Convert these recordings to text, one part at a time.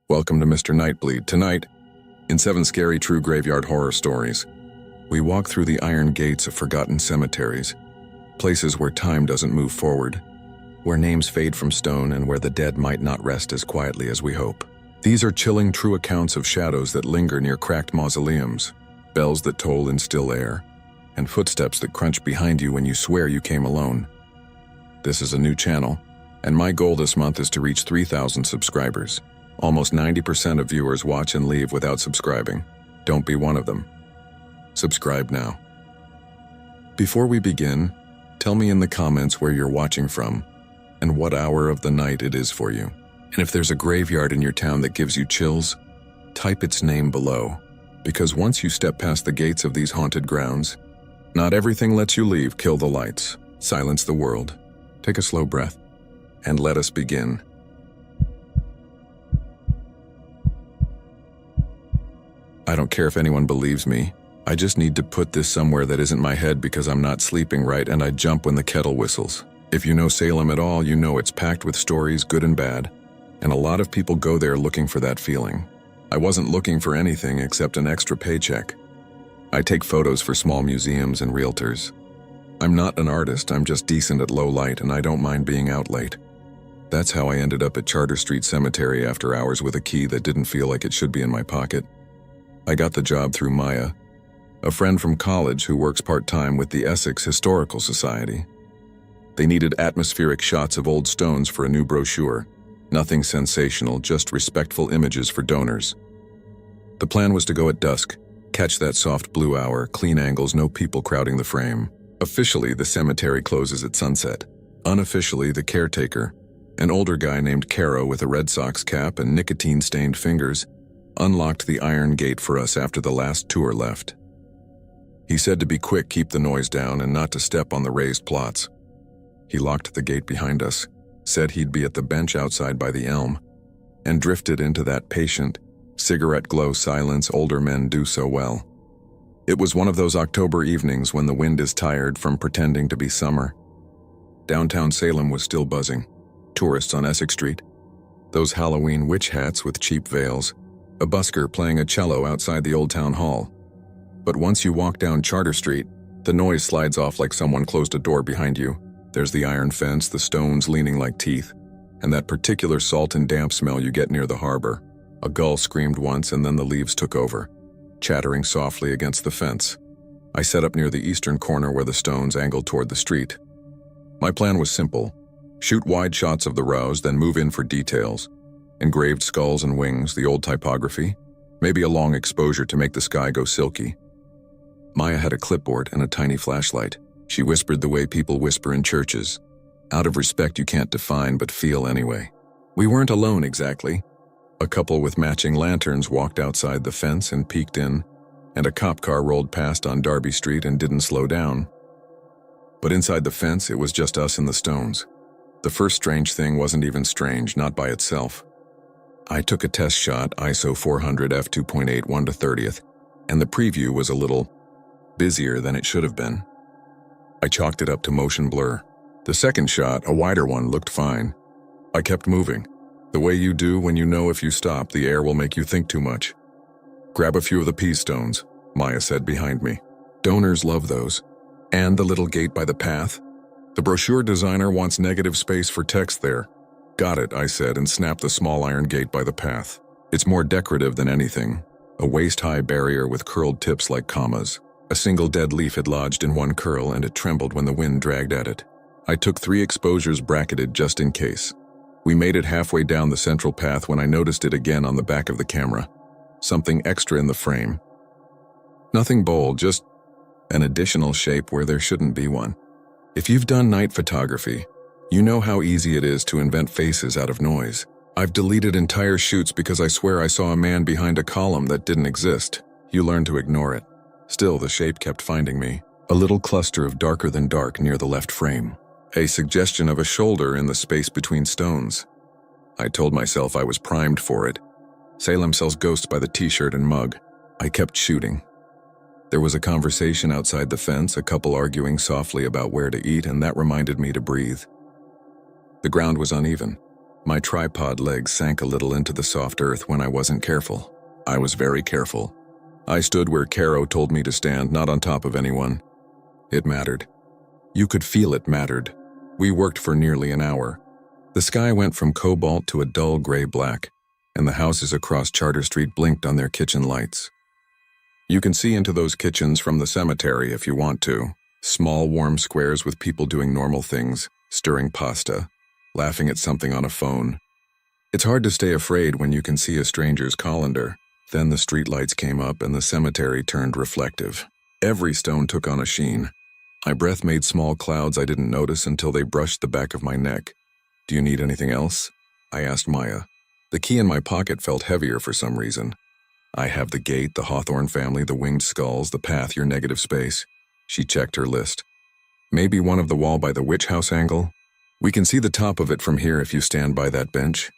Welcome to Mr. Nightbleed. Tonight, in 7 scary true graveyard horror stories, we walk through the iron gates of forgotten cemeteries, places where time doesn't move forward, where names fade from stone and where the dead might not rest as quietly as we hope. These are chilling true accounts of shadows that linger near cracked mausoleums, bells that toll in still air, and footsteps that crunch behind you when you swear you came alone. This is a new channel, and my goal this month is to reach 3,000 subscribers. Almost 90% of viewers watch and leave without subscribing. Don't be one of them. Subscribe now. Before we begin, tell me in the comments where you're watching from and what hour of the night it is for you. And if there's a graveyard in your town that gives you chills, type its name below. Because once you step past the gates of these haunted grounds, not everything lets you leave. Kill the lights, silence the world, take a slow breath, and let us begin. I don't care if anyone believes me. I just need to put this somewhere that isn't my head because I'm not sleeping right and I jump when the kettle whistles. If you know Salem at all, you know it's packed with stories, good and bad, and a lot of people go there looking for that feeling. I wasn't looking for anything except an extra paycheck. I take photos for small museums and realtors. I'm not an artist, I'm just decent at low light and I don't mind being out late. That's how I ended up at Charter Street Cemetery after hours with a key that didn't feel like it should be in my pocket. I got the job through Maya, a friend from college who works part-time with the Essex Historical Society. They needed atmospheric shots of old stones for a new brochure. Nothing sensational, just respectful images for donors. The plan was to go at dusk, catch that soft blue hour, clean angles, no people crowding the frame. Officially, the cemetery closes at sunset. Unofficially, the caretaker, an older guy named Caro with a Red Sox cap and nicotine-stained fingers, unlocked the iron gate for us after the last tour left. He said to be quick, keep the noise down, and not to step on the raised plots. He locked the gate behind us, said he'd be at the bench outside by the elm, and drifted into that patient, cigarette glow silence older men do so well. It was one of those October evenings when the wind is tired from pretending to be summer. Downtown Salem was still buzzing. Tourists on Essex Street, those Halloween witch hats with cheap veils, a busker playing a cello outside the old town hall. But once you walk down Charter Street, the noise slides off like someone closed a door behind you. There's the iron fence, the stones leaning like teeth, and that particular salt and damp smell you get near the harbor. A gull screamed once and then the leaves took over, chattering softly against the fence. I set up near the eastern corner where the stones angled toward the street. My plan was simple. Shoot wide shots of the rows, then move in for details. Engraved skulls and wings, the old typography, maybe a long exposure to make the sky go silky. Maya had a clipboard and a tiny flashlight. She whispered the way people whisper in churches. Out of respect you can't define but feel anyway. We weren't alone exactly. A couple with matching lanterns walked outside the fence and peeked in, and a cop car rolled past on Darby Street and didn't slow down. But inside the fence, it was just us and the stones. The first strange thing wasn't even strange, not by itself. I took a test shot, ISO 400 f2.8 1/30th, and the preview was a little busier than it should have been. I chalked it up to motion blur. The second shot, a wider one, looked fine. I kept moving. The way you do when you know if you stop, the air will make you think too much. Grab a few of the pea stones, Maya said behind me. Donors love those. And the little gate by the path. The brochure designer wants negative space for text there. Got it, I said, and snapped the small iron gate by the path. It's more decorative than anything. A waist-high barrier with curled tips like commas. A single dead leaf had lodged in one curl and it trembled when the wind dragged at it. I took 3 exposures bracketed just in case. We made it halfway down the central path when I noticed it again on the back of the camera. Something extra in the frame. Nothing bold, just an additional shape where there shouldn't be one. If you've done night photography, you know how easy it is to invent faces out of noise. I've deleted entire shoots because I swear I saw a man behind a column that didn't exist. You learn to ignore it. Still, the shape kept finding me. A little cluster of darker than dark near the left frame. A suggestion of a shoulder in the space between stones. I told myself I was primed for it. Salem sells ghosts by the t-shirt and mug. I kept shooting. There was a conversation outside the fence, a couple arguing softly about where to eat, and that reminded me to breathe. The ground was uneven. My tripod legs sank a little into the soft earth when I wasn't careful. I was very careful. I stood where Caro told me to stand, not on top of anyone. It mattered. You could feel it mattered. We worked for nearly an hour. The sky went from cobalt to a dull gray black, and the houses across Charter Street blinked on their kitchen lights. You can see into those kitchens from the cemetery if you want to. Small, warm squares with people doing normal things, stirring pasta, laughing at something on a phone. It's hard to stay afraid when you can see a stranger's colander. Then the streetlights came up and the cemetery turned reflective. Every stone took on a sheen. My breath made small clouds I didn't notice until they brushed the back of my neck. "Do you need anything else?" I asked Maya. The key in my pocket felt heavier for some reason. "I have the gate, the Hawthorne family, the winged skulls, the path, your negative space." She checked her list. "Maybe one of the wall by the witch house angle? We can see the top of it from here if you stand by that bench."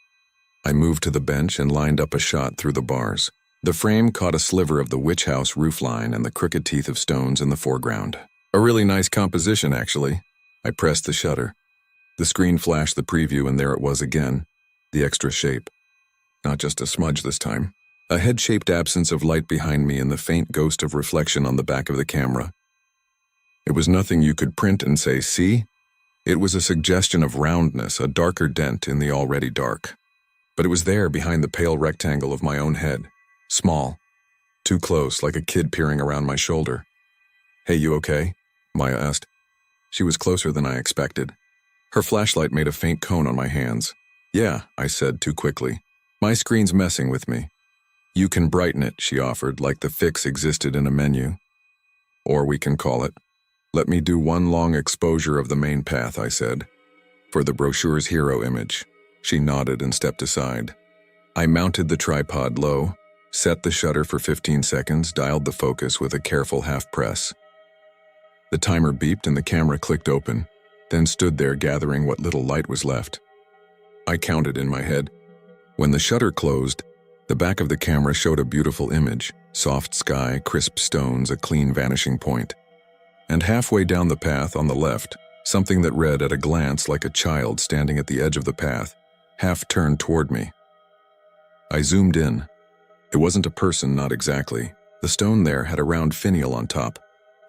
I moved to the bench and lined up a shot through the bars. The frame caught a sliver of the witch house roofline and the crooked teeth of stones in the foreground. A really nice composition, actually. I pressed the shutter. The screen flashed the preview and there it was again, the extra shape. Not just a smudge this time. A head-shaped absence of light behind me and the faint ghost of reflection on the back of the camera. It was nothing you could print and say, "See?" It was a suggestion of roundness, a darker dent in the already dark. But it was there behind the pale rectangle of my own head. Small. Too close, like a kid peering around my shoulder. "Hey, you okay?" Maya asked. She was closer than I expected. Her flashlight made a faint cone on my hands. "Yeah," I said too quickly. "My screen's messing with me." "You can brighten it," she offered, like the fix existed in a menu. "Or we can call it." "Let me do one long exposure of the main path," I said. "For the brochure's hero image." She nodded and stepped aside. I mounted the tripod low, set the shutter for 15 seconds, dialed the focus with a careful half press. The timer beeped and the camera clicked open, then stood there gathering what little light was left. I counted in my head. When the shutter closed, the back of the camera showed a beautiful image, soft sky, crisp stones, a clean vanishing point. And halfway down the path on the left, something that read at a glance like a child standing at the edge of the path, half turned toward me. I zoomed in. It wasn't a person, not exactly. The stone there had a round finial on top,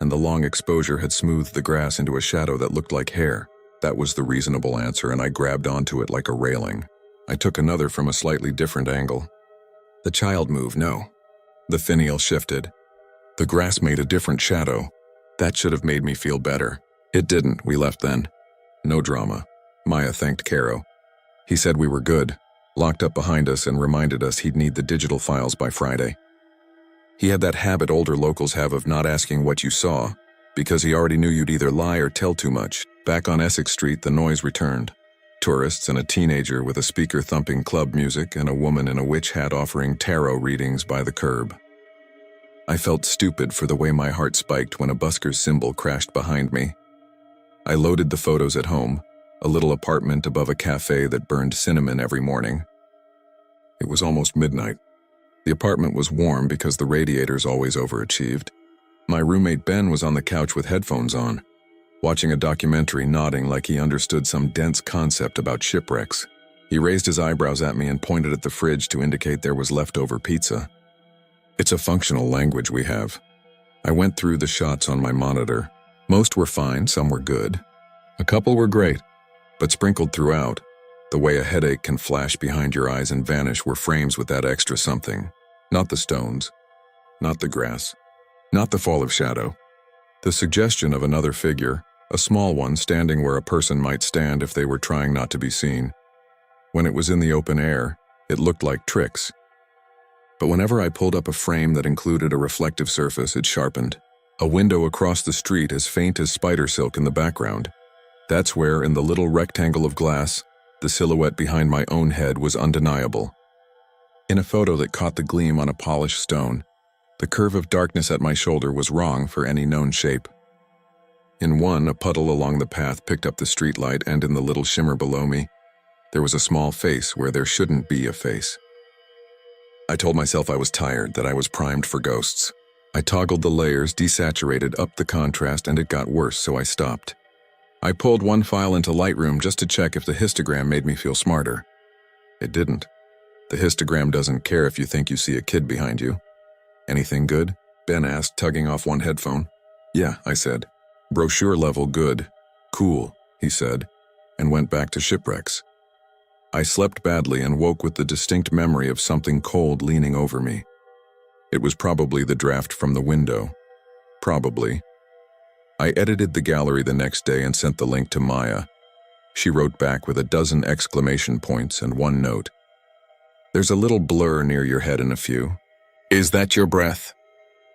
and the long exposure had smoothed the grass into a shadow that looked like hair. That was the reasonable answer, and I grabbed onto it like a railing. I took another from a slightly different angle. The child moved, no. The finial shifted. The grass made a different shadow. That should have made me feel better. It didn't. We left then. No drama. Maya thanked Caro. He said we were good, locked up behind us and reminded us he'd need the digital files by Friday. He had that habit older locals have of not asking what you saw, because he already knew you'd either lie or tell too much. Back on Essex Street, the noise returned. Tourists and a teenager with a speaker thumping club music and a woman in a witch hat offering tarot readings by the curb. I felt stupid for the way my heart spiked when a busker's cymbal crashed behind me. I loaded the photos at home, a little apartment above a cafe that burned cinnamon every morning. It was almost midnight. The apartment was warm because the radiators always overachieved. My roommate Ben was on the couch with headphones on, watching a documentary, nodding like he understood some dense concept about shipwrecks. He raised his eyebrows at me and pointed at the fridge to indicate there was leftover pizza. It's a functional language we have. I went through the shots on my monitor. Most were fine, some were good. A couple were great, but sprinkled throughout, the way a headache can flash behind your eyes and vanish, were frames with that extra something. Not the stones, not the grass, not the fall of shadow. The suggestion of another figure, a small one standing where a person might stand if they were trying not to be seen. When it was in the open air, it looked like tricks. But whenever I pulled up a frame that included a reflective surface, it sharpened. A window across the street as faint as spider silk in the background. That's where, in the little rectangle of glass, the silhouette behind my own head was undeniable. In a photo that caught the gleam on a polished stone, the curve of darkness at my shoulder was wrong for any known shape. In one, a puddle along the path picked up the streetlight, and in the little shimmer below me, there was a small face where there shouldn't be a face. I told myself I was tired, that I was primed for ghosts. I toggled the layers, desaturated, upped the contrast, and it got worse, so I stopped. I pulled one file into Lightroom just to check if the histogram made me feel smarter. It didn't. The histogram doesn't care if you think you see a kid behind you. Anything good? Ben asked, tugging off one headphone. Yeah, I said. Brochure level good. Cool, he said, and went back to shipwrecks. I slept badly and woke with the distinct memory of something cold leaning over me. It was probably the draft from the window. Probably. I edited the gallery the next day and sent the link to Maya. She wrote back with a dozen exclamation points and one note. There's a little blur near your head and a few. Is that your breath?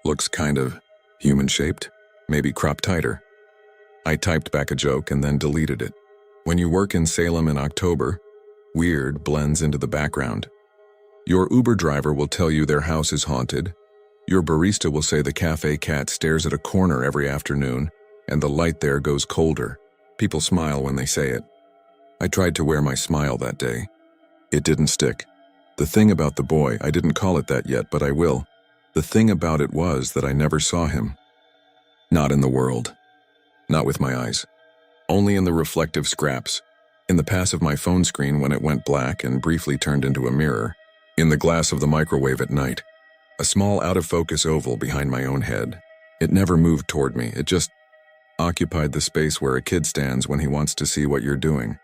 Looks kind of human-shaped, maybe cropped tighter. I typed back a joke and then deleted it. When you work in Salem in October, weird blends into the background. Your Uber driver will tell you their house is haunted. Your barista will say the cafe cat stares at a corner every afternoon, and the light there goes colder. People smile when they say it. I tried to wear my smile that day. It didn't stick. The thing about the boy, I didn't call it that yet, but I will. The thing about it was that I never saw him. Not in the world. Not with my eyes. Only in the reflective scraps. In the pass of my phone screen when it went black and briefly turned into a mirror. In the glass of the microwave at night. A small out-of-focus oval behind my own head. It never moved toward me. It just occupied the space where a kid stands when he wants to see what you're doing.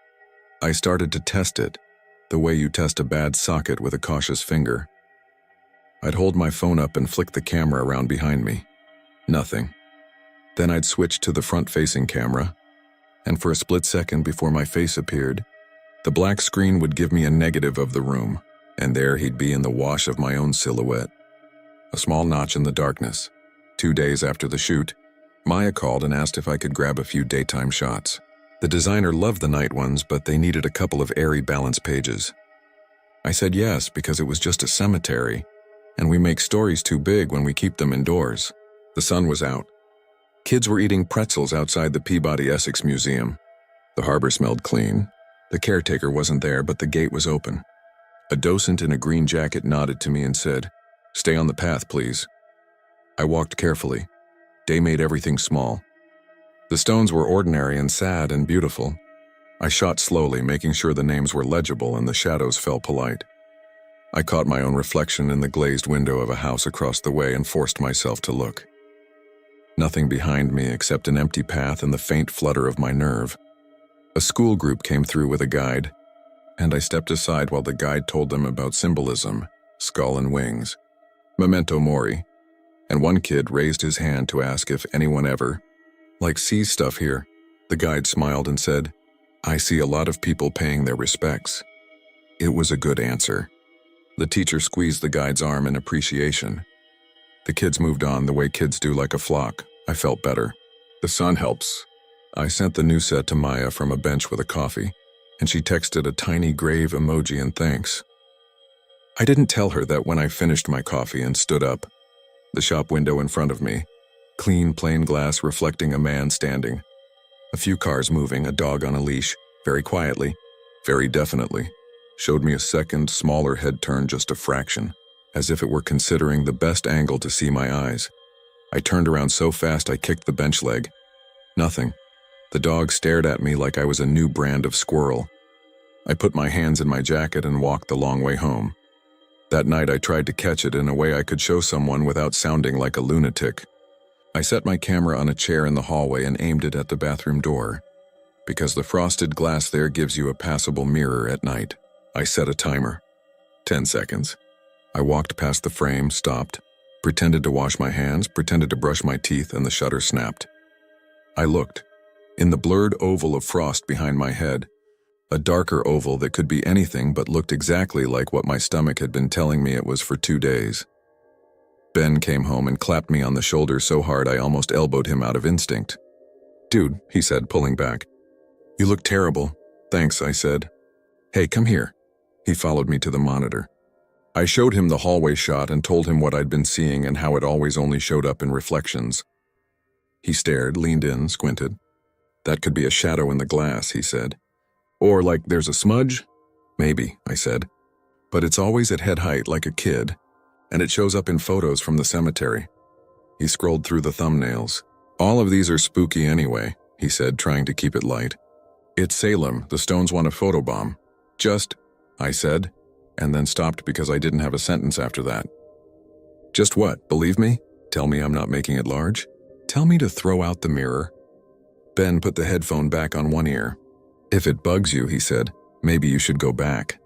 I started to test it, the way you test a bad socket with a cautious finger. I'd hold my phone up and flick the camera around behind me. Nothing. Then I'd switch to the front-facing camera, and for a split second before my face appeared, the black screen would give me a negative of the room, and there he'd be in the wash of my own silhouette. A small notch in the darkness. 2 days after the shoot, Maya called and asked if I could grab a few daytime shots. The designer loved the night ones, but they needed a couple of airy balance pages. I said yes because it was just a cemetery, and we make stories too big when we keep them indoors. The sun was out. Kids were eating pretzels outside the Peabody Essex Museum. The harbor smelled clean. The caretaker wasn't there, but the gate was open. A docent in a green jacket nodded to me and said, "Stay on the path, please." I walked carefully. Day made everything small. The stones were ordinary and sad and beautiful. I shot slowly, making sure the names were legible and the shadows fell polite. I caught my own reflection in the glazed window of a house across the way and forced myself to look. Nothing behind me except an empty path and the faint flutter of my nerve. A school group came through with a guide, and I stepped aside while the guide told them about symbolism, skull and wings, memento mori, and one kid raised his hand to ask if anyone ever, sees stuff here. The guide smiled and said, "I see a lot of people paying their respects." It was a good answer. The teacher squeezed the guide's arm in appreciation. The kids moved on the way kids do, like a flock. I felt better. The sun helps. I sent the new set to Maya from a bench with a coffee, and she texted a tiny grave emoji and thanks. I didn't tell her that when I finished my coffee and stood up. The shop window in front of me, clean plain glass reflecting a man standing. A few cars moving, a dog on a leash, very quietly, very definitely, showed me a second, smaller head turn just a fraction, as if it were considering the best angle to see my eyes. I turned around so fast I kicked the bench leg. Nothing. The dog stared at me like I was a new brand of squirrel. I put my hands in my jacket and walked the long way home. That night I tried to catch it in a way I could show someone without sounding like a lunatic. I set my camera on a chair in the hallway and aimed it at the bathroom door, because the frosted glass there gives you a passable mirror at night. I set a timer. 10 seconds. I walked past the frame, stopped, pretended to wash my hands, pretended to brush my teeth, and the shutter snapped. I looked. In the blurred oval of frost behind my head, a darker oval that could be anything but looked exactly like what my stomach had been telling me it was for 2 days. Ben came home and clapped me on the shoulder so hard I almost elbowed him out of instinct. "Dude," he said, pulling back. "You look terrible." "Thanks," I said. "Hey, come here." He followed me to the monitor. I showed him the hallway shot and told him what I'd been seeing and how it always only showed up in reflections. He stared, leaned in, squinted. "That could be a shadow in the glass," he said. "Or like there's a smudge?" "Maybe," I said. "But it's always at head height like a kid, and it shows up in photos from the cemetery." He scrolled through the thumbnails. "All of these are spooky anyway," he said, trying to keep it light. "It's Salem. The Stones want a photobomb. Just..." I said, and then stopped because I didn't have a sentence after that. Just what, believe me? Tell me I'm not making it large? Tell me to throw out the mirror? Ben put the headphone back on one ear. If it bugs you, he said, maybe you should go back.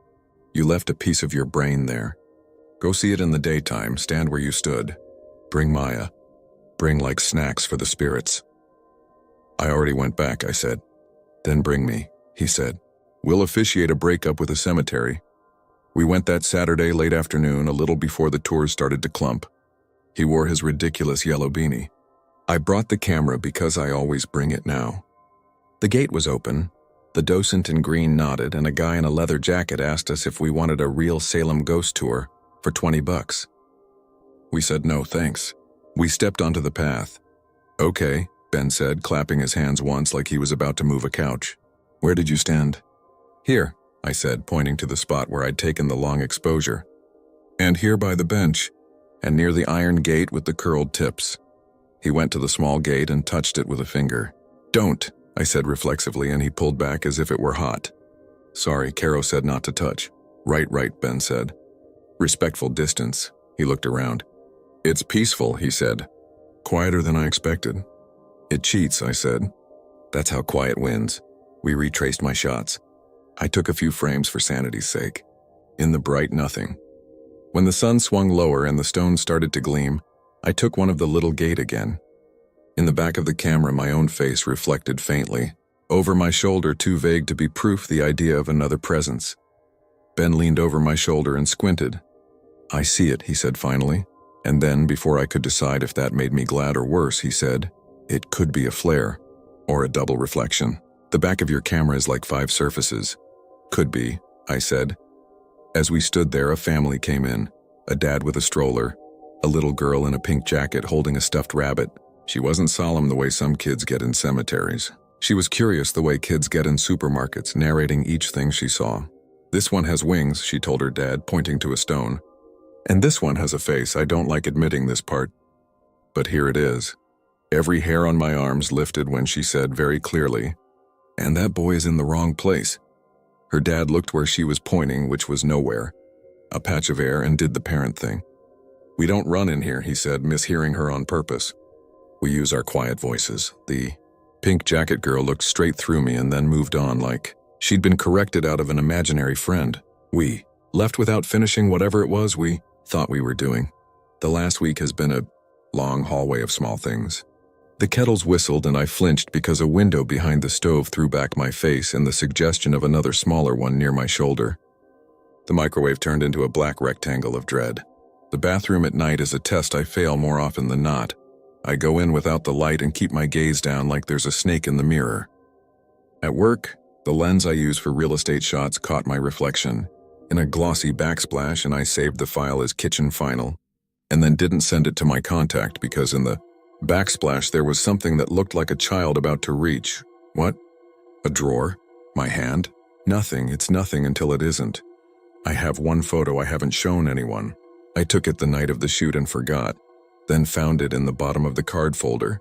You left a piece of your brain there. Go see it in the daytime, stand where you stood. Bring Maya. Bring like snacks for the spirits. I already went back, I said. Then bring me, he said. We'll officiate a breakup with a cemetery. We went that Saturday late afternoon, a little before the tours started to clump. He wore his ridiculous yellow beanie. I brought the camera because I always bring it now. The gate was open. The docent in green nodded, and a guy in a leather jacket asked us if we wanted a real Salem ghost tour for $20. We said no, thanks. We stepped onto the path. Okay, Ben said, clapping his hands once like he was about to move a couch. Where did you stand? Here, I said, pointing to the spot where I'd taken the long exposure. And here by the bench, and near the iron gate with the curled tips. He went to the small gate and touched it with a finger. Don't, I said reflexively, and he pulled back as if it were hot. Sorry, Caro said not to touch. Right, Ben said. Respectful distance. He looked around. It's peaceful, he said. Quieter than I expected. It cheats, I said. That's how quiet wins. We retraced my shots. I took a few frames for sanity's sake. In the bright nothing. When the sun swung lower and the stones started to gleam, I took one of the little gate again. In the back of the camera, my own face reflected faintly, over my shoulder too vague to be proof the idea of another presence. Ben leaned over my shoulder and squinted. I see it, he said finally, and then, before I could decide if that made me glad or worse, he said, it could be a flare, or a double reflection. The back of your camera is like 5 surfaces. Could be, I said. As we stood there, a family came in, a dad with a stroller, a little girl in a pink jacket holding a stuffed rabbit. She wasn't solemn the way some kids get in cemeteries. She was curious the way kids get in supermarkets, narrating each thing she saw. This one has wings, she told her dad, pointing to a stone. And this one has a face. I don't like admitting this part. But here it is. Every hair on my arms lifted when she said very clearly, and that boy is in the wrong place. Her dad looked where she was pointing, which was nowhere. A patch of air, and did the parent thing. We don't run in here, he said, mishearing her on purpose. We use our quiet voices. The pink jacket girl looked straight through me and then moved on like she'd been corrected out of an imaginary friend. We left without finishing whatever it was we thought we were doing. The last week has been a long hallway of small things. The kettles whistled and I flinched because a window behind the stove threw back my face and the suggestion of another smaller one near my shoulder. The microwave turned into a black rectangle of dread. The bathroom at night is a test I fail more often than not. I go in without the light and keep my gaze down like there's a snake in the mirror. At work, the lens I use for real estate shots caught my reflection in a glossy backsplash, and I saved the file as kitchen final, and then didn't send it to my contact because in the backsplash there was something that looked like a child about to reach. What? A drawer? My hand? Nothing, it's nothing until it isn't. I have one photo I haven't shown anyone. I took it the night of the shoot and forgot, then found it in the bottom of the card folder.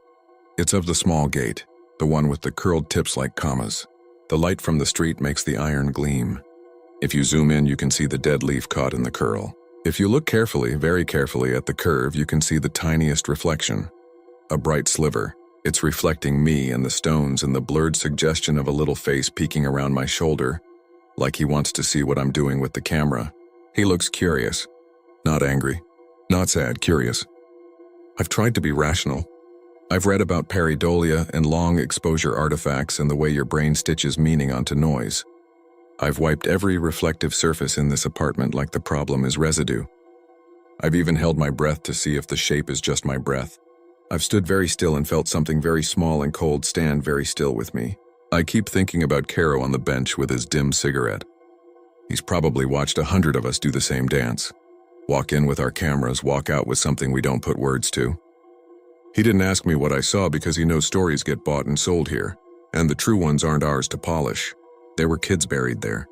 It's of the small gate, the one with the curled tips like commas. The light from the street makes the iron gleam. If you zoom in, you can see the dead leaf caught in the curl. If you look carefully, very carefully at the curve, you can see the tiniest reflection. A bright sliver. It's reflecting me and the stones and the blurred suggestion of a little face peeking around my shoulder, like he wants to see what I'm doing with the camera. He looks curious. Not angry. Not sad, curious. I've tried to be rational. I've read about pareidolia and long exposure artifacts and the way your brain stitches meaning onto noise. I've wiped every reflective surface in this apartment like the problem is residue. I've even held my breath to see if the shape is just my breath. I've stood very still and felt something very small and cold stand very still with me. I keep thinking about Caro on the bench with his dim cigarette. He's probably watched 100 of us do the same dance. Walk in with our cameras, walk out with something we don't put words to. He didn't ask me what I saw because he knows stories get bought and sold here, and the true ones aren't ours to polish. There were kids buried there.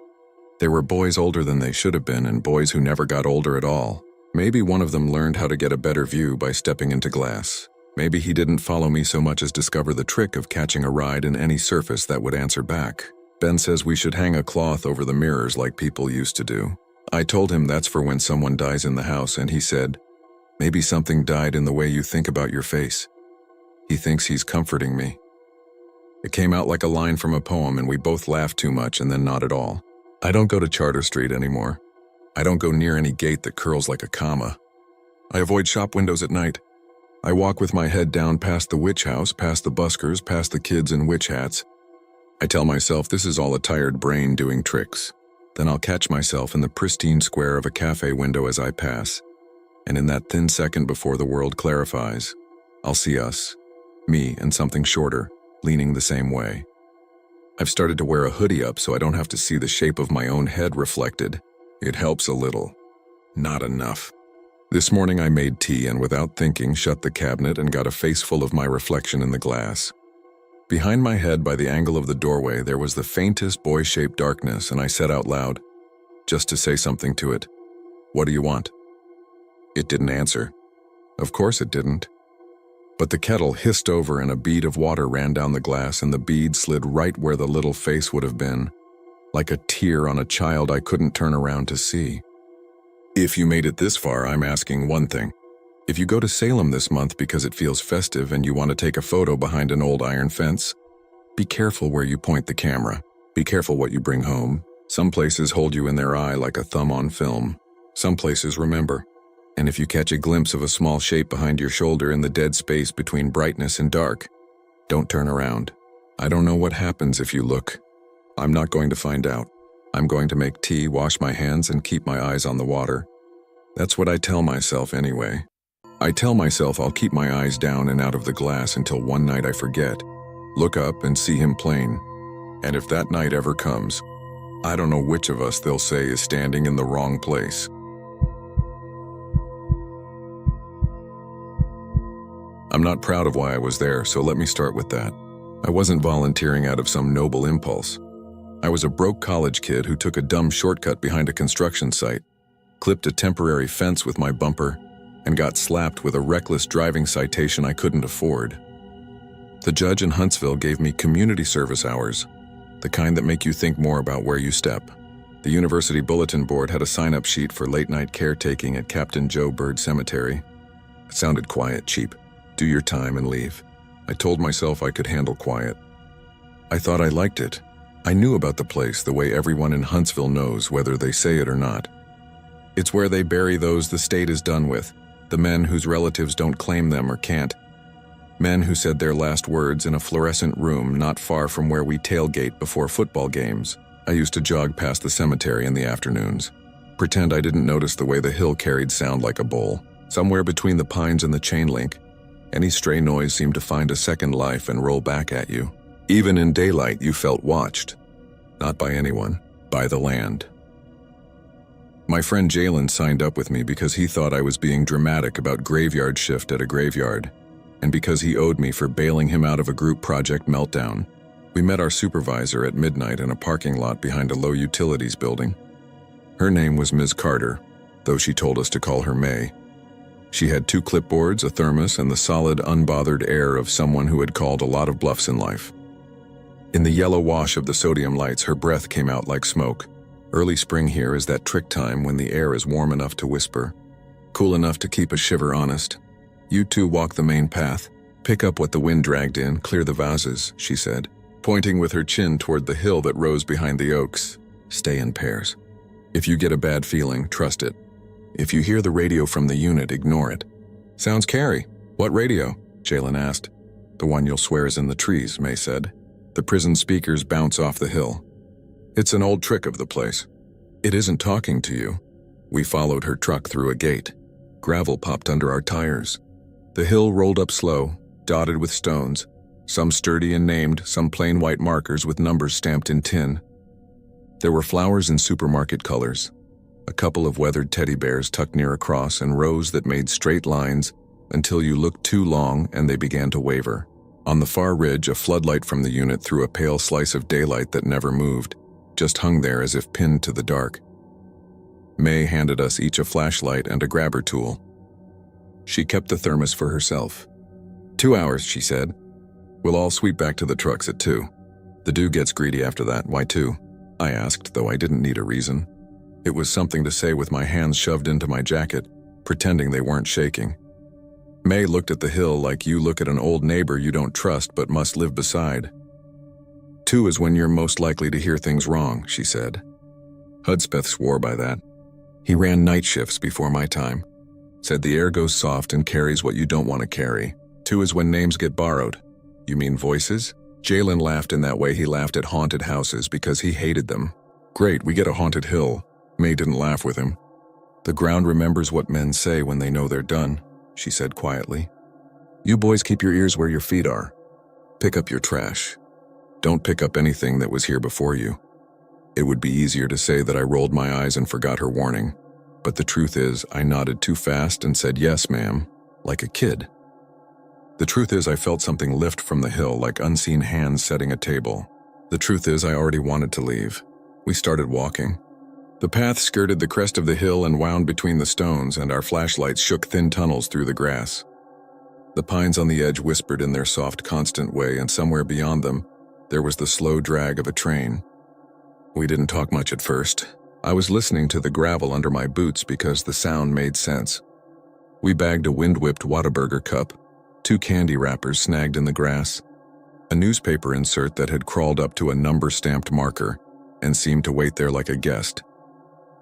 There were boys older than they should have been and boys who never got older at all. Maybe one of them learned how to get a better view by stepping into glass. Maybe he didn't follow me so much as discover the trick of catching a ride in any surface that would answer back. Ben says we should hang a cloth over the mirrors like people used to do. I told him that's for when someone dies in the house, and he said, maybe something died in the way you think about your face. He thinks he's comforting me. It came out like a line from a poem, and we both laughed too much and then not at all. I don't go to Charter Street anymore. I don't go near any gate that curls like a comma. I avoid shop windows at night. I walk with my head down past the witch house, past the buskers, past the kids in witch hats. I tell myself this is all a tired brain doing tricks. Then I'll catch myself in the pristine square of a cafe window as I pass. And in that thin second before the world clarifies, I'll see us, me and something shorter, leaning the same way. I've started to wear a hoodie up so I don't have to see the shape of my own head reflected. It helps a little. Not enough. This morning I made tea and without thinking shut the cabinet and got a face full of my reflection in the glass. Behind my head by the angle of the doorway there was the faintest boy-shaped darkness, and I said out loud, just to say something to it, "What do you want?" It didn't answer. Of course it didn't. But the kettle hissed over and a bead of water ran down the glass, and the bead slid right where the little face would have been, like a tear on a child I couldn't turn around to see. If you made it this far, I'm asking one thing. If you go to Salem this month because it feels festive and you want to take a photo behind an old iron fence, be careful where you point the camera. Be careful what you bring home. Some places hold you in their eye like a thumb on film. Some places remember. And if you catch a glimpse of a small shape behind your shoulder in the dead space between brightness and dark, don't turn around. I don't know what happens if you look. I'm not going to find out. I'm going to make tea, wash my hands, and keep my eyes on the water. That's what I tell myself anyway. I tell myself I'll keep my eyes down and out of the glass until one night I forget, look up and see him plain. And if that night ever comes, I don't know which of us they'll say is standing in the wrong place. I'm not proud of why I was there, so let me start with that. I wasn't volunteering out of some noble impulse. I was a broke college kid who took a dumb shortcut behind a construction site, clipped a temporary fence with my bumper, and got slapped with a reckless driving citation I couldn't afford. The judge in Huntsville gave me community service hours, the kind that make you think more about where you step. The university bulletin board had a sign-up sheet for late-night caretaking at Captain Joe Bird Cemetery. It sounded quiet, cheap. Do your time and leave. I told myself I could handle quiet. I thought I liked it. I knew about the place the way everyone in Huntsville knows, whether they say it or not. It's where they bury those the state is done with, the men whose relatives don't claim them or can't. Men who said their last words in a fluorescent room not far from where we tailgate before football games. I used to jog past the cemetery in the afternoons. Pretend I didn't notice the way the hill carried sound like a bowl. Somewhere between the pines and the chain link, any stray noise seemed to find a second life and roll back at you. Even in daylight, you felt watched. Not by anyone, by the land. My friend Jalen signed up with me because he thought I was being dramatic about graveyard shift at a graveyard, and because he owed me for bailing him out of a group project meltdown. We met our supervisor at midnight in a parking lot behind a low utilities building. Her name was Ms. Carter, though she told us to call her May. She had 2 clipboards, a thermos, and the solid, unbothered air of someone who had called a lot of bluffs in life. In the yellow wash of the sodium lights, her breath came out like smoke. Early spring here is that trick time when the air is warm enough to whisper, cool enough to keep a shiver honest. You two walk the main path. Pick up what the wind dragged in, clear the vases, she said, pointing with her chin toward the hill that rose behind the oaks. Stay in pairs. If you get a bad feeling, trust it. If you hear the radio from the unit, ignore it. Sounds Carrie. What radio? Jalen asked. The one you'll swear is in the trees, May said. The prison speakers bounce off the hill. It's an old trick of the place. It isn't talking to you. We followed her truck through a gate. Gravel popped under our tires. The hill rolled up slow, dotted with stones, some sturdy and named, some plain white markers with numbers stamped in tin. There were flowers in supermarket colors, a couple of weathered teddy bears tucked near a cross, and rows that made straight lines until you looked too long and they began to waver. On the far ridge, a floodlight from the unit threw a pale slice of daylight that never moved, just hung there as if pinned to the dark. May handed us each a flashlight and a grabber tool. She kept the thermos for herself. 2 hours, she said. We'll all sweep back to the trucks at 2. The dew gets greedy after that, why too? I asked, though I didn't need a reason. It was something to say with my hands shoved into my jacket, pretending they weren't shaking. May looked at the hill like you look at an old neighbor you don't trust but must live beside. 2 is when you're most likely to hear things wrong, she said. Hudspeth swore by that. He ran night shifts before my time. Said the air goes soft and carries what you don't want to carry. 2 is when names get borrowed. You mean voices? Jalen laughed in that way he laughed at haunted houses because he hated them. Great, we get a haunted hill. May didn't laugh with him. The ground remembers what men say when they know they're done, she said quietly. You boys keep your ears where your feet are. Pick up your trash. Don't pick up anything that was here before you. It would be easier to say that I rolled my eyes and forgot her warning, but the truth is I nodded too fast and said yes, ma'am, like a kid. The truth is I felt something lift from the hill like unseen hands setting a table. The truth is I already wanted to leave. We started walking. The path skirted the crest of the hill and wound between the stones, and our flashlights shook thin tunnels through the grass. The pines on the edge whispered in their soft, constant way, and somewhere beyond them, there was the slow drag of a train. We didn't talk much at first. I was listening to the gravel under my boots because the sound made sense. We bagged a wind-whipped Whataburger cup, 2 candy wrappers snagged in the grass, a newspaper insert that had crawled up to a number-stamped marker and seemed to wait there like a guest.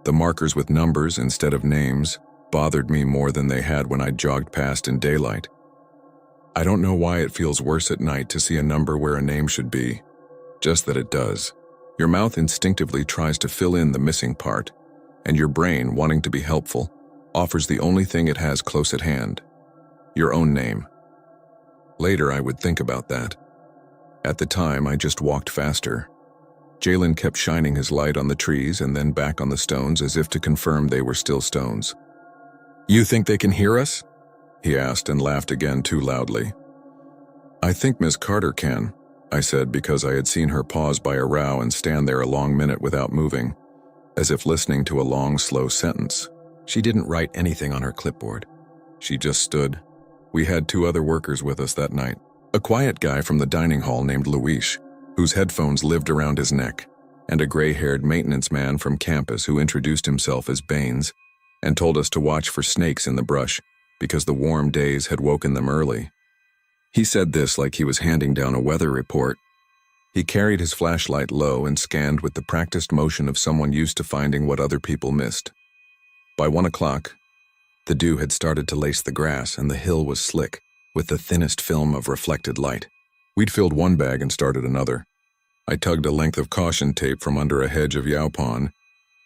The markers with numbers instead of names bothered me more than they had when I jogged past in daylight. I don't know why it feels worse at night to see a number where a name should be, just that it does. Your mouth instinctively tries to fill in the missing part, and your brain, wanting to be helpful, offers the only thing it has close at hand, your own name. Later, I would think about that. At the time, I just walked faster. Jalen kept shining his light on the trees and then back on the stones as if to confirm they were still stones. You think they can hear us? He asked and laughed again too loudly. I think Miss Carter can, I said because I had seen her pause by a row and stand there a long minute without moving, as if listening to a long, slow sentence. She didn't write anything on her clipboard. She just stood. We had 2 other workers with us that night. A quiet guy from the dining hall named Luis, whose headphones lived around his neck, and a gray-haired maintenance man from campus who introduced himself as Baines and told us to watch for snakes in the brush because the warm days had woken them early. He said this like he was handing down a weather report. He carried his flashlight low and scanned with the practiced motion of someone used to finding what other people missed. By 1 o'clock, the dew had started to lace the grass and the hill was slick with the thinnest film of reflected light. We'd filled 1 bag and started another. I tugged a length of caution tape from under a hedge of yaupon,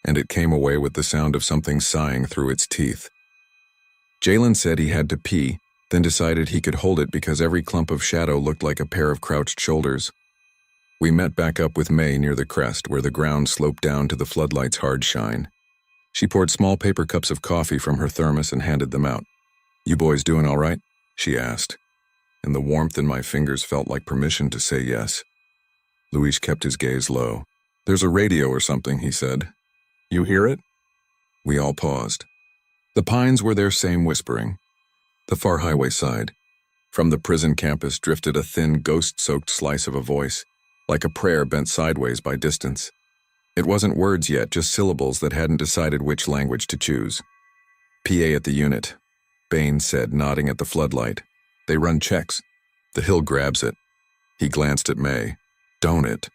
and it came away with the sound of something sighing through its teeth. Jalen said he had to pee, then decided he could hold it because every clump of shadow looked like a pair of crouched shoulders. We met back up with May near the crest where the ground sloped down to the floodlight's hard shine. She poured small paper cups of coffee from her thermos and handed them out. You boys doing all right? She asked, and the warmth in my fingers felt like permission to say yes. Luis kept his gaze low. There's a radio or something, he said. You hear it? We all paused. The pines were their same whispering. The far highway side. From the prison campus drifted a thin, ghost-soaked slice of a voice, like a prayer bent sideways by distance. It wasn't words yet, just syllables that hadn't decided which language to choose. PA at the unit, Baines said, nodding at the floodlight. They run checks. The hill grabs it. He glanced at May. Don't it?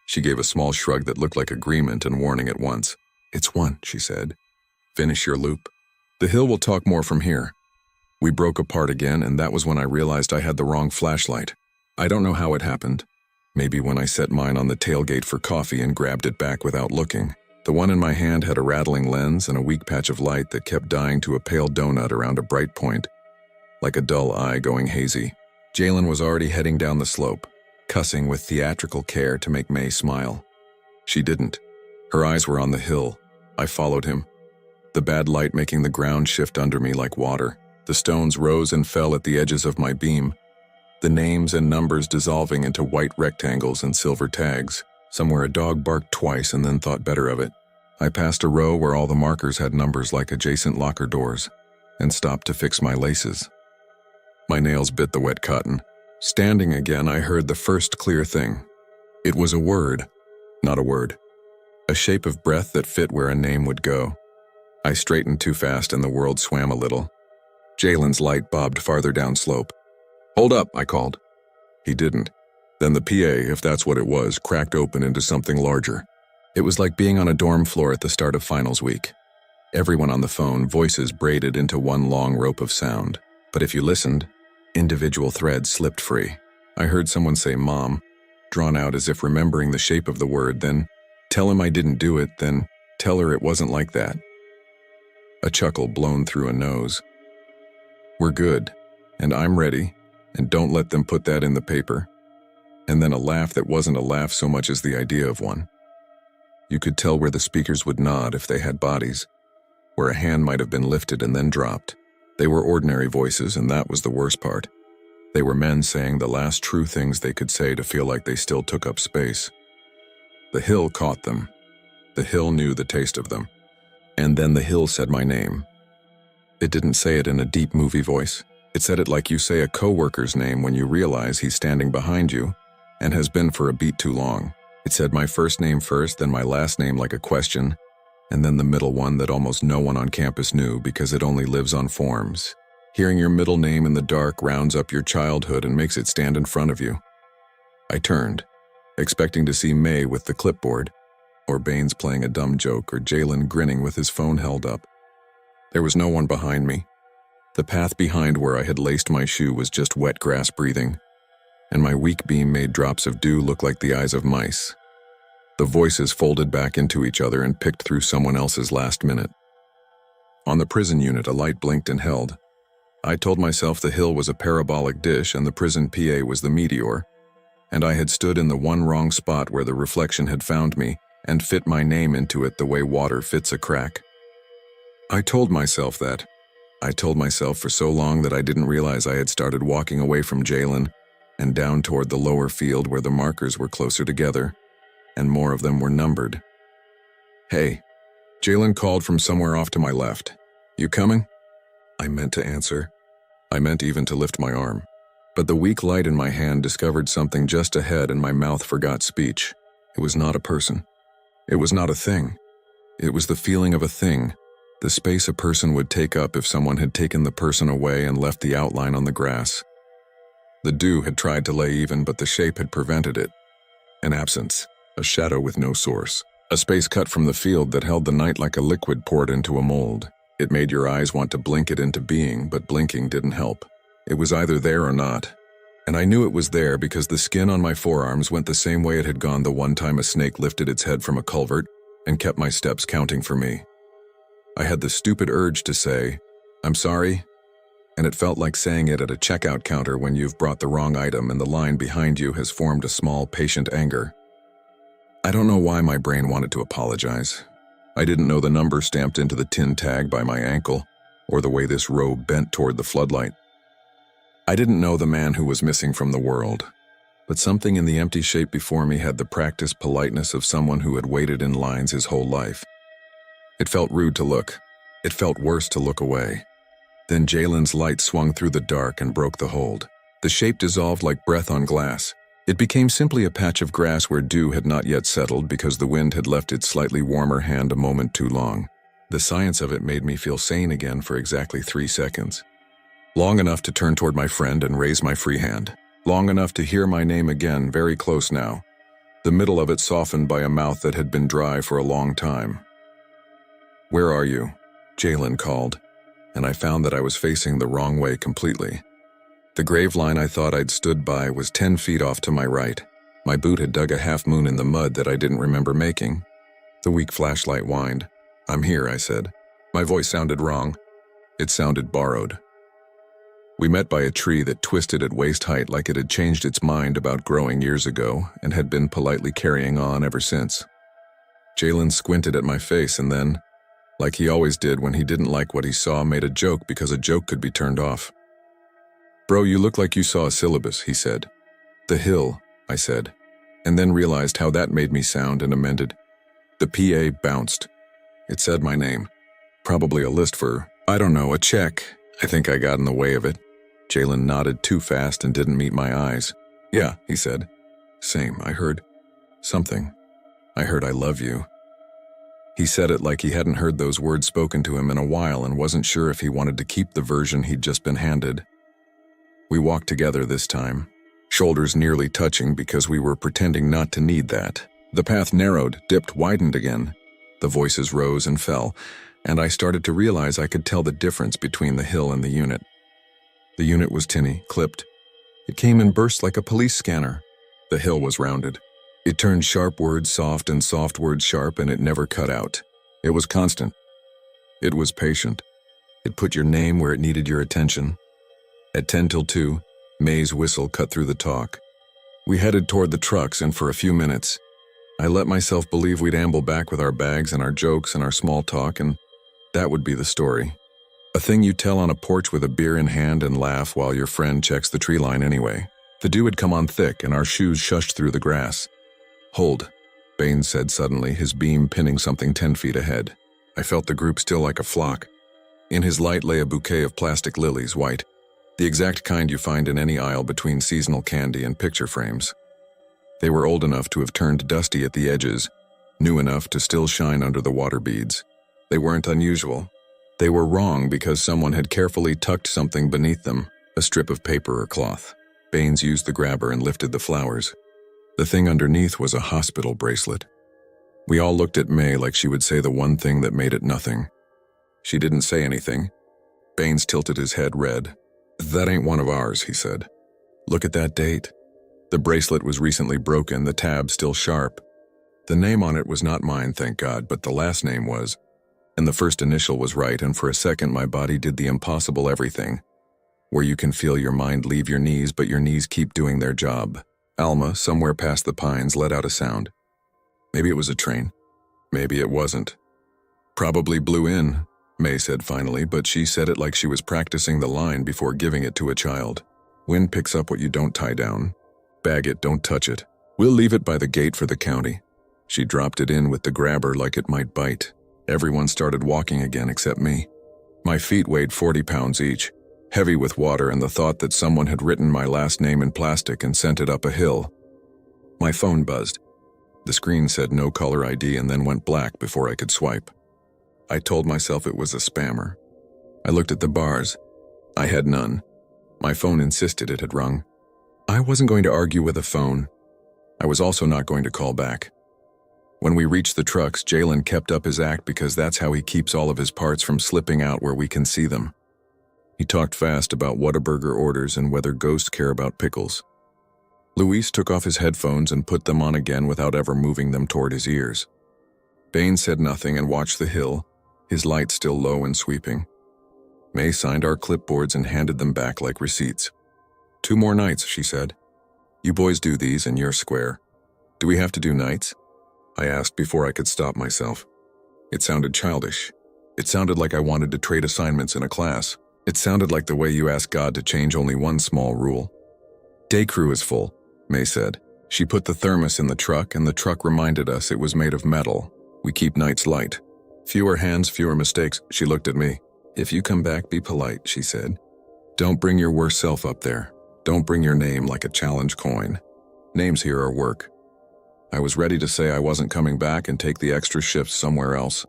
She gave a small shrug that looked like agreement and warning at once. It's 1, she said. Finish your loop. The hill will talk more from here. We broke apart again, and that was when I realized I had the wrong flashlight. I don't know how it happened. Maybe when I set mine on the tailgate for coffee and grabbed it back without looking. The one in my hand had a rattling lens and a weak patch of light that kept dying to a pale donut around a bright point, like a dull eye going hazy. Jalen was already heading down the slope, cussing with theatrical care to make May smile. She didn't. Her eyes were on the hill. I followed him, the bad light making the ground shift under me like water. The stones rose and fell at the edges of my beam, the names and numbers dissolving into white rectangles and silver tags. Somewhere a dog barked twice and then thought better of it. I passed a row where all the markers had numbers like adjacent locker doors, and stopped to fix my laces. My nails bit the wet cotton. Standing again, I heard the first clear thing. It was a word, not a word. A shape of breath that fit where a name would go. I straightened too fast and the world swam a little. Jalen's light bobbed farther down slope. "Hold up," I called. He didn't. Then the PA, if that's what it was, cracked open into something larger. It was like being on a dorm floor at the start of finals week. Everyone on the phone, voices braided into one long rope of sound. But if you listened, individual threads slipped free. I heard someone say "Mom," drawn out as if remembering the shape of the word, then tell him I didn't do it, then tell her it wasn't like that. A chuckle blown through a nose. "We're good, and I'm ready, and don't let them put that in the paper." And then a laugh that wasn't a laugh so much as the idea of one. You could tell where the speakers would nod if they had bodies, where a hand might have been lifted and then dropped. They were ordinary voices, and that was the worst part. They were men saying the last true things they could say to feel like they still took up space. The hill caught them. The hill knew the taste of them. And then the hill said my name. It didn't say it in a deep movie voice. It said it like you say a coworker's name when you realize he's standing behind you and has been for a beat too long. It said my first name first, then my last name like a question, and then the middle one that almost no one on campus knew because it only lives on forms. Hearing your middle name in the dark rounds up your childhood and makes it stand in front of you. I turned, expecting to see May with the clipboard, or Baines playing a dumb joke, or Jalen grinning with his phone held up. There was no one behind me. The path behind where I had laced my shoe was just wet grass breathing, and my weak beam made drops of dew look like the eyes of mice. The voices folded back into each other and picked through someone else's last minute. On the prison unit, a light blinked and held. I told myself the hill was a parabolic dish and the prison PA was the meteor, and I had stood in the one wrong spot where the reflection had found me and fit my name into it the way water fits a crack. I told myself that. I told myself for so long that I didn't realize I had started walking away from Jalen and down toward the lower field where the markers were closer together, and more of them were numbered. "Hey," Jalen called from somewhere off to my left. "You coming?" I meant to answer. I meant even to lift my arm. But the weak light in my hand discovered something just ahead and my mouth forgot speech. It was not a person. It was not a thing. It was the feeling of a thing, the space a person would take up if someone had taken the person away and left the outline on the grass. The dew had tried to lay even, but the shape had prevented it. An absence, a shadow with no source, a space cut from the field that held the night like a liquid poured into a mold. It made your eyes want to blink it into being, but blinking didn't help. It was either there or not. And I knew it was there because the skin on my forearms went the same way it had gone the one time a snake lifted its head from a culvert and kept my steps counting for me. I had the stupid urge to say, "I'm sorry," and it felt like saying it at a checkout counter when you've brought the wrong item and the line behind you has formed a small, patient anger. I don't know why my brain wanted to apologize. I didn't know the number stamped into the tin tag by my ankle, or the way this robe bent toward the floodlight. I didn't know the man who was missing from the world, but something in the empty shape before me had the practiced politeness of someone who had waited in lines his whole life. It felt rude to look. It felt worse to look away. Then Jalen's light swung through the dark and broke the hold. The shape dissolved like breath on glass. It became simply a patch of grass where dew had not yet settled because the wind had left its slightly warmer hand a moment too long. The science of it made me feel sane again for exactly 3 seconds. Long enough to turn toward my friend and raise my free hand. Long enough to hear my name again, very close now. The middle of it softened by a mouth that had been dry for a long time. "Where are you?" Jalen called, and I found that I was facing the wrong way completely. The grave line I thought I'd stood by was 10 feet off to my right. My boot had dug a half moon in the mud that I didn't remember making. The weak flashlight whined. "I'm here," I said. My voice sounded wrong. It sounded borrowed. We met by a tree that twisted at waist height like it had changed its mind about growing years ago and had been politely carrying on ever since. Jalen squinted at my face and then, like he always did when he didn't like what he saw, made a joke because a joke could be turned off. "Bro, you look like you saw a syllabus," he said. "The hill," I said, and then realized how that made me sound and amended. The PA bounced. It said my name. Probably a list for, I don't know, a check. I think I got in the way of it. Jalen nodded too fast and didn't meet my eyes. "Yeah," he said. "Same," I heard. Something. I heard I love you. He said it like he hadn't heard those words spoken to him in a while and wasn't sure if he wanted to keep the version he'd just been handed. We walked together this time, shoulders nearly touching because we were pretending not to need that. The path narrowed, dipped, widened again. The voices rose and fell, and I started to realize I could tell the difference between the hill and the unit. The unit was tinny, clipped. It came in bursts like a police scanner. The hill was rounded. It turned sharp words soft and soft words sharp, and it never cut out. It was constant. It was patient. It put your name where it needed your attention. At 10 till 2, May's whistle cut through the talk. We headed toward the trucks, and for a few minutes, I let myself believe we'd amble back with our bags and our jokes and our small talk, and that would be the story. A thing you tell on a porch with a beer in hand and laugh while your friend checks the tree line anyway. The dew had come on thick, and our shoes shushed through the grass. "Hold," Baines said suddenly, his beam pinning something 10 feet ahead. I felt the group still like a flock. In his light lay a bouquet of plastic lilies, white, the exact kind you find in any aisle between seasonal candy and picture frames. They were old enough to have turned dusty at the edges, new enough to still shine under the water beads. They weren't unusual. They were wrong because someone had carefully tucked something beneath them, a strip of paper or cloth. Baines used the grabber and lifted the flowers. The thing underneath was a hospital bracelet. We all looked at May like she would say the one thing that made it nothing. She didn't say anything. Baines tilted his head red. "That ain't one of ours," he said. "Look at that date." The bracelet was recently broken, the tab still sharp. The name on it was not mine, thank God, but the last name was. And the first initial was right, and for a second my body did the impossible everything, where you can feel your mind leave your knees, but your knees keep doing their job. Alma, somewhere past the pines, let out a sound. Maybe it was a train. Maybe it wasn't. "Probably blew in," May said finally, but she said it like she was practicing the line before giving it to a child. "Wind picks up what you don't tie down. Bag it, don't touch it. We'll leave it by the gate for the county." She dropped it in with the grabber like it might bite. Everyone started walking again except me. My feet weighed 40 pounds each, heavy with water and the thought that someone had written my last name in plastic and sent it up a hill. My phone buzzed. The screen said no caller ID and then went black before I could swipe. I told myself it was a spammer. I looked at the bars. I had none. My phone insisted it had rung. I wasn't going to argue with a phone. I was also not going to call back. When we reached the trucks, Jalen kept up his act because that's how he keeps all of his parts from slipping out where we can see them. He talked fast about Whataburger orders and whether ghosts care about pickles. Luis took off his headphones and put them on again without ever moving them toward his ears. Baines said nothing and watched the hill, his light still low and sweeping. May signed our clipboards and handed them back like receipts. 2 more nights, she said. "You boys do these and you're square." "Do we have to do nights?" I asked before I could stop myself. It sounded childish. It sounded like I wanted to trade assignments in a class. It sounded like the way you ask God to change only one small rule. "Day crew is full," May said. She put the thermos in the truck, and the truck reminded us it was made of metal. "We keep nights light. Fewer hands, fewer mistakes." She looked at me. "If you come back, be polite," she said. "Don't bring your worst self up there. Don't bring your name like a challenge coin. Names here are work." I was ready to say I wasn't coming back and take the extra shifts somewhere else.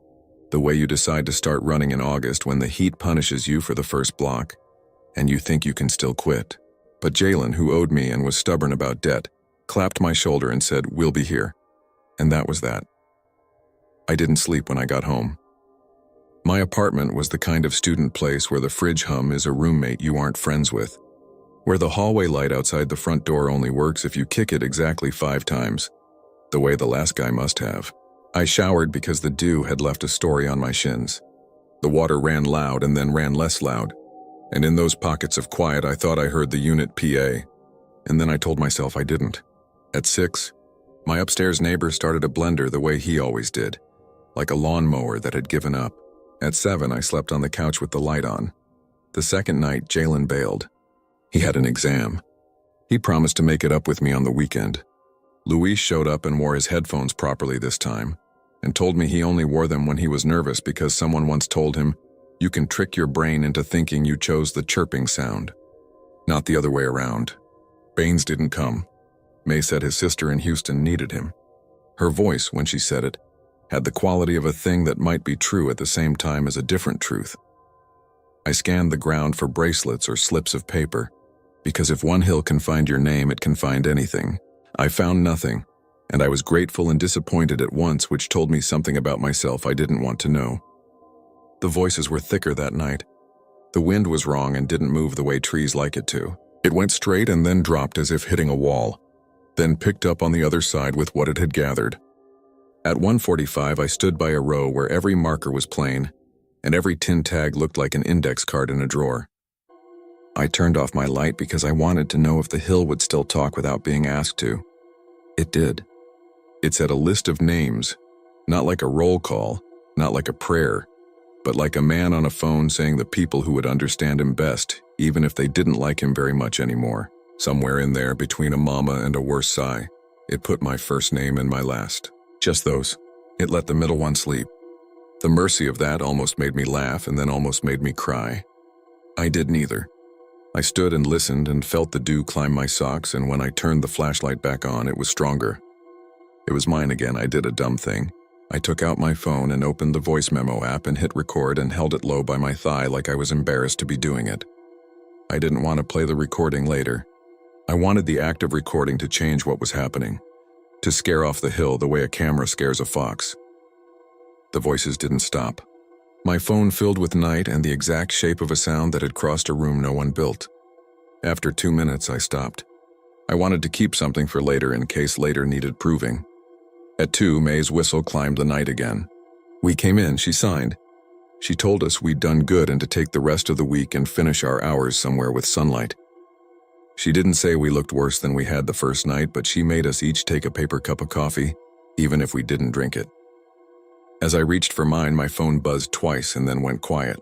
The way you decide to start running in August when the heat punishes you for the first block, and you think you can still quit. But Jalen, who owed me and was stubborn about debt, clapped my shoulder and said, "We'll be here." And that was that. I didn't sleep when I got home. My apartment was the kind of student place where the fridge hum is a roommate you aren't friends with, where the hallway light outside the front door only works if you kick it exactly 5 times, the way the last guy must have. I showered because the dew had left a story on my shins. The water ran loud and then ran less loud, and in those pockets of quiet I thought I heard the unit PA, and then I told myself I didn't. At 6, my upstairs neighbor started a blender the way he always did, like a lawnmower that had given up. At 7, I slept on the couch with the light on. The second night, Jalen bailed. He had an exam. He promised to make it up with me on the weekend. Luis showed up and wore his headphones properly this time, and told me he only wore them when he was nervous because someone once told him, "You can trick your brain into thinking you chose the chirping sound, not the other way around." Baines didn't come. May said his sister in Houston needed him. Her voice, when she said it, had the quality of a thing that might be true at the same time as a different truth. I scanned the ground for bracelets or slips of paper, because if one hill can find your name, it can find anything. I found nothing, and I was grateful and disappointed at once, which told me something about myself I didn't want to know. The voices were thicker that night. The wind was wrong and didn't move the way trees like it to. It went straight and then dropped as if hitting a wall, then picked up on the other side with what it had gathered. At 1:45, I stood by a row where every marker was plain, and every tin tag looked like an index card in a drawer. I turned off my light because I wanted to know if the hill would still talk without being asked to. It did. It said a list of names, not like a roll call, not like a prayer, but like a man on a phone saying the people who would understand him best, even if they didn't like him very much anymore. Somewhere in there, between a mama and a worse sigh, it put my first name and my last. Just those. It let the middle one sleep. The mercy of that almost made me laugh and then almost made me cry. I did neither. I stood and listened and felt the dew climb my socks, and when I turned the flashlight back on, it was stronger. It was mine again. I did a dumb thing. I took out my phone and opened the voice memo app and hit record and held it low by my thigh like I was embarrassed to be doing it. I didn't want to play the recording later. I wanted the act of recording to change what was happening, to scare off the hill the way a camera scares a fox. The voices didn't stop. My phone filled with night and the exact shape of a sound that had crossed a room no one built. After 2 minutes, I stopped. I wanted to keep something for later in case later needed proving. At 2, May's whistle climbed the night again. We came in, she signed. She told us we'd done good and to take the rest of the week and finish our hours somewhere with sunlight. She didn't say we looked worse than we had the first night, but she made us each take a paper cup of coffee, even if we didn't drink it. As I reached for mine, my phone buzzed twice and then went quiet.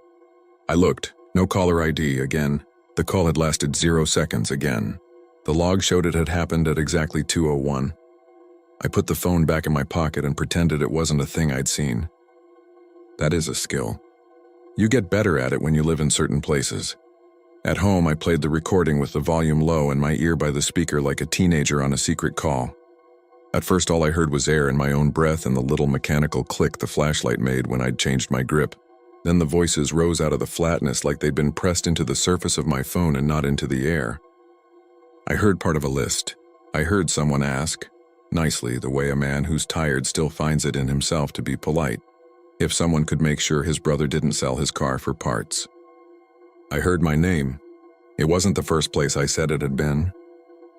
I looked. No caller ID again. The call had lasted 0 seconds again. The log showed it had happened at exactly 2:01. I put the phone back in my pocket and pretended it wasn't a thing I'd seen. That is a skill. You get better at it when you live in certain places. At home, I played the recording with the volume low and my ear by the speaker like a teenager on a secret call. At first, all I heard was air and my own breath and the little mechanical click the flashlight made when I'd changed my grip. Then the voices rose out of the flatness like they'd been pressed into the surface of my phone and not into the air. I heard part of a list. I heard someone ask, nicely, the way a man who's tired still finds it in himself to be polite, if someone could make sure his brother didn't sell his car for parts. I heard my name. It wasn't the first place I said it had been.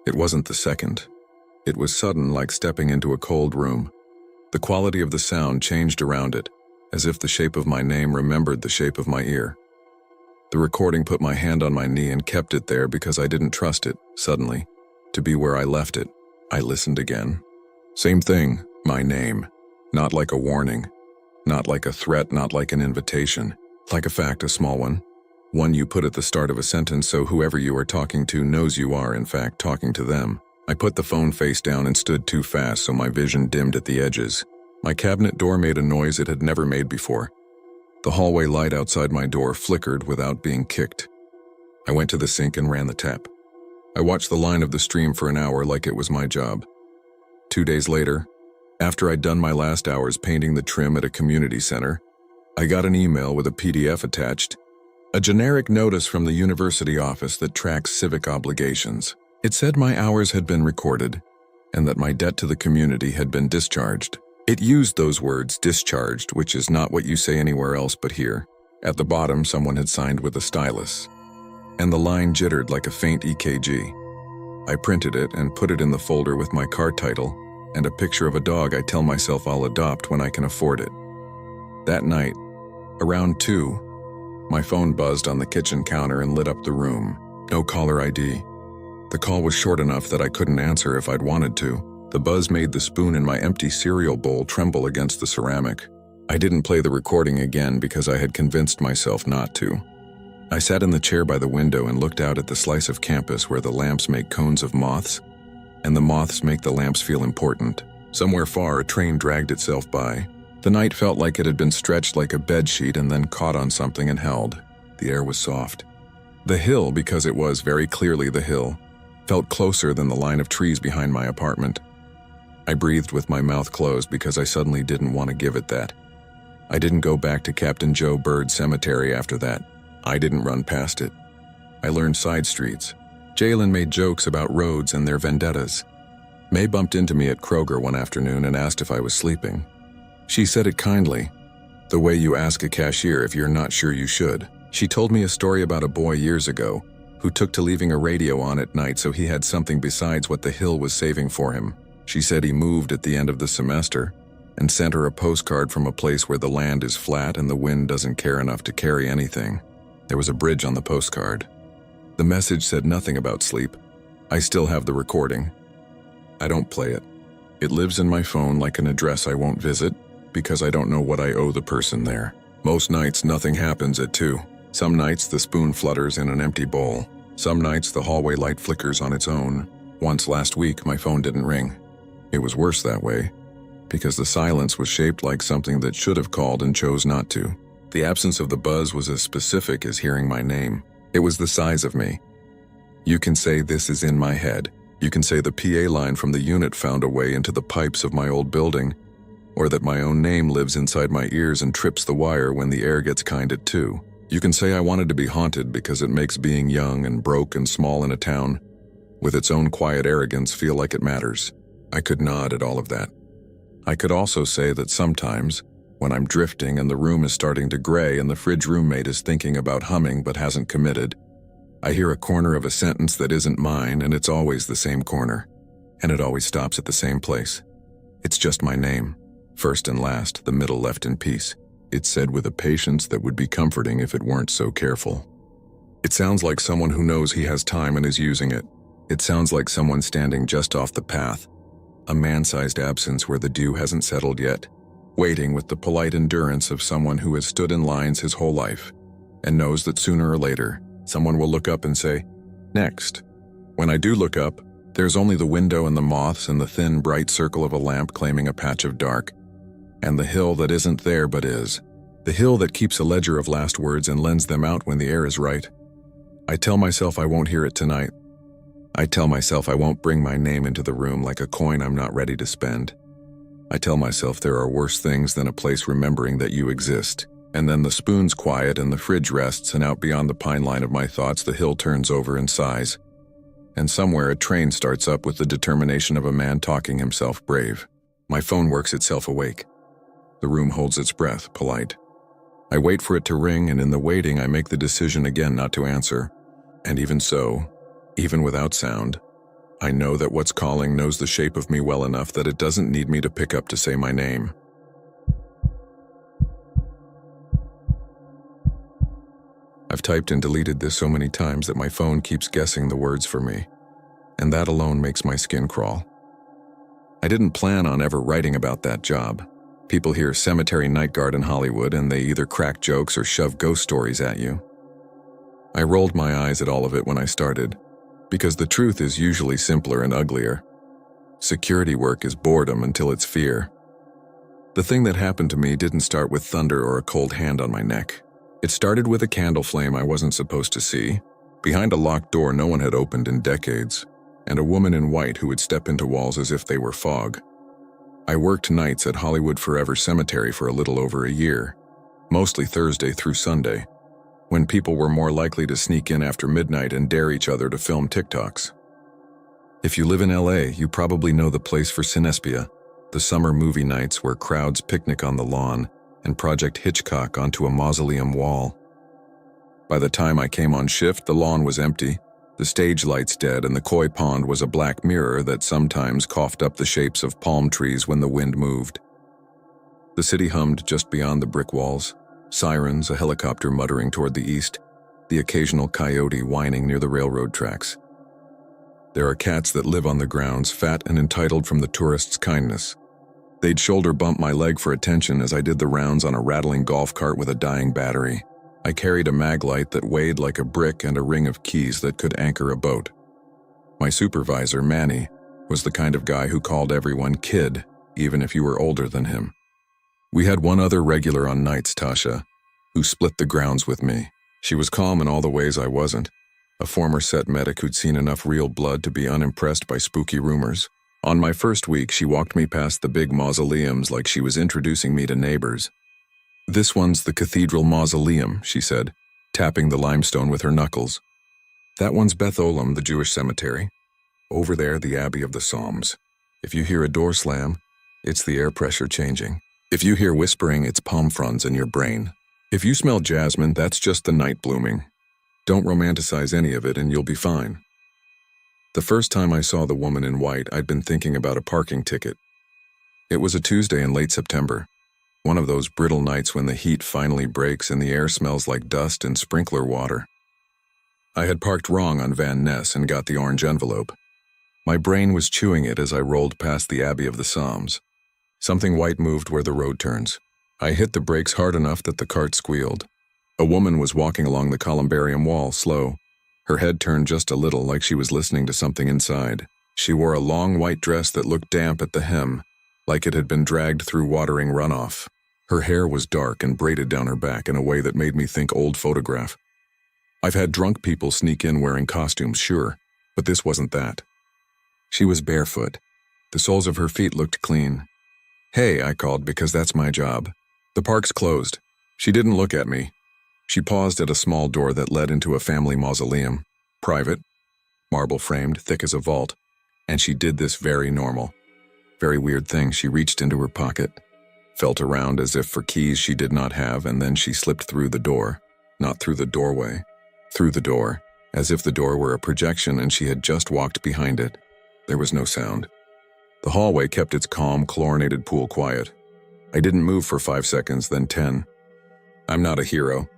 It wasn't the second. It was sudden, like stepping into a cold room. The quality of the sound changed around it, as if the shape of my name remembered the shape of my ear. The recording put my hand on my knee and kept it there because I didn't trust it, suddenly, to be where I left it. I listened again. Same thing, my name. Not like a warning. Not like a threat, not like an invitation. Like a fact, a small one. One you put at the start of a sentence so whoever you are talking to knows you are, in fact, talking to them. I put the phone face down and stood too fast so my vision dimmed at the edges. My cabinet door made a noise it had never made before. The hallway light outside my door flickered without being kicked. I went to the sink and ran the tap. I watched the line of the stream for an hour like it was my job. 2 days later, after I'd done my last hours painting the trim at a community center, I got an email with a PDF attached, a generic notice from the university office that tracks civic obligations. It said my hours had been recorded and that my debt to the community had been discharged. It used those words, discharged, which is not what you say anywhere else but here. At the bottom, someone had signed with a stylus, and the line jittered like a faint EKG. I printed it and put it in the folder with my car title and a picture of a dog I tell myself I'll adopt when I can afford it. That night, around 2, my phone buzzed on the kitchen counter and lit up the room. No caller ID. The call was short enough that I couldn't answer if I'd wanted to. The buzz made the spoon in my empty cereal bowl tremble against the ceramic. I didn't play the recording again because I had convinced myself not to. I sat in the chair by the window and looked out at the slice of campus where the lamps make cones of moths, and the moths make the lamps feel important. Somewhere far, a train dragged itself by. The night felt like it had been stretched like a bedsheet and then caught on something and held. The air was soft. The hill, because it was very clearly the hill, felt closer than the line of trees behind my apartment. I breathed with my mouth closed because I suddenly didn't want to give it that. I didn't go back to Captain Joe Bird Cemetery after that. I didn't run past it. I learned side streets. Jalen made jokes about roads and their vendettas. May bumped into me at Kroger one afternoon and asked if I was sleeping. She said it kindly, the way you ask a cashier if you're not sure you should. She told me a story about a boy years ago who took to leaving a radio on at night so he had something besides what the hill was saving for him. She said he moved at the end of the semester and sent her a postcard from a place where the land is flat and the wind doesn't care enough to carry anything. There was a bridge on the postcard. The message said nothing about sleep. I still have the recording. I don't play it. It lives in my phone like an address I won't visit because I don't know what I owe the person there. Most nights nothing happens at 2. Some nights the spoon flutters in an empty bowl. Some nights the hallway light flickers on its own. Once last week my phone didn't ring. It was worse that way because the silence was shaped like something that should have called and chose not to. The absence of the buzz was as specific as hearing my name. It was the size of me. You can say this is in my head. You can say the PA line from the unit found a way into the pipes of my old building, or that my own name lives inside my ears and trips the wire when the air gets kind at 2. You can say I wanted to be haunted because it makes being young and broke and small in a town with its own quiet arrogance feel like it matters. I could nod at all of that. I could also say that sometimes, when I'm drifting and the room is starting to gray and the fridge roommate is thinking about humming but hasn't committed, I hear a corner of a sentence that isn't mine and it's always the same corner, and it always stops at the same place. It's just my name, first and last, the middle left in peace. It's said with a patience that would be comforting if it weren't so careful. It sounds like someone who knows he has time and is using it. It sounds like someone standing just off the path, a man-sized absence where the dew hasn't settled yet, waiting with the polite endurance of someone who has stood in lines his whole life and knows that sooner or later, someone will look up and say, "Next." When I do look up, there's only the window and the moths and the thin, bright circle of a lamp claiming a patch of dark, and the hill that isn't there but is. The hill that keeps a ledger of last words and lends them out when the air is right. I tell myself I won't hear it tonight. I tell myself I won't bring my name into the room like a coin I'm not ready to spend. I tell myself there are worse things than a place remembering that you exist. And then the spoon's quiet and the fridge rests, and out beyond the pine line of my thoughts the hill turns over and sighs. And somewhere a train starts up with the determination of a man talking himself brave. My phone works itself awake. The room holds its breath, polite. I wait for it to ring, and in the waiting I make the decision again not to answer. And even so, even without sound, I know that what's calling knows the shape of me well enough that it doesn't need me to pick up to say my name. I've typed and deleted this so many times that my phone keeps guessing the words for me, and that alone makes my skin crawl. I didn't plan on ever writing about that job. People hear cemetery night guard in Hollywood and they either crack jokes or shove ghost stories at you. I rolled my eyes at all of it when I started, because the truth is usually simpler and uglier. Security work is boredom until it's fear. The thing that happened to me didn't start with thunder or a cold hand on my neck. It started with a candle flame I wasn't supposed to see, behind a locked door no one had opened in decades, and a woman in white who would step into walls as if they were fog. I worked nights at Hollywood Forever Cemetery for a little over a year, mostly Thursday through Sunday, when people were more likely to sneak in after midnight and dare each other to film TikToks. If you live in LA, you probably know the place for Cinespia, the summer movie nights where crowds picnic on the lawn and project Hitchcock onto a mausoleum wall. By the time I came on shift, the lawn was empty, the stage lights dead, and the koi pond was a black mirror that sometimes coughed up the shapes of palm trees when the wind moved. The city hummed just beyond the brick walls, sirens, a helicopter muttering toward the east, the occasional coyote whining near the railroad tracks. There are cats that live on the grounds, fat and entitled from the tourists' kindness. They'd shoulder bump my leg for attention as I did the rounds on a rattling golf cart with a dying battery. I carried a mag light that weighed like a brick and a ring of keys that could anchor a boat. My supervisor, Manny, was the kind of guy who called everyone kid, even if you were older than him. We had one other regular on nights, Tasha, who split the grounds with me. She was calm in all the ways I wasn't, a former set medic who'd seen enough real blood to be unimpressed by spooky rumors. On my first week, she walked me past the big mausoleums like she was introducing me to neighbors. "This one's the Cathedral Mausoleum," she said, tapping the limestone with her knuckles. "That one's Beth Olam, the Jewish cemetery. Over there, the Abbey of the Psalms. If you hear a door slam, it's the air pressure changing. If you hear whispering, it's palm fronds in your brain. If you smell jasmine, that's just the night blooming. Don't romanticize any of it and you'll be fine." The first time I saw the woman in white, I'd been thinking about a parking ticket. It was a Tuesday in late September, one of those brittle nights when the heat finally breaks and the air smells like dust and sprinkler water. I had parked wrong on Van Ness and got the orange envelope. My brain was chewing it as I rolled past the Abbey of the Psalms. Something white moved where the road turns. I hit the brakes hard enough that the cart squealed. A woman was walking along the columbarium wall, slow. Her head turned just a little, like she was listening to something inside. She wore a long white dress that looked damp at the hem, like it had been dragged through watering runoff. Her hair was dark and braided down her back in a way that made me think old photograph. I've had drunk people sneak in wearing costumes, sure, but this wasn't that. She was barefoot. The soles of her feet looked clean. "Hey," I called, because that's my job. "The park's closed." She didn't look at me. She paused at a small door that led into a family mausoleum. Private, marble-framed, thick as a vault. And she did this very normal, very weird thing. She reached into her pocket, felt around as if for keys she did not have, and then she slipped through the door. Not through the doorway. Through the door, as if the door were a projection and she had just walked behind it. There was no sound. The hallway kept its calm, chlorinated pool quiet. I didn't move for 5 seconds, then 10. I'm not a hero.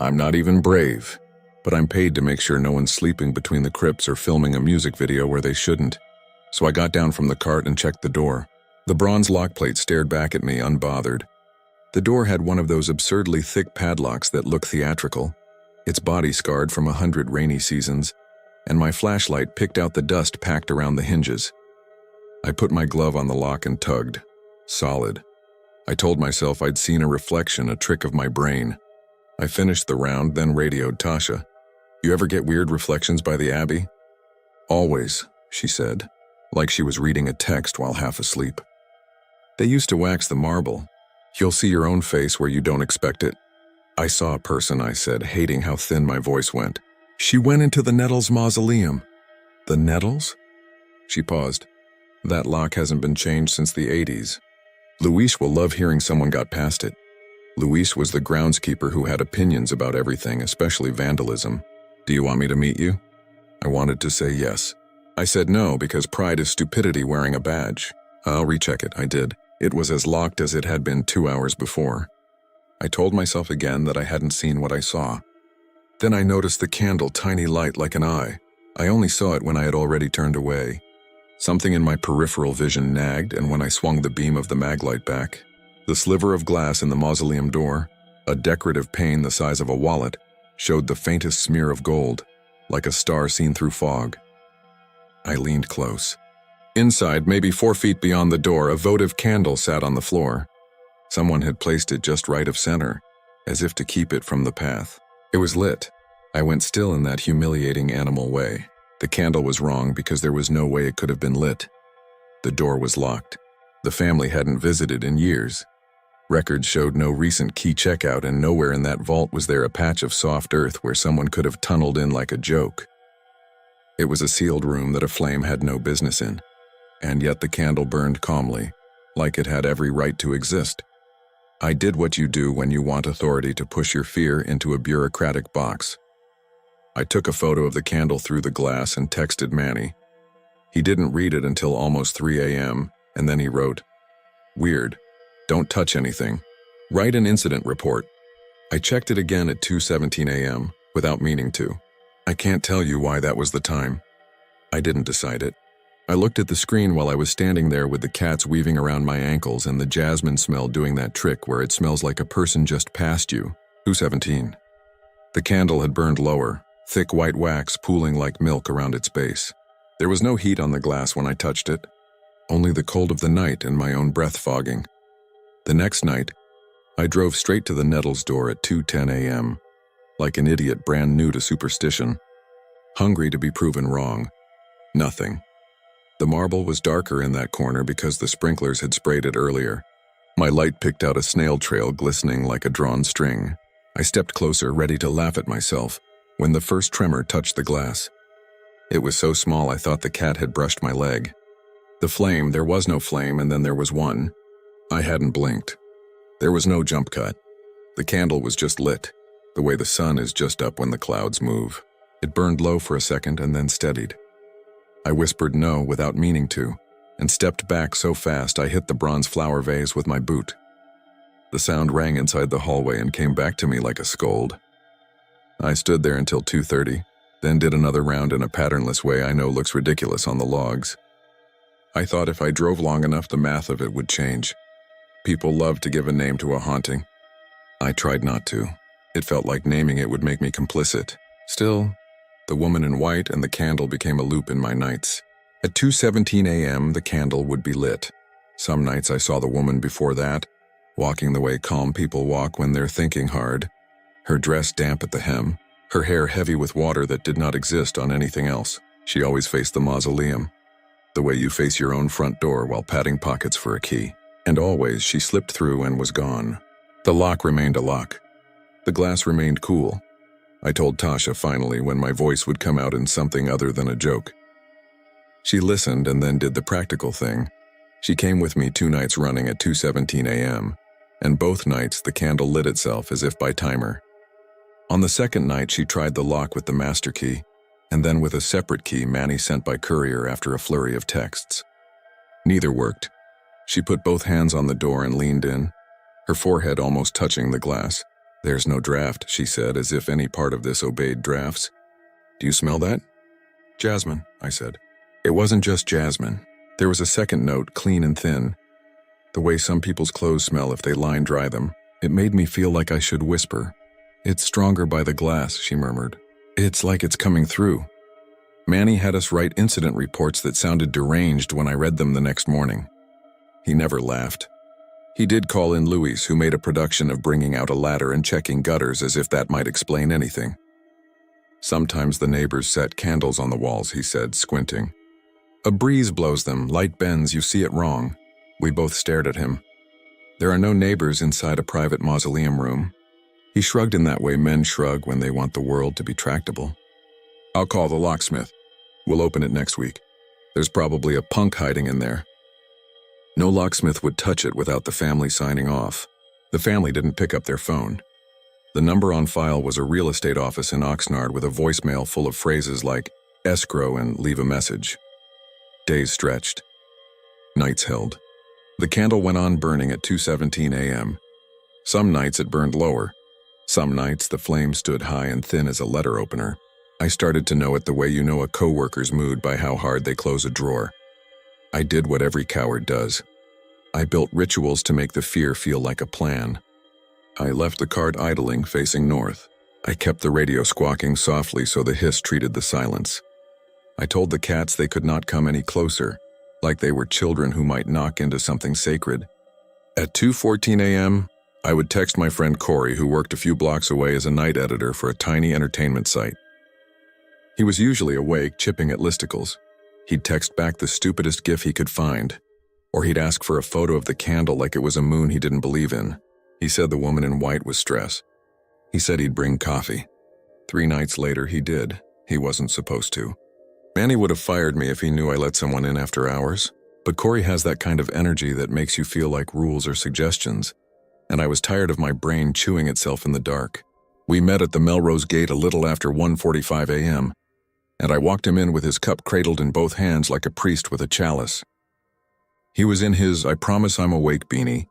I'm not even brave. But I'm paid to make sure no one's sleeping between the crypts or filming a music video where they shouldn't. So I got down from the cart and checked the door. The bronze lock plate stared back at me, unbothered. The door had one of those absurdly thick padlocks that look theatrical, its body scarred from 100 rainy seasons, and my flashlight picked out the dust packed around the hinges. I put my glove on the lock and tugged. Solid. I told myself I'd seen a reflection, a trick of my brain. I finished the round, then radioed Tasha. "You ever get weird reflections by the Abbey?" "Always," she said, like she was reading a text while half asleep. "They used to wax the marble. You'll see your own face where you don't expect it." "I saw a person," I said, hating how thin my voice went. "She went into the Nettles Mausoleum." "The Nettles?" She paused. "That lock hasn't been changed since the 80s. Luis will love hearing someone got past it." Luis was the groundskeeper who had opinions about everything, especially vandalism. "Do you want me to meet you?" I wanted to say yes. I said no because pride is stupidity wearing a badge. "I'll recheck it." I did. It was as locked as it had been 2 hours before. I told myself again that I hadn't seen what I saw. Then I noticed the candle, tiny light like an eye. I only saw it when I had already turned away. Something in my peripheral vision nagged, and when I swung the beam of the maglite back, the sliver of glass in the mausoleum door, a decorative pane the size of a wallet, showed the faintest smear of gold, like a star seen through fog. I leaned close. Inside, maybe 4 feet beyond the door, a votive candle sat on the floor. Someone had placed it just right of center, as if to keep it from the path. It was lit. I went still in that humiliating animal way. The candle was wrong because there was no way it could have been lit. The door was locked. The family hadn't visited in years. Records showed no recent key checkout, and nowhere in that vault was there a patch of soft earth where someone could have tunneled in like a joke. It was a sealed room that a flame had no business in, and yet the candle burned calmly, like it had every right to exist. I did what you do when you want authority to push your fear into a bureaucratic box. I took a photo of the candle through the glass and texted Manny. He didn't read it until almost 3 a.m., and then he wrote, "Weird. Don't touch anything. Write an incident report." I checked it again at 2:17 a.m., without meaning to. I can't tell you why that was the time. I didn't decide it. I looked at the screen while I was standing there with the cats weaving around my ankles and the jasmine smell doing that trick where it smells like a person just passed you. 2:17. The candle had burned lower, thick white wax pooling like milk around its base. There was no heat on the glass when I touched it, only the cold of the night and my own breath fogging. The next night, I drove straight to the Nettles door at 2:10 a.m., like an idiot brand new to superstition, hungry to be proven wrong. Nothing. The marble was darker in that corner because the sprinklers had sprayed it earlier. My light picked out a snail trail glistening like a drawn string. I stepped closer, ready to laugh at myself, when the first tremor touched the glass. It was so small I thought the cat had brushed my leg. There was no flame, and then there was one. I hadn't blinked. There was no jump cut. The candle was just lit, the way the sun is just up when the clouds move. It burned low for a second and then steadied. I whispered no without meaning to, and stepped back so fast I hit the bronze flower vase with my boot. The sound rang inside the hallway and came back to me like a scold. I stood there until 2:30, then did another round in a patternless way I know looks ridiculous on the logs. I thought if I drove long enough the math of it would change. People love to give a name to a haunting. I tried not to. It felt like naming it would make me complicit. Still, the woman in white and the candle became a loop in my nights. At 2:17 a.m., the candle would be lit. Some nights I saw the woman before that, walking the way calm people walk when they're thinking hard, her dress damp at the hem, her hair heavy with water that did not exist on anything else. She always faced the mausoleum, the way you face your own front door while patting pockets for a key. And always she slipped through and was gone. The lock remained a lock. The glass remained cool. I told Tasha finally when my voice would come out in something other than a joke. She listened and then did the practical thing. She came with me 2 nights running at 2:17 a.m., and both nights the candle lit itself as if by timer. On the second night she tried the lock with the master key, and then with a separate key Manny sent by courier after a flurry of texts. Neither worked. She put both hands on the door and leaned in, her forehead almost touching the glass. "There's no draft," she said, as if any part of this obeyed drafts. "Do you smell that?" "Jasmine," I said. It wasn't just jasmine. There was a second note, clean and thin. The way some people's clothes smell if they line dry them. It made me feel like I should whisper. "It's stronger by the glass," she murmured. "It's like it's coming through." Manny had us write incident reports that sounded deranged when I read them the next morning. He never laughed. He did call in Louis, who made a production of bringing out a ladder and checking gutters as if that might explain anything. "Sometimes the neighbors set candles on the walls," he said, squinting. "A breeze blows them, light bends, you see it wrong." We both stared at him. There are no neighbors inside a private mausoleum room. He shrugged in that way men shrug when they want the world to be tractable. "I'll call the locksmith. We'll open it next week. There's probably a punk hiding in there." No locksmith would touch it without the family signing off. The family didn't pick up their phone. The number on file was a real estate office in Oxnard with a voicemail full of phrases like escrow and leave a message. Days stretched. Nights held. The candle went on burning at 2:17 a.m. Some nights it burned lower. Some nights the flame stood high and thin as a letter opener. I started to know it the way you know a coworker's mood by how hard they close a drawer. I did what every coward does. I built rituals to make the fear feel like a plan. I left the cart idling, facing north. I kept the radio squawking softly so the hiss treated the silence. I told the cats they could not come any closer, like they were children who might knock into something sacred. At 2:14 a.m., I would text my friend Corey, who worked a few blocks away as a night editor for a tiny entertainment site. He was usually awake, chipping at listicles. He'd text back the stupidest gif he could find, or he'd ask for a photo of the candle like it was a moon he didn't believe in. He said the woman in white was stress. He said he'd bring coffee. 3 nights later, he did. He wasn't supposed to. Manny would have fired me if he knew I let someone in after hours, but Corey has that kind of energy that makes you feel like rules or suggestions, and I was tired of my brain chewing itself in the dark. We met at the Melrose Gate a little after 1:45 a.m., and I walked him in with his cup cradled in both hands like a priest with a chalice. He was in his "I promise I'm awake" beanie,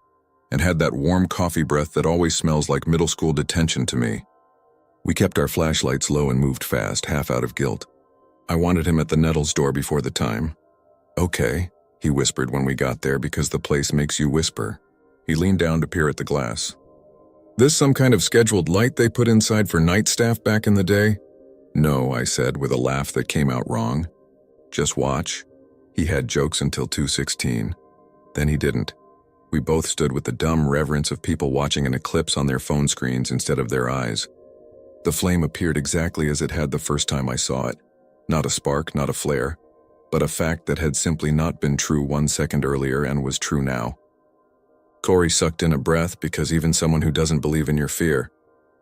and had that warm coffee breath that always smells like middle school detention to me. We kept our flashlights low and moved fast, half out of guilt. I wanted him at the Nettles door before the time. "Okay," he whispered when we got there, because the place makes you whisper. He leaned down to peer at the glass. "This some kind of scheduled light they put inside for night staff back in the day?" "No," I said with a laugh that came out wrong. "Just watch." He had jokes until 2:16. Then he didn't. We both stood with the dumb reverence of people watching an eclipse on their phone screens instead of their eyes. The flame appeared exactly as it had the first time I saw it. Not a spark, not a flare. but a fact that had simply not been true 1 second earlier and was true now. Corey sucked in a breath because even someone who doesn't believe in your fear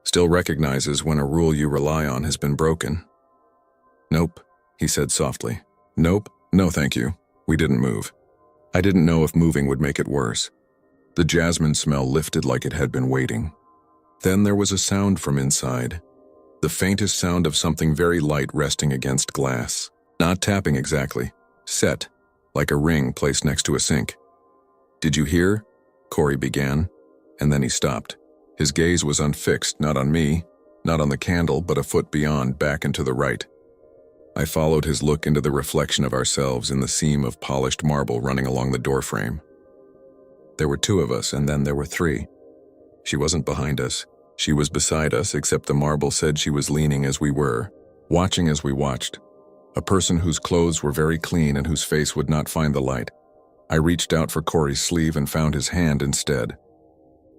still recognizes when a rule you rely on has been broken. "Nope," he said softly. "Nope, no thank you." We didn't move. I didn't know if moving would make it worse. The jasmine smell lifted like it had been waiting. Then there was a sound from inside. The faintest sound of something very light resting against glass. Not tapping exactly. Set, like a ring placed next to a sink. "Did you hear?" Corey began, and then he stopped. His gaze was unfixed, not on me, not on the candle, but a foot beyond, back and to the right. I followed his look into the reflection of ourselves in the seam of polished marble running along the doorframe. There were 2 of us, and then there were 3. She wasn't behind us. She was beside us, except the marble said she was leaning as we were, watching as we watched. A person whose clothes were very clean and whose face would not find the light. I reached out for Corey's sleeve and found his hand instead.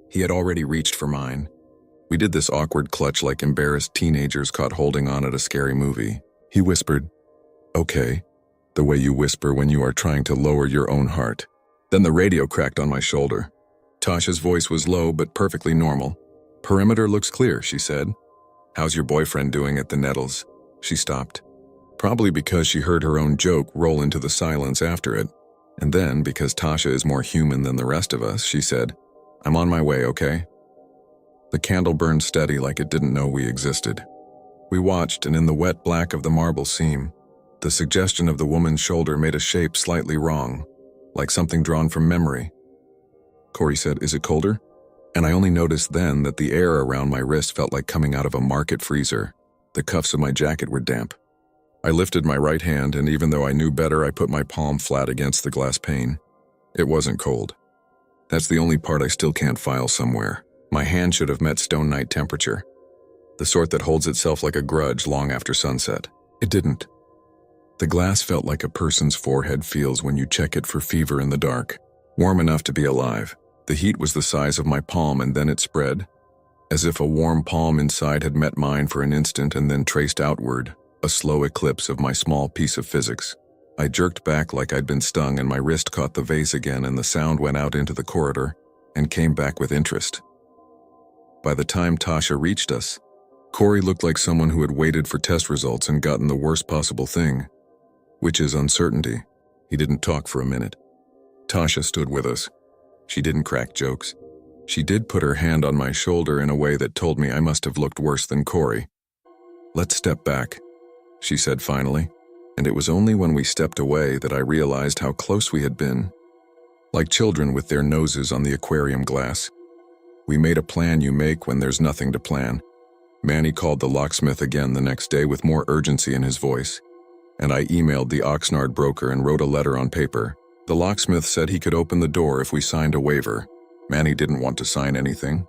He had already reached for mine. We did this awkward clutch like embarrassed teenagers caught holding on at a scary movie. He whispered, "Okay," the way you whisper when you are trying to lower your own heart. Then the radio cracked on my shoulder. Tasha's voice was low but perfectly normal. "Perimeter looks clear," she said. "How's your boyfriend doing at the Nettles?" She stopped. Probably because she heard her own joke roll into the silence after it. And then, because Tasha is more human than the rest of us, she said, "I'm on my way, okay?" The candle burned steady like it didn't know we existed. We watched, and in the wet black of the marble seam, the suggestion of the woman's shoulder made a shape slightly wrong, like something drawn from memory. Corey said, "Is it colder?" And I only noticed then that the air around my wrist felt like coming out of a market freezer. The cuffs of my jacket were damp. I lifted my right hand, and even though I knew better, I put my palm flat against the glass pane. It wasn't cold. That's the only part I still can't file somewhere. My hand should have met stone night temperature. The sort that holds itself like a grudge long after sunset. It didn't. The glass felt like a person's forehead feels when you check it for fever in the dark. Warm enough to be alive. The heat was the size of my palm, and then it spread, as if a warm palm inside had met mine for an instant and then traced outward, a slow eclipse of my small piece of physics. I jerked back like I'd been stung, and my wrist caught the vase again, and the sound went out into the corridor and came back with interest. By the time Tasha reached us, Corey looked like someone who had waited for test results and gotten the worst possible thing, which is uncertainty. He didn't talk for a minute. Tasha stood with us. She didn't crack jokes. She did put her hand on my shoulder in a way that told me I must have looked worse than Corey. "Let's step back," she said finally, and it was only when we stepped away that I realized how close we had been. Like children with their noses on the aquarium glass. We made a plan you make when there's nothing to plan. Manny called the locksmith again the next day with more urgency in his voice, and I emailed the Oxnard broker and wrote a letter on paper. The locksmith said he could open the door if we signed a waiver. Manny didn't want to sign anything.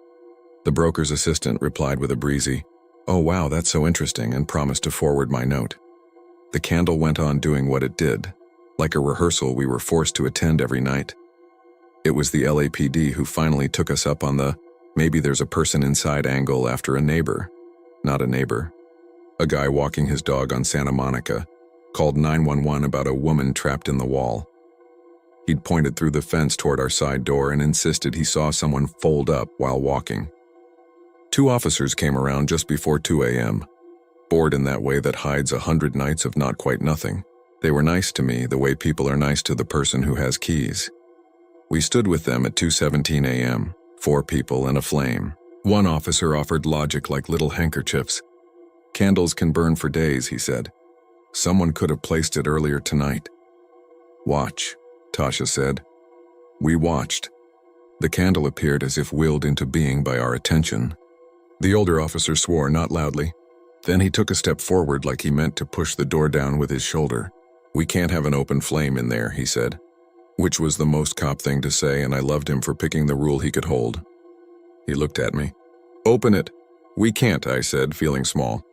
The broker's assistant replied with a breezy, "Oh wow, that's so interesting," and promised to forward my note. The candle went on doing what it did. Like a rehearsal we were forced to attend every night. It was the LAPD who finally took us up on the maybe there's a person inside angle after a neighbor. Not a neighbor. A guy walking his dog on Santa Monica called 911 about a woman trapped in the wall. He'd pointed through the fence toward our side door and insisted he saw someone fold up while walking. 2 officers came around just before 2 a.m., bored in that way that hides 100 nights of not quite nothing. They were nice to me the way people are nice to the person who has keys. We stood with them at 2:17 a.m., 4 people and a flame. One officer offered logic like little handkerchiefs. "Candles can burn for days," he said. "Someone could have placed it earlier tonight." "Watch," Tasha said. We watched. The candle appeared as if willed into being by our attention. The older officer swore, not loudly. Then he took a step forward like he meant to push the door down with his shoulder. "We can't have an open flame in there," he said. Which was the most cop thing to say, and I loved him for picking the rule he could hold. He looked at me. "Open it." "We can't," I said, feeling small.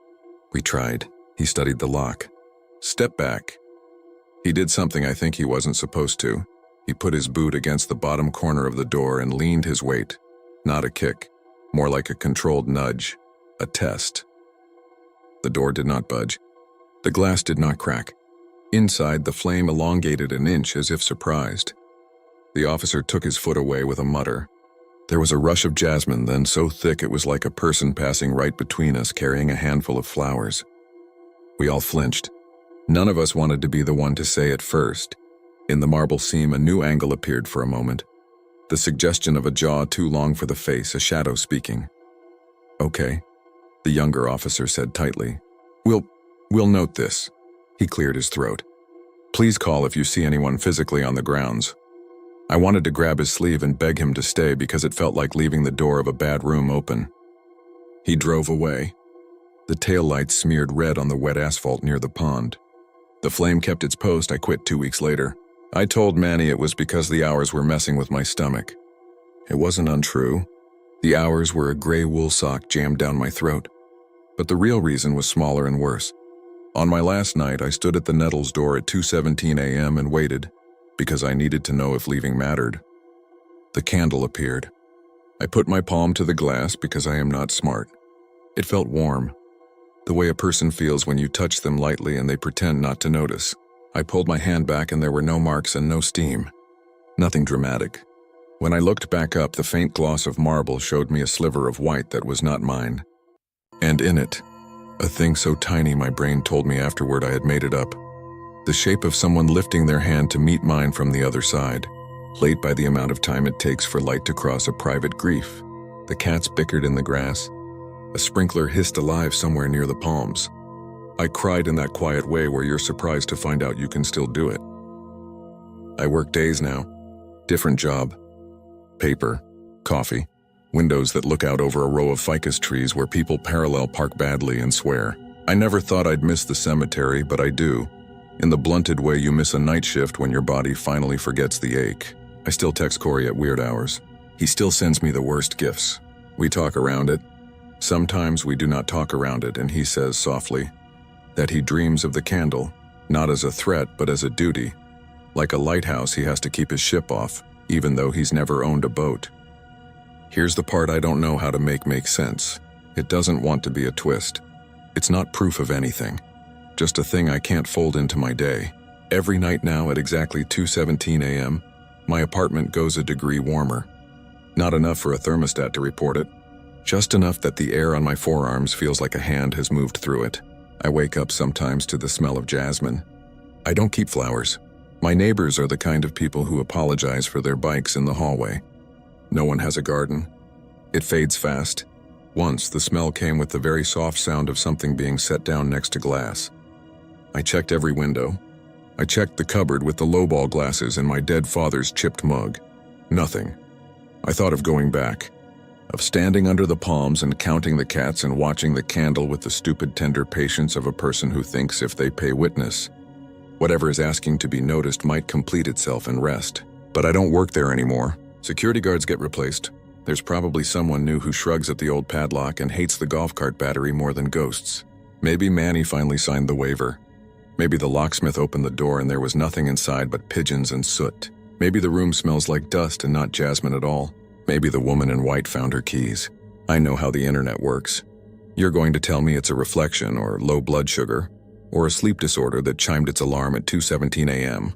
We tried. He studied the lock. "Step back." He did something I think he wasn't supposed to. He put his boot against the bottom corner of the door and leaned his weight. Not a kick, more like a controlled nudge, a test. The door did not budge. The glass did not crack. Inside, the flame elongated an inch as if surprised. The officer took his foot away with a mutter. There was a rush of jasmine, then so thick it was like a person passing right between us carrying a handful of flowers. We all flinched. None of us wanted to be the one to say it first. In the marble seam, a new angle appeared for a moment. The suggestion of a jaw too long for the face, a shadow speaking. "Okay," the younger officer said tightly. We'll note this." He cleared his throat. "Please call if you see anyone physically on the grounds." I wanted to grab his sleeve and beg him to stay because it felt like leaving the door of a bad room open. He drove away. The taillights smeared red on the wet asphalt near the pond. The flame kept its post. I quit 2 weeks later. I told Manny it was because the hours were messing with my stomach. It wasn't untrue. The hours were a gray wool sock jammed down my throat. But the real reason was smaller and worse. On my last night, I stood at the Nettles door at 2:17 a.m. and waited, because I needed to know if leaving mattered. The candle appeared. I put my palm to the glass because I am not smart. It felt warm, the way a person feels when you touch them lightly and they pretend not to notice. I pulled my hand back and there were no marks and no steam. Nothing dramatic. When I looked back up, the faint gloss of marble showed me a sliver of white that was not mine. And in it, a thing so tiny my brain told me afterward I had made it up. The shape of someone lifting their hand to meet mine from the other side, late by the amount of time it takes for light to cross a private grief. The cats bickered in the grass. A sprinkler hissed alive somewhere near the palms. I cried in that quiet way where you're surprised to find out you can still do it. I work days now. Different job. Paper. Coffee. Windows that look out over a row of ficus trees where people parallel park badly and swear. I never thought I'd miss the cemetery, but I do. In the blunted way you miss a night shift when your body finally forgets the ache. I still text Corey at weird hours. He still sends me the worst gifts. We talk around it. Sometimes we do not talk around it, and he says softly that he dreams of the candle, not as a threat but as a duty. Like a lighthouse, he has to keep his ship off, even though he's never owned a boat. Here's the part I don't know how to make sense. It doesn't want to be a twist. It's not proof of anything. Just a thing I can't fold into my day. Every night now at exactly 2:17 a.m., my apartment goes a degree warmer. Not enough for a thermostat to report it. Just enough that the air on my forearms feels like a hand has moved through it. I wake up sometimes to the smell of jasmine. I don't keep flowers. My neighbors are the kind of people who apologize for their bikes in the hallway. No one has a garden. It fades fast. Once, the smell came with the very soft sound of something being set down next to glass. I checked every window. I checked the cupboard with the lowball glasses and my dead father's chipped mug. Nothing. I thought of going back, of standing under the palms and counting the cats and watching the candle with the stupid tender patience of a person who thinks if they pay witness, whatever is asking to be noticed might complete itself and rest. But I don't work there anymore. Security guards get replaced. There's probably someone new who shrugs at the old padlock and hates the golf cart battery more than ghosts. Maybe Manny finally signed the waiver. Maybe the locksmith opened the door and there was nothing inside but pigeons and soot. Maybe the room smells like dust and not jasmine at all. Maybe the woman in white found her keys. I know how the internet works. You're going to tell me it's a reflection or low blood sugar or a sleep disorder that chimed its alarm at 2:17 a.m.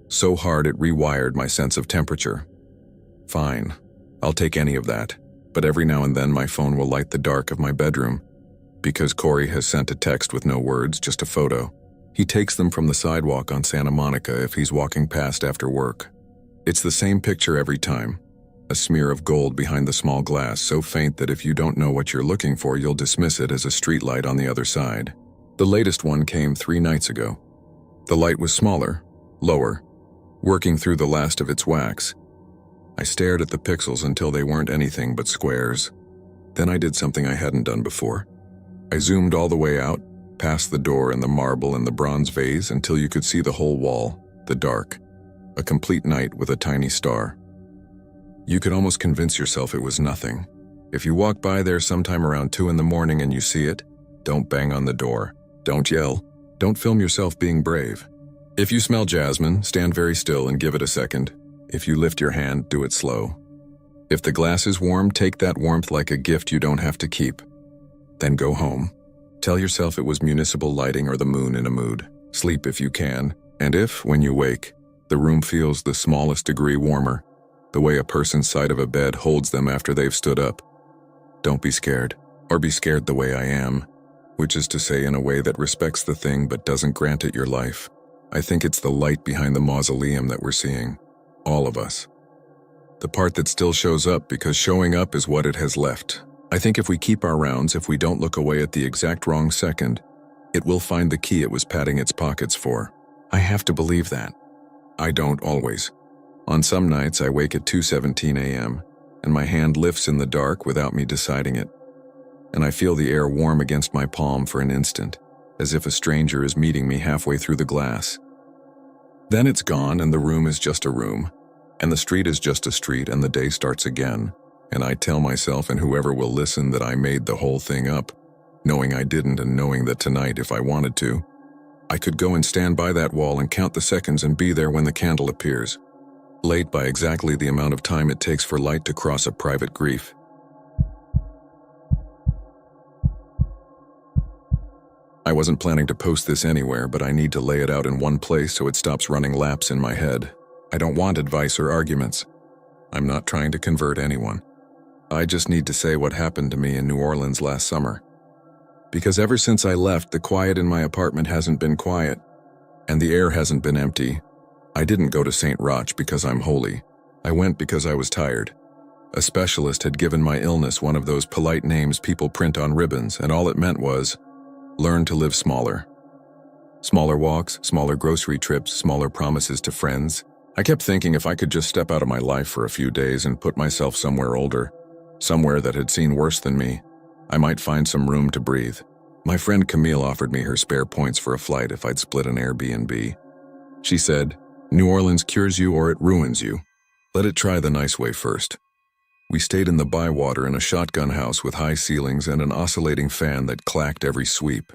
So hard it rewired my sense of temperature. Fine, I'll take any of that, but every now and then my phone will light the dark of my bedroom because Corey has sent a text with no words, just a photo. He takes them from the sidewalk on Santa Monica if he's walking past after work. It's the same picture every time, a smear of gold behind the small glass so faint that if you don't know what you're looking for, you'll dismiss it as a streetlight on the other side. The latest one came 3 nights ago. The light was smaller, lower, working through the last of its wax. I stared at the pixels until they weren't anything but squares. Then I did something I hadn't done before. I zoomed all the way out, past the door and the marble and the bronze vase until you could see the whole wall, the dark. A complete night with a tiny star. You could almost convince yourself it was nothing. If you walk by there sometime around 2 in the morning and you see it, don't bang on the door. Don't yell. Don't film yourself being brave. If you smell jasmine, stand very still and give it a second. If you lift your hand, do it slow. If the glass is warm, take that warmth like a gift you don't have to keep. Then go home. Tell yourself it was municipal lighting or the moon in a mood. Sleep if you can, and if, when you wake, the room feels the smallest degree warmer, the way a person's side of a bed holds them after they've stood up. Don't be scared, or be scared the way I am, which is to say in a way that respects the thing but doesn't grant it your life. I think it's the light behind the mausoleum that we're seeing, all of us. The part that still shows up because showing up is what it has left. I think if we keep our rounds, if we don't look away at the exact wrong second, it will find the key it was patting its pockets for. I have to believe that. I don't always. On some nights I wake at 2:17 a.m. and my hand lifts in the dark without me deciding it. And I feel the air warm against my palm for an instant, as if a stranger is meeting me halfway through the glass. Then it's gone and the room is just a room, and the street is just a street, and the day starts again, and I tell myself and whoever will listen that I made the whole thing up, knowing I didn't and knowing that tonight, if I wanted to, I could go and stand by that wall and count the seconds and be there when the candle appears, late by exactly the amount of time it takes for light to cross a private grief. I wasn't planning to post this anywhere, but I need to lay it out in one place so it stops running laps in my head. I don't want advice or arguments. I'm not trying to convert anyone. I just need to say what happened to me in New Orleans last summer. Because ever since I left, the quiet in my apartment hasn't been quiet, and the air hasn't been empty. I didn't go to St. Roch because I'm holy. I went because I was tired. A specialist had given my illness one of those polite names people print on ribbons, and all it meant was, learn to live smaller. Smaller walks, smaller grocery trips, smaller promises to friends. I kept thinking if I could just step out of my life for a few days and put myself somewhere older, somewhere that had seen worse than me, I might find some room to breathe. My friend Camille offered me her spare points for a flight if I'd split an Airbnb. She said, New Orleans cures you or it ruins you. Let it try the nice way first. We stayed in the bywater in a shotgun house with high ceilings and an oscillating fan that clacked every sweep.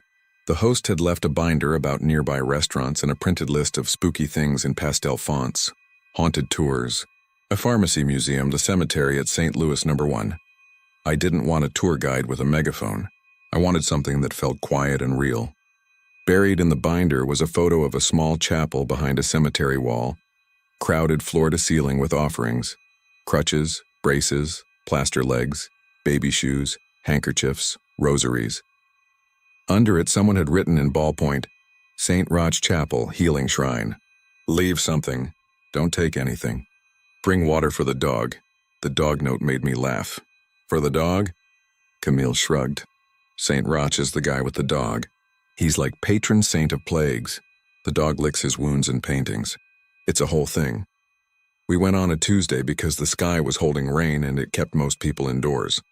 The host had left a binder about nearby restaurants and a printed list of spooky things in pastel fonts, haunted tours, a pharmacy museum, the cemetery at St. Louis No. 1. I didn't want a tour guide with a megaphone. I wanted something that felt quiet and real. Buried in the binder was a photo of a small chapel behind a cemetery wall, crowded floor to ceiling with offerings, crutches, braces, plaster legs, baby shoes, handkerchiefs, rosaries. Under it, someone had written in ballpoint, St. Roch Chapel, Healing Shrine. Leave something. Don't take anything. Bring water for the dog. The dog note made me laugh. For the dog? Camille shrugged. St. Roch is the guy with the dog. He's like patron saint of plagues. The dog licks his wounds in paintings. It's a whole thing. We went on a Tuesday because the sky was holding rain and it kept most people indoors.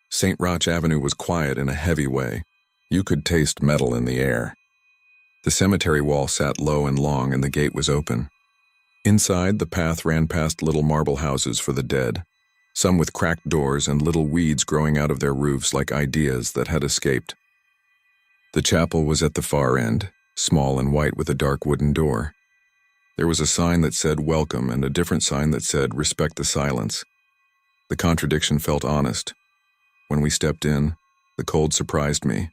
St. Roch Avenue was quiet in a heavy way. You could taste metal in the air. The cemetery wall sat low and long and the gate was open. Inside, the path ran past little marble houses for the dead, some with cracked doors and little weeds growing out of their roofs like ideas that had escaped. The chapel was at the far end, small and white with a dark wooden door. There was a sign that said welcome and a different sign that said respect the silence. The contradiction felt honest. When we stepped in, the cold surprised me.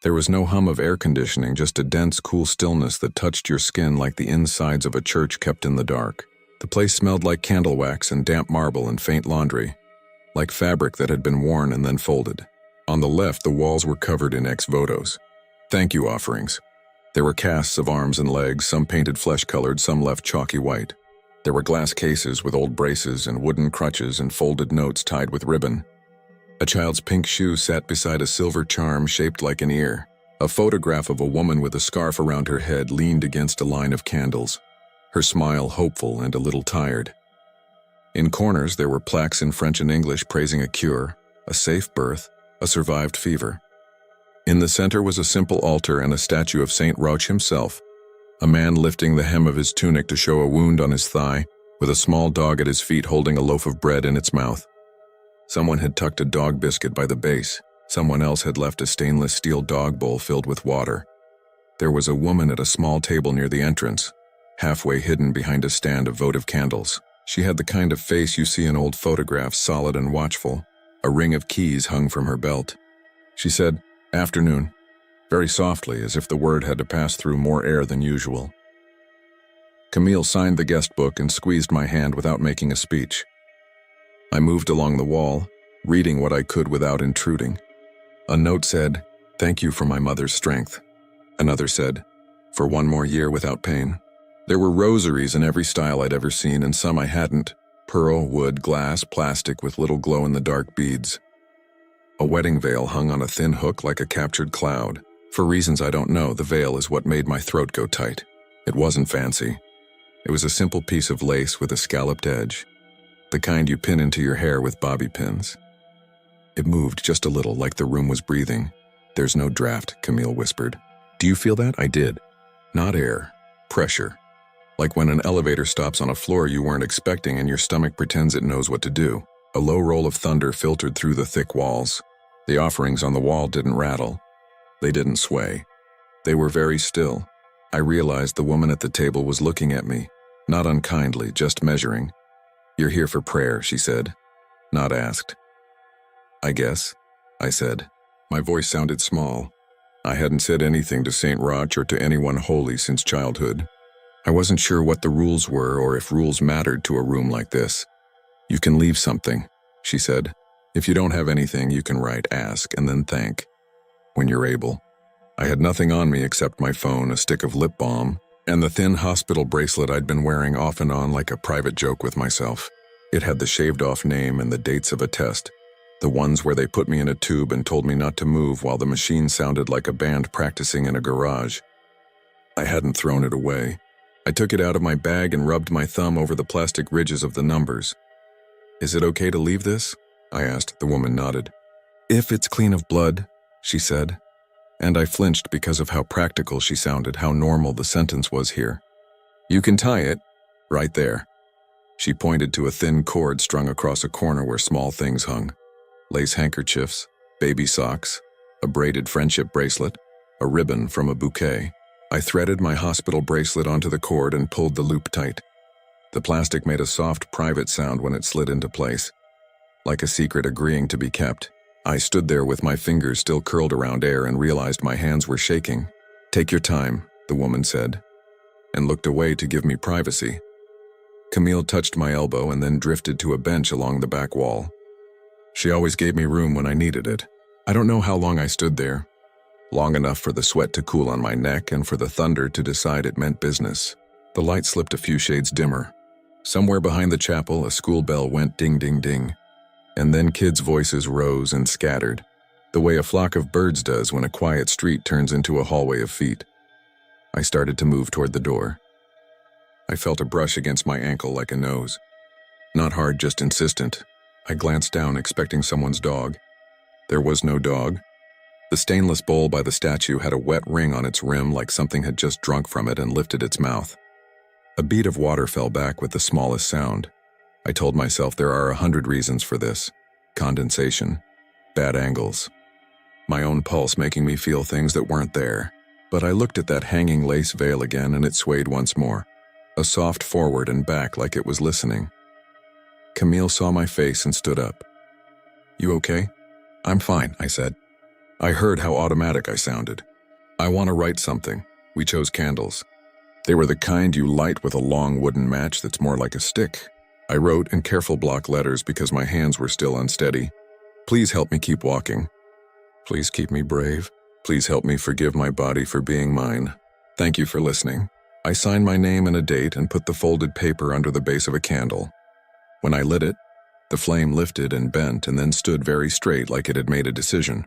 There was no hum of air conditioning, just a dense, cool stillness that touched your skin like the insides of a church kept in the dark. The place smelled like candle wax and damp marble and faint laundry, like fabric that had been worn and then folded. On the left, the walls were covered in ex-votos, thank you offerings. There were casts of arms and legs, some painted flesh-colored, some left chalky white. There were glass cases with old braces and wooden crutches and folded notes tied with ribbon. A child's pink shoe sat beside a silver charm shaped like an ear. A photograph of a woman with a scarf around her head leaned against a line of candles, her smile hopeful and a little tired. In corners, there were plaques in French and English praising a cure, a safe birth, a survived fever. In the center was a simple altar and a statue of St. Roch himself, a man lifting the hem of his tunic to show a wound on his thigh, with a small dog at his feet holding a loaf of bread in its mouth. Someone had tucked a dog biscuit by the base. Someone else had left a stainless steel dog bowl filled with water. There was a woman at a small table near the entrance, halfway hidden behind a stand of votive candles. She had the kind of face you see in old photographs, solid and watchful. A ring of keys hung from her belt. She said, "Afternoon." very softly, as if the word had to pass through more air than usual. Camille signed the guest book and squeezed my hand without making a speech. I moved along the wall, reading what I could without intruding. A note said, "Thank you for my mother's strength." Another said, "For one more year without pain." There were rosaries in every style I'd ever seen, and some I hadn't: pearl, wood, glass, plastic with little glow-in-the-dark beads. A wedding veil hung on a thin hook like a captured cloud. For reasons I don't know, the veil is what made my throat go tight. It wasn't fancy. It was a simple piece of lace with a scalloped edge, the kind you pin into your hair with bobby pins. It moved just a little, like the room was breathing. "There's no draft," Camille whispered. "Do you feel that?" I did. Not air, pressure. Like when an elevator stops on a floor you weren't expecting and your stomach pretends it knows what to do. A low roll of thunder filtered through the thick walls. The offerings on the wall didn't rattle. They didn't sway. They were very still. I realized the woman at the table was looking at me, not unkindly, just measuring. "You're here for prayer," she said, not asked. "I guess," I said. My voice sounded small. I hadn't said anything to St. Roch or to anyone holy since childhood. I wasn't sure what the rules were or if rules mattered to a room like this. "You can leave something," she said. "If you don't have anything, you can write 'ask' and then 'thank' when you're able." I had nothing on me except my phone, a stick of lip balm, and the thin hospital bracelet I'd been wearing off and on like a private joke with myself. It had the shaved-off name and the dates of a test, the ones where they put me in a tube and told me not to move while the machine sounded like a band practicing in a garage. I hadn't thrown it away. I took it out of my bag and rubbed my thumb over the plastic ridges of the numbers. "Is it okay to leave this?" I asked. The woman nodded. "If it's clean of blood," she said. And I flinched because of how practical she sounded, how normal the sentence was here. "You can tie it, right there." She pointed to a thin cord strung across a corner where small things hung. Lace handkerchiefs, baby socks, a braided friendship bracelet, a ribbon from a bouquet. I threaded my hospital bracelet onto the cord and pulled the loop tight. The plastic made a soft, private sound when it slid into place, like a secret agreeing to be kept. I stood there with my fingers still curled around air and realized my hands were shaking. "Take your time," the woman said, and looked away to give me privacy. Camille touched my elbow and then drifted to a bench along the back wall. She always gave me room when I needed it. I don't know how long I stood there. Long enough for the sweat to cool on my neck and for the thunder to decide it meant business. The light slipped a few shades dimmer. Somewhere behind the chapel, a school bell went ding, ding, ding. And then kids' voices rose and scattered, the way a flock of birds does when a quiet street turns into a hallway of feet. I started to move toward the door. I felt a brush against my ankle like a nose. Not hard, just insistent. I glanced down, expecting someone's dog. There was no dog. The stainless bowl by the statue had a wet ring on its rim like something had just drunk from it and lifted its mouth. A bead of water fell back with the smallest sound. I told myself there are 100 reasons for this. Condensation. Bad angles. My own pulse making me feel things that weren't there. But I looked at that hanging lace veil again and it swayed once more. A soft forward and back like it was listening. Camille saw my face and stood up. "You okay?" "I'm fine," I said. I heard how automatic I sounded. "I want to write something." We chose candles. They were the kind you light with a long wooden match that's more like a stick. I wrote in careful block letters because my hands were still unsteady. "Please help me keep walking. Please keep me brave. Please help me forgive my body for being mine. Thank you for listening." I signed my name and a date and put the folded paper under the base of a candle. When I lit it, the flame lifted and bent and then stood very straight like it had made a decision.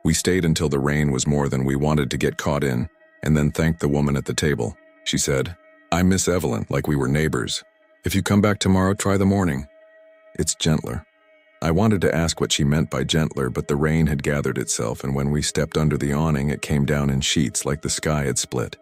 We stayed until the rain was more than we wanted to get caught in, and then thanked the woman at the table. She said, "I'm Miss Evelyn," like we were neighbors. "If you come back tomorrow, try the morning. It's gentler." I wanted to ask what she meant by gentler, but the rain had gathered itself, and when we stepped under the awning, it came down in sheets like the sky had split.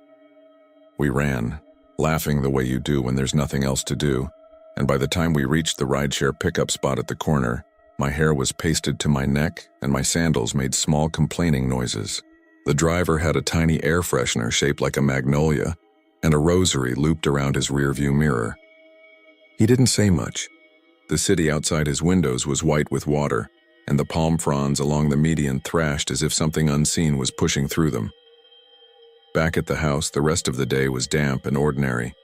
We ran, laughing the way you do when there's nothing else to do, and by the time we reached the rideshare pickup spot at the corner, my hair was pasted to my neck and my sandals made small complaining noises. The driver had a tiny air freshener shaped like a magnolia, and a rosary looped around his rearview mirror. He didn't say much. The city outside his windows was white with water, and the palm fronds along the median thrashed as if something unseen was pushing through them. Back at the house, the rest of the day was damp and ordinary.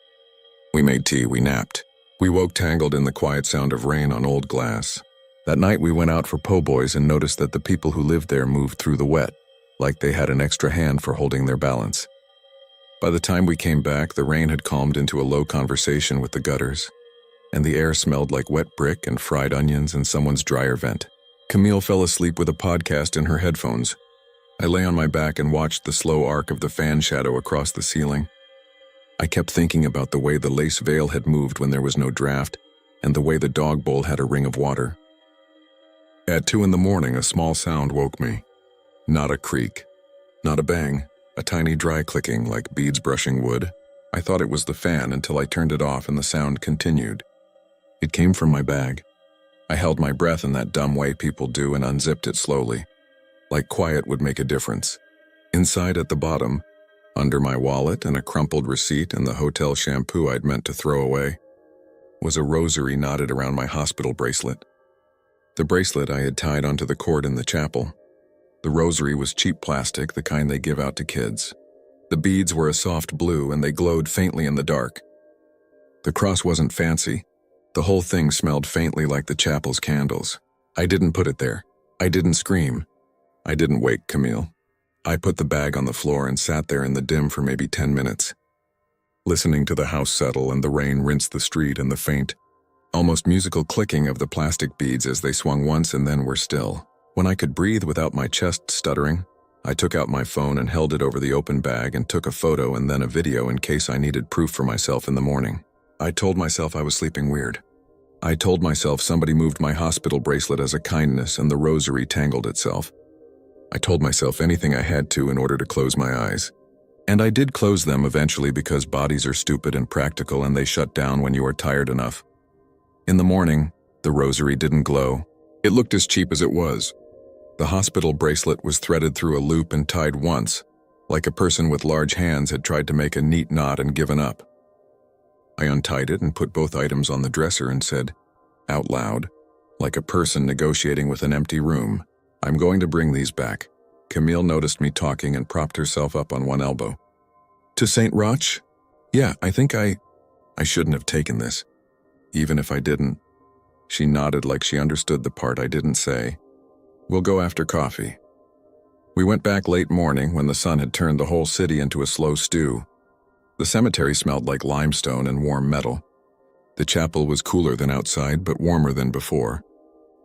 We made tea, we napped. We woke tangled in the quiet sound of rain on old glass. That night we went out for po' boys and noticed that the people who lived there moved through the wet, like they had an extra hand for holding their balance. By the time we came back, the rain had calmed into a low conversation with the gutters, and the air smelled like wet brick and fried onions in someone's dryer vent. Camille fell asleep with a podcast in her headphones. I lay on my back and watched the slow arc of the fan shadow across the ceiling. I kept thinking about the way the lace veil had moved when there was no draft, and the way the dog bowl had a ring of water. At 2 a.m, a small sound woke me. Not a creak, not a bang, a tiny dry clicking like beads brushing wood. I thought it was the fan until I turned it off and the sound continued. It came from my bag. I held my breath in that dumb way people do and unzipped it slowly, like quiet would make a difference. Inside at the bottom, under my wallet and a crumpled receipt and the hotel shampoo I'd meant to throw away, was a rosary knotted around my hospital bracelet. The bracelet I had tied onto the cord in the chapel. The rosary was cheap plastic, the kind they give out to kids. The beads were a soft blue and they glowed faintly in the dark. The cross wasn't fancy. The whole thing smelled faintly like the chapel's candles. I didn't put it there. I didn't scream. I didn't wake Camille. I put the bag on the floor and sat there in the dim for maybe 10 minutes, listening to the house settle and the rain rinse the street and the faint, almost musical clicking of the plastic beads as they swung once and then were still. When I could breathe without my chest stuttering, I took out my phone and held it over the open bag and took a photo and then a video in case I needed proof for myself in the morning. I told myself I was sleeping weird. I told myself somebody moved my hospital bracelet as a kindness and the rosary tangled itself. I told myself anything I had to in order to close my eyes. And I did close them eventually because bodies are stupid and practical and they shut down when you are tired enough. In the morning, the rosary didn't glow. It looked as cheap as it was. The hospital bracelet was threaded through a loop and tied once, like a person with large hands had tried to make a neat knot and given up. I untied it and put both items on the dresser and said, out loud, like a person negotiating with an empty room, I'm going to bring these back. Camille noticed me talking and propped herself up on one elbow. To St. Roch? Yeah, I think I shouldn't have taken this. Even if I didn't. She nodded like she understood the part I didn't say. We'll go after coffee. We went back late morning when the sun had turned the whole city into a slow stew. The cemetery smelled like limestone and warm metal. The chapel was cooler than outside, but warmer than before.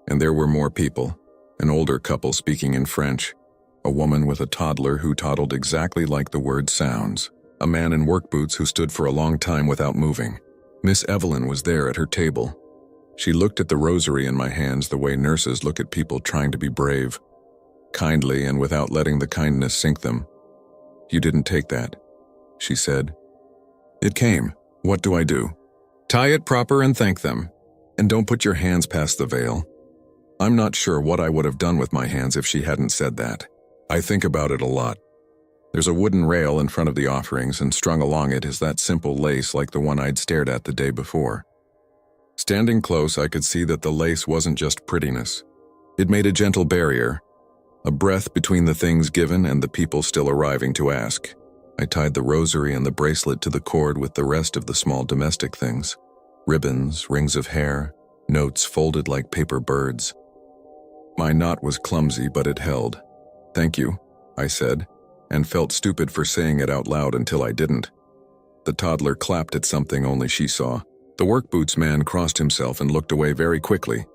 And there were more people, an older couple speaking in French, a woman with a toddler who toddled exactly like the word sounds, a man in work boots who stood for a long time without moving. Miss Evelyn was there at her table. She looked at the rosary in my hands the way nurses look at people trying to be brave, kindly and without letting the kindness sink them. You didn't take that, she said. It came. What do I do? Tie it proper and thank them. And don't put your hands past the veil. I'm not sure what I would have done with my hands if she hadn't said that. I think about it a lot. There's a wooden rail in front of the offerings and strung along it is that simple lace like the one I'd stared at the day before. Standing close, I could see that the lace wasn't just prettiness. It made a gentle barrier, a breath between the things given and the people still arriving to ask. I tied the rosary and the bracelet to the cord with the rest of the small domestic things. Ribbons, rings of hair, notes folded like paper birds. My knot was clumsy, but it held. Thank you, I said, and felt stupid for saying it out loud until I didn't. The toddler clapped at something only she saw. The work boots man crossed himself and looked away very quickly,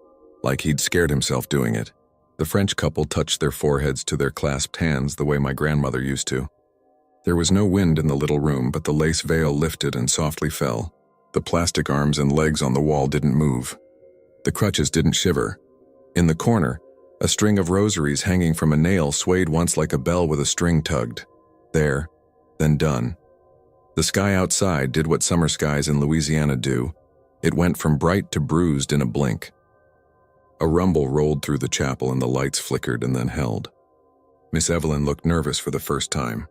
like he'd scared himself doing it. The French couple touched their foreheads to their clasped hands the way my grandmother used to. There was no wind in the little room, but the lace veil lifted and softly fell. The plastic arms and legs on the wall didn't move. The crutches didn't shiver. In the corner, a string of rosaries hanging from a nail swayed once like a bell with a string tugged. There, then done. The sky outside did what summer skies in Louisiana do. It went from bright to bruised in a blink. A rumble rolled through the chapel and the lights flickered and then held. Miss Evelyn looked nervous for the first time.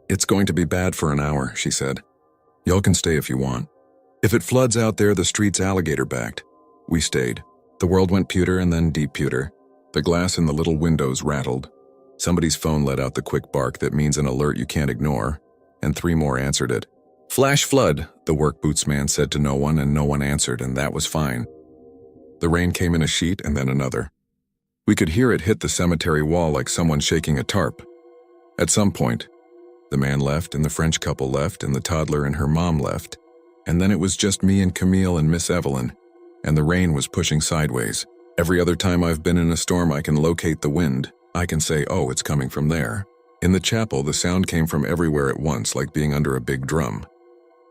It's going to be bad for an hour, she said. Y'all can stay if you want. If it floods out there, the street's alligator-backed. We stayed. The world went pewter and then deep pewter. The glass in the little windows rattled. Somebody's phone let out the quick bark that means an alert you can't ignore, and 3 more answered it. "Flash flood," the work boots man said to no one, and no one answered, and that was fine. The rain came in a sheet and then another. We could hear it hit the cemetery wall like someone shaking a tarp. At some point, the man left, and the French couple left, and the toddler and her mom left, and then it was just me and Camille and Miss Evelyn, and the rain was pushing sideways. Every other time I've been in a storm, I can locate the wind. I can say, oh, it's coming from there. In the chapel, the sound came from everywhere at once, like being under a big drum.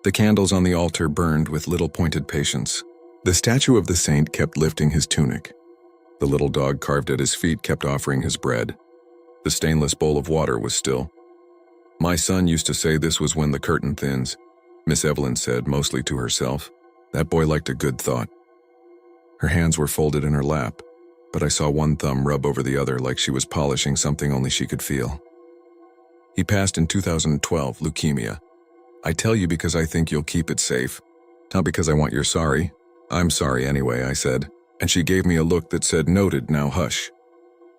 The candles on the altar burned with little pointed patience. The statue of the saint kept lifting his tunic. The little dog carved at his feet kept offering his bread. The stainless bowl of water was still. My son used to say this was when the curtain thins, Miss Evelyn said, mostly to herself. That boy liked a good thought. Her hands were folded in her lap, but I saw one thumb rub over the other like she was polishing something only she could feel. He passed in 2012, leukemia. I tell you because I think you'll keep it safe, not because I want your sorry. I'm sorry anyway, I said, and she gave me a look that said, noted, now hush.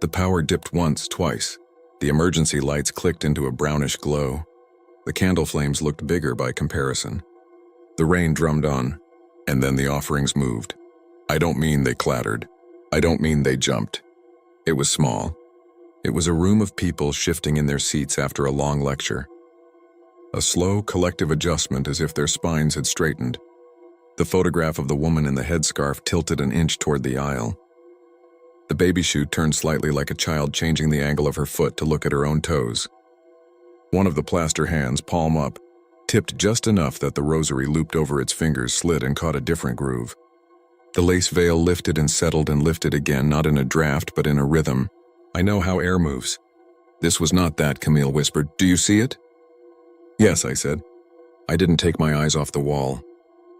The power dipped once, twice. The emergency lights clicked into a brownish glow. The candle flames looked bigger by comparison. The rain drummed on, and then the offerings moved. I don't mean they clattered. I don't mean they jumped. It was small. It was a room of people shifting in their seats after a long lecture. A slow, collective adjustment as if their spines had straightened. The photograph of the woman in the headscarf tilted an inch toward the aisle. The baby shoe turned slightly like a child changing the angle of her foot to look at her own toes. One of the plaster hands, palm up, tipped just enough that the rosary looped over its fingers slid and caught a different groove. The lace veil lifted and settled and lifted again, not in a draft but in a rhythm. I know how air moves. This was not that, Camille whispered. Do you see it? Yes, I said. I didn't take my eyes off the wall.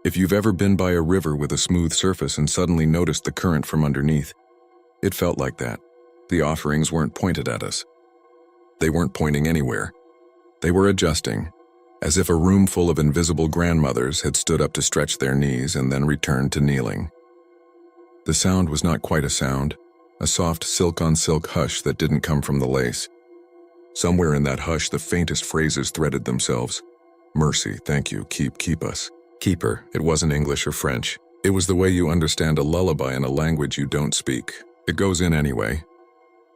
If you've ever been by a river with a smooth surface and suddenly noticed the current from underneath, it felt like that. The offerings weren't pointed at us. They weren't pointing anywhere. They were adjusting, as if a room full of invisible grandmothers had stood up to stretch their knees and then returned to kneeling. The sound was not quite a sound, a soft silk-on-silk hush that didn't come from the lace. Somewhere in that hush, the faintest phrases threaded themselves. Mercy, thank you, keep us. Keep her. It wasn't English or French. It was the way you understand a lullaby in a language you don't speak. It goes in anyway.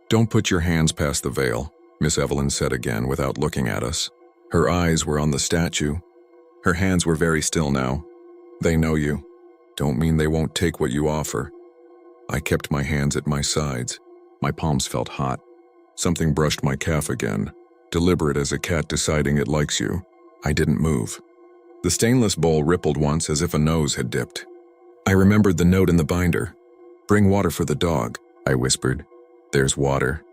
Don't put your hands past the veil, Miss Evelyn said again without looking at us. Her eyes were on the statue. Her hands were very still now. They know you. Don't mean they won't take what you offer. I kept my hands at my sides. My palms felt hot. Something brushed my calf again, deliberate as a cat deciding it likes you. I didn't move. The stainless bowl rippled once as if a nose had dipped. I remembered the note in the binder. Bring water for the dog, I whispered. There's water.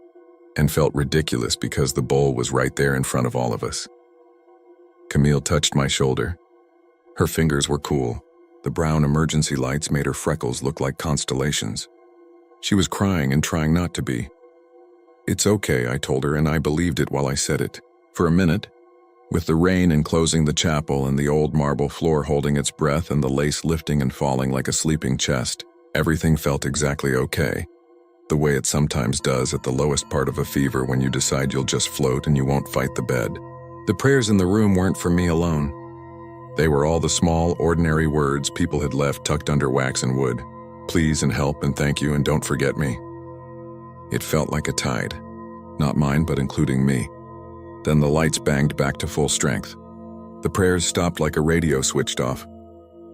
And felt ridiculous because the bowl was right there in front of all of us. Camille touched my shoulder. Her fingers were cool. The brown emergency lights made her freckles look like constellations. She was crying and trying not to be. It's okay, I told her, and I believed it while I said it. For a minute, with the rain enclosing the chapel and the old marble floor holding its breath and the lace lifting and falling like a sleeping chest, everything felt exactly okay. The way it sometimes does at the lowest part of a fever when you decide you'll just float and you won't fight the bed. The prayers in the room weren't for me alone. They were all the small, ordinary words people had left tucked under wax and wood. Please and help and thank you and don't forget me. It felt like a tide. Not mine, but including me. Then the lights banged back to full strength. The prayers stopped like a radio switched off.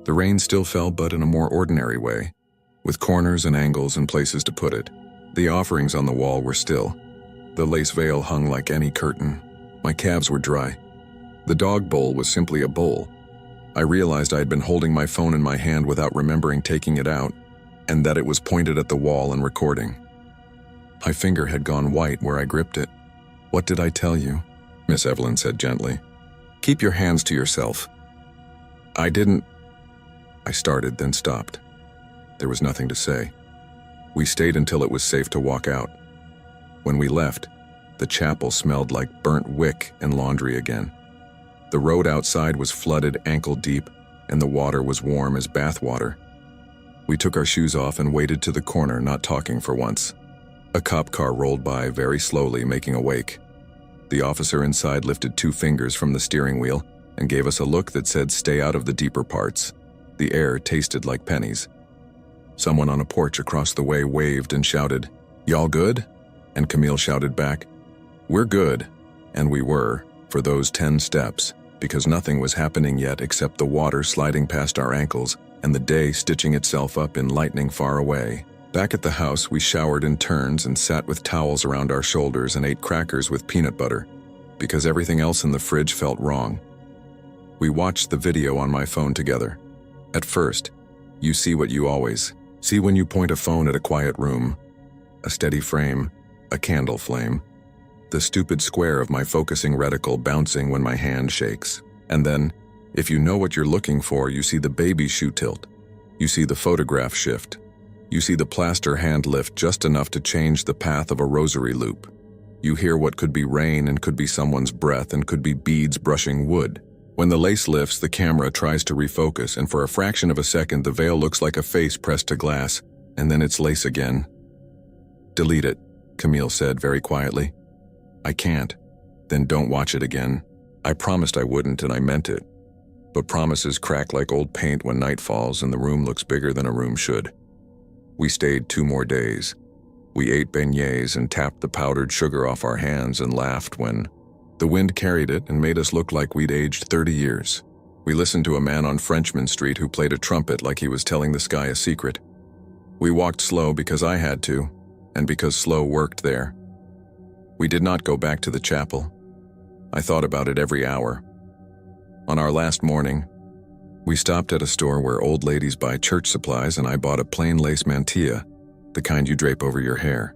The rain still fell, but in a more ordinary way, with corners and angles and places to put it. The offerings on the wall were still. The lace veil hung like any curtain. My calves were dry. The dog bowl was simply a bowl. I realized I had been holding my phone in my hand without remembering taking it out, and that it was pointed at the wall and recording. My finger had gone white where I gripped it. What did I tell you? Miss Evelyn said gently. Keep your hands to yourself. I didn't. I started, then stopped. There was nothing to say. We stayed until it was safe to walk out. When we left, the chapel smelled like burnt wick and laundry again. The road outside was flooded ankle deep, and the water was warm as bath water. We took our shoes off and waded to the corner, not talking for once. A cop car rolled by very slowly, making a wake. The officer inside lifted 2 fingers from the steering wheel and gave us a look that said, "Stay out of the deeper parts." The air tasted like pennies. Someone on a porch across the way waved and shouted, "Y'all good?" And Camille shouted back, "We're good." And we were, for those 10 steps, because nothing was happening yet except the water sliding past our ankles and the day stitching itself up in lightning far away. Back at the house, we showered in turns and sat with towels around our shoulders and ate crackers with peanut butter, because everything else in the fridge felt wrong. We watched the video on my phone together. At first, you see what you always see when you point a phone at a quiet room. A steady frame, a candle flame, the stupid square of my focusing reticle bouncing when my hand shakes. And then, if you know what you're looking for, you see the baby shoe tilt. You see the photograph shift. You see the plaster hand lift just enough to change the path of a rosary loop. You hear what could be rain and could be someone's breath and could be beads brushing wood. When the lace lifts, the camera tries to refocus, and for a fraction of a second, the veil looks like a face pressed to glass, and then it's lace again. "Delete it," Camille said very quietly. "I can't." "Then don't watch it again." I promised I wouldn't, and I meant it. But promises crack like old paint when night falls and the room looks bigger than a room should. We stayed 2 more days. We ate beignets and tapped the powdered sugar off our hands and laughed when the wind carried it and made us look like we'd aged 30 years. We listened to a man on Frenchman Street who played a trumpet like he was telling the sky a secret. We walked slow because I had to, and because slow worked there. We did not go back to the chapel. I thought about it every hour. On our last morning, we stopped at a store where old ladies buy church supplies, and I bought a plain lace mantilla, the kind you drape over your hair.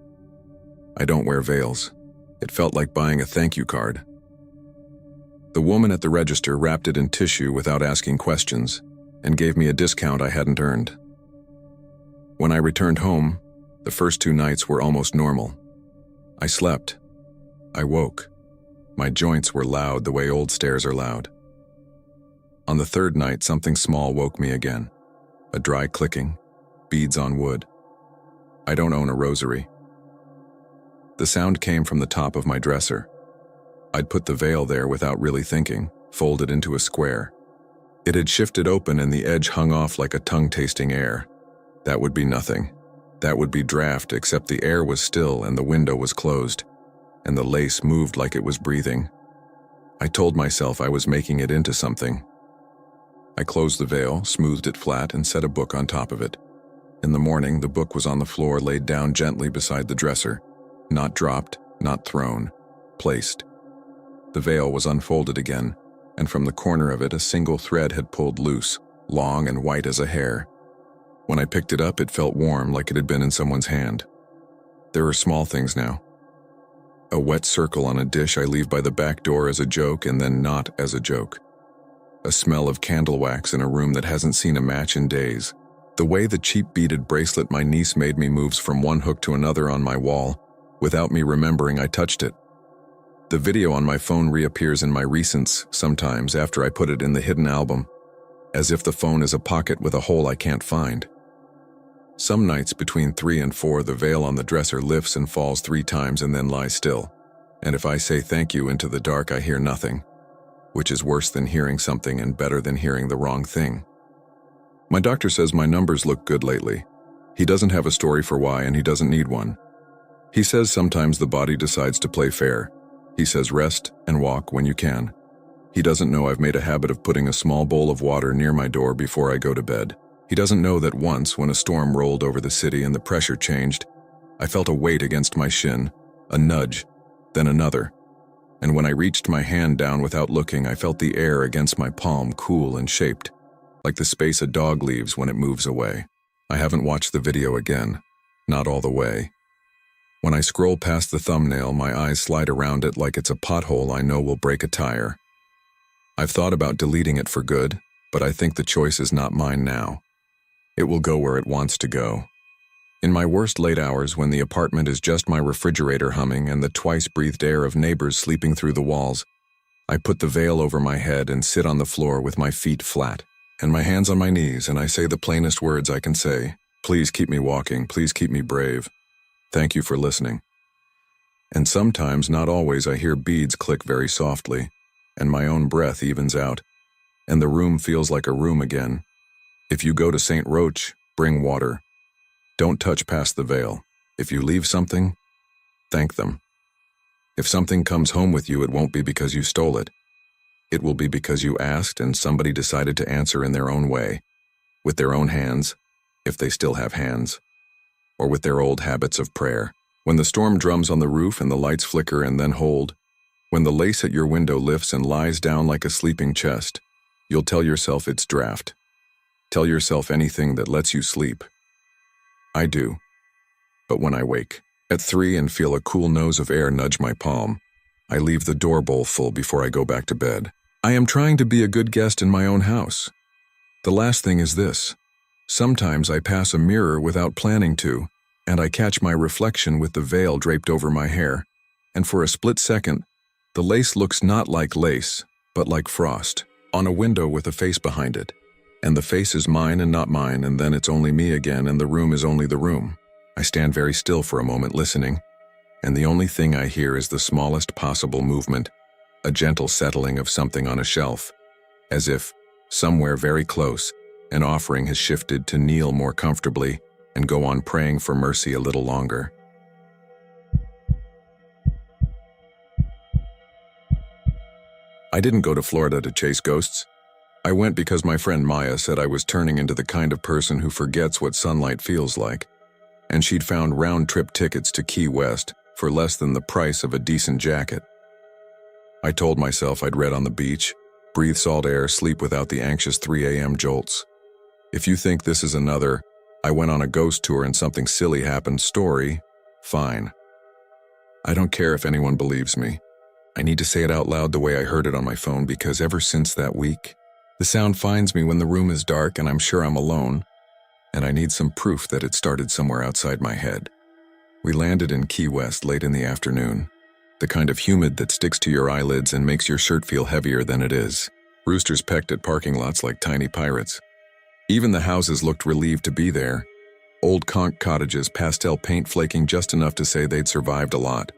I don't wear veils. It felt like buying a thank you card. The woman at the register wrapped it in tissue without asking questions and gave me a discount I hadn't earned. When I returned home, the first 2 nights were almost normal. I slept. I woke. My joints were loud the way old stairs are loud. On the 3rd night, something small woke me again. A dry clicking, beads on wood. I don't own a rosary. The sound came from the top of my dresser. I'd put the veil there without really thinking, folded into a square. It had shifted open and the edge hung off like a tongue-tasting air. That would be nothing. That would be draft, except the air was still and the window was closed, and the lace moved like it was breathing. I told myself I was making it into something. I closed the veil, smoothed it flat, and set a book on top of it. In the morning, the book was on the floor, laid down gently beside the dresser. Not dropped, not thrown, placed. The veil was unfolded again, and from the corner of it a single thread had pulled loose, long and white as a hair. When I picked it up, it felt warm, like it had been in someone's hand. There are small things now. A wet circle on a dish I leave by the back door as a joke and then not as a joke. A smell of candle wax in a room that hasn't seen a match in days. The way the cheap beaded bracelet my niece made me moves from one hook to another on my wall, without me remembering I touched it. The video on my phone reappears in my recents sometimes after I put it in the hidden album, as if the phone is a pocket with a hole I can't find. Some nights between 3 and 4, the veil on the dresser lifts and falls 3 times and then lies still. And if I say thank you into the dark, I hear nothing, which is worse than hearing something and better than hearing the wrong thing. My doctor says my numbers look good lately. He doesn't have a story for why, and he doesn't need one. He says sometimes the body decides to play fair. He says rest and walk when you can. He doesn't know I've made a habit of putting a small bowl of water near my door before I go to bed. He doesn't know that once, when a storm rolled over the city and the pressure changed, I felt a weight against my shin, a nudge, then another. And when I reached my hand down without looking, I felt the air against my palm cool and shaped, like the space a dog leaves when it moves away. I haven't watched the video again, not all the way. When I scroll past the thumbnail, my eyes slide around it like it's a pothole I know will break a tire. I've thought about deleting it for good, but I think the choice is not mine now. It will go where it wants to go. In my worst late hours, when the apartment is just my refrigerator humming and the twice-breathed air of neighbors sleeping through the walls, I put the veil over my head and sit on the floor with my feet flat and my hands on my knees, and I say the plainest words I can say. Please keep me walking, please keep me brave. Thank you for listening. And sometimes, not always, I hear beads click very softly, and my own breath evens out, and the room feels like a room again. If you go to St. Roch, bring water. Don't touch past the veil. If you leave something, thank them. If something comes home with you, it won't be because you stole it. It will be because you asked and somebody decided to answer in their own way, with their own hands, if they still have hands, or with their old habits of prayer. When the storm drums on the roof and the lights flicker and then hold, when the lace at your window lifts and lies down like a sleeping chest, you'll tell yourself it's draft. Tell yourself anything that lets you sleep. I do. But when I wake at 3 and feel a cool nose of air nudge my palm, I leave the door bowl full before I go back to bed. I am trying to be a good guest in my own house. The last thing is this. Sometimes I pass a mirror without planning to, and I catch my reflection with the veil draped over my hair, and for a split second, the lace looks not like lace, but like frost, on a window with a face behind it. And the face is mine and not mine, and then it's only me again, and the room is only the room. I stand very still for a moment listening, and the only thing I hear is the smallest possible movement, a gentle settling of something on a shelf, as if, somewhere very close, an offering has shifted to kneel more comfortably and go on praying for mercy a little longer. I didn't go to Florida to chase ghosts. I went because my friend Maya said I was turning into the kind of person who forgets what sunlight feels like, and she'd found round-trip tickets to Key West for less than the price of a decent jacket. I told myself I'd read on the beach, breathe salt air, sleep without the anxious 3 a.m. jolts. If you think this is another, I went on a ghost tour and something silly happened story, fine. I don't care if anyone believes me. I need to say it out loud the way I heard it on my phone because ever since that week, the sound finds me when the room is dark and I'm sure I'm alone, and I need some proof that it started somewhere outside my head. We landed in Key West late in the afternoon, the kind of humid that sticks to your eyelids and makes your shirt feel heavier than it is. Roosters pecked at parking lots like tiny pirates. Even the houses looked relieved to be there. Old conch cottages, pastel paint flaking just enough to say they'd survived a lot.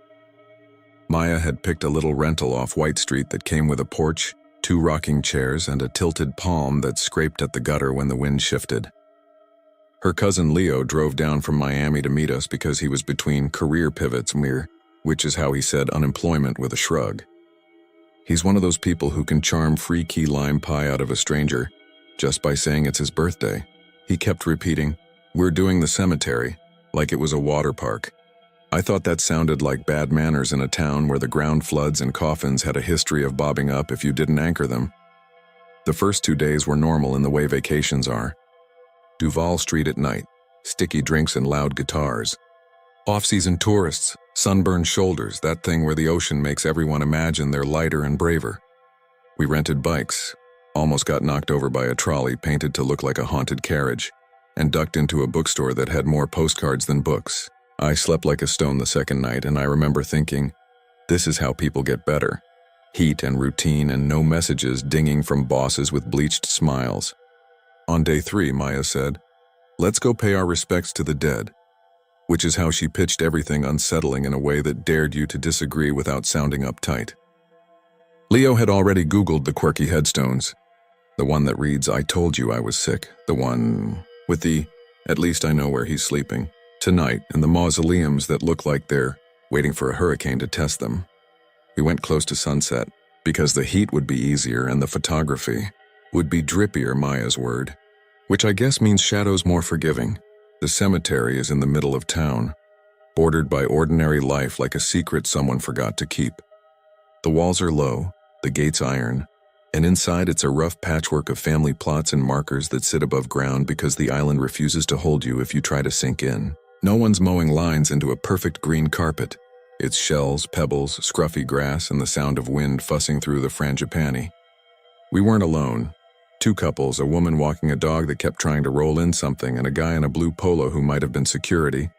Maya had picked a little rental off White Street that came with a porch, 2 rocking chairs, and a tilted palm that scraped at the gutter when the wind shifted. Her cousin Leo drove down from Miami to meet us because he was between career pivots, which is how he said unemployment with a shrug. He's one of those people who can charm free key lime pie out of a stranger just by saying it's his birthday. He kept repeating, "We're doing the cemetery," like it was a water park. I thought that sounded like bad manners in a town where the ground floods and coffins had a history of bobbing up if you didn't anchor them. The first 2 days were normal in the way vacations are. Duval Street at night, sticky drinks and loud guitars. Off-season tourists, sunburned shoulders, that thing where the ocean makes everyone imagine they're lighter and braver. We rented bikes, almost got knocked over by a trolley painted to look like a haunted carriage, and ducked into a bookstore that had more postcards than books. I slept like a stone the second night, and I remember thinking, this is how people get better. Heat and routine and no messages dinging from bosses with bleached smiles. On day 3, Maya said, "Let's go pay our respects to the dead," which is how she pitched everything unsettling in a way that dared you to disagree without sounding uptight. Leo had already Googled the quirky headstones. The one that reads, "I told you I was sick." The one with the, "At least I know where he's sleeping tonight," and the mausoleums that look like they're waiting for a hurricane to test them. We went close to sunset because the heat would be easier and the photography would be drippier, Maya's word, which I guess means shadows more forgiving. The cemetery is in the middle of town, bordered by ordinary life like a secret someone forgot to keep. The walls are low, the gates iron, and inside it's a rough patchwork of family plots and markers that sit above ground because the island refuses to hold you if you try to sink in. No one's mowing lines into a perfect green carpet. It's shells, pebbles, scruffy grass, and the sound of wind fussing through the frangipani. We weren't alone. 2 couples, a woman walking a dog that kept trying to roll in something, and a guy in a blue polo who might have been security,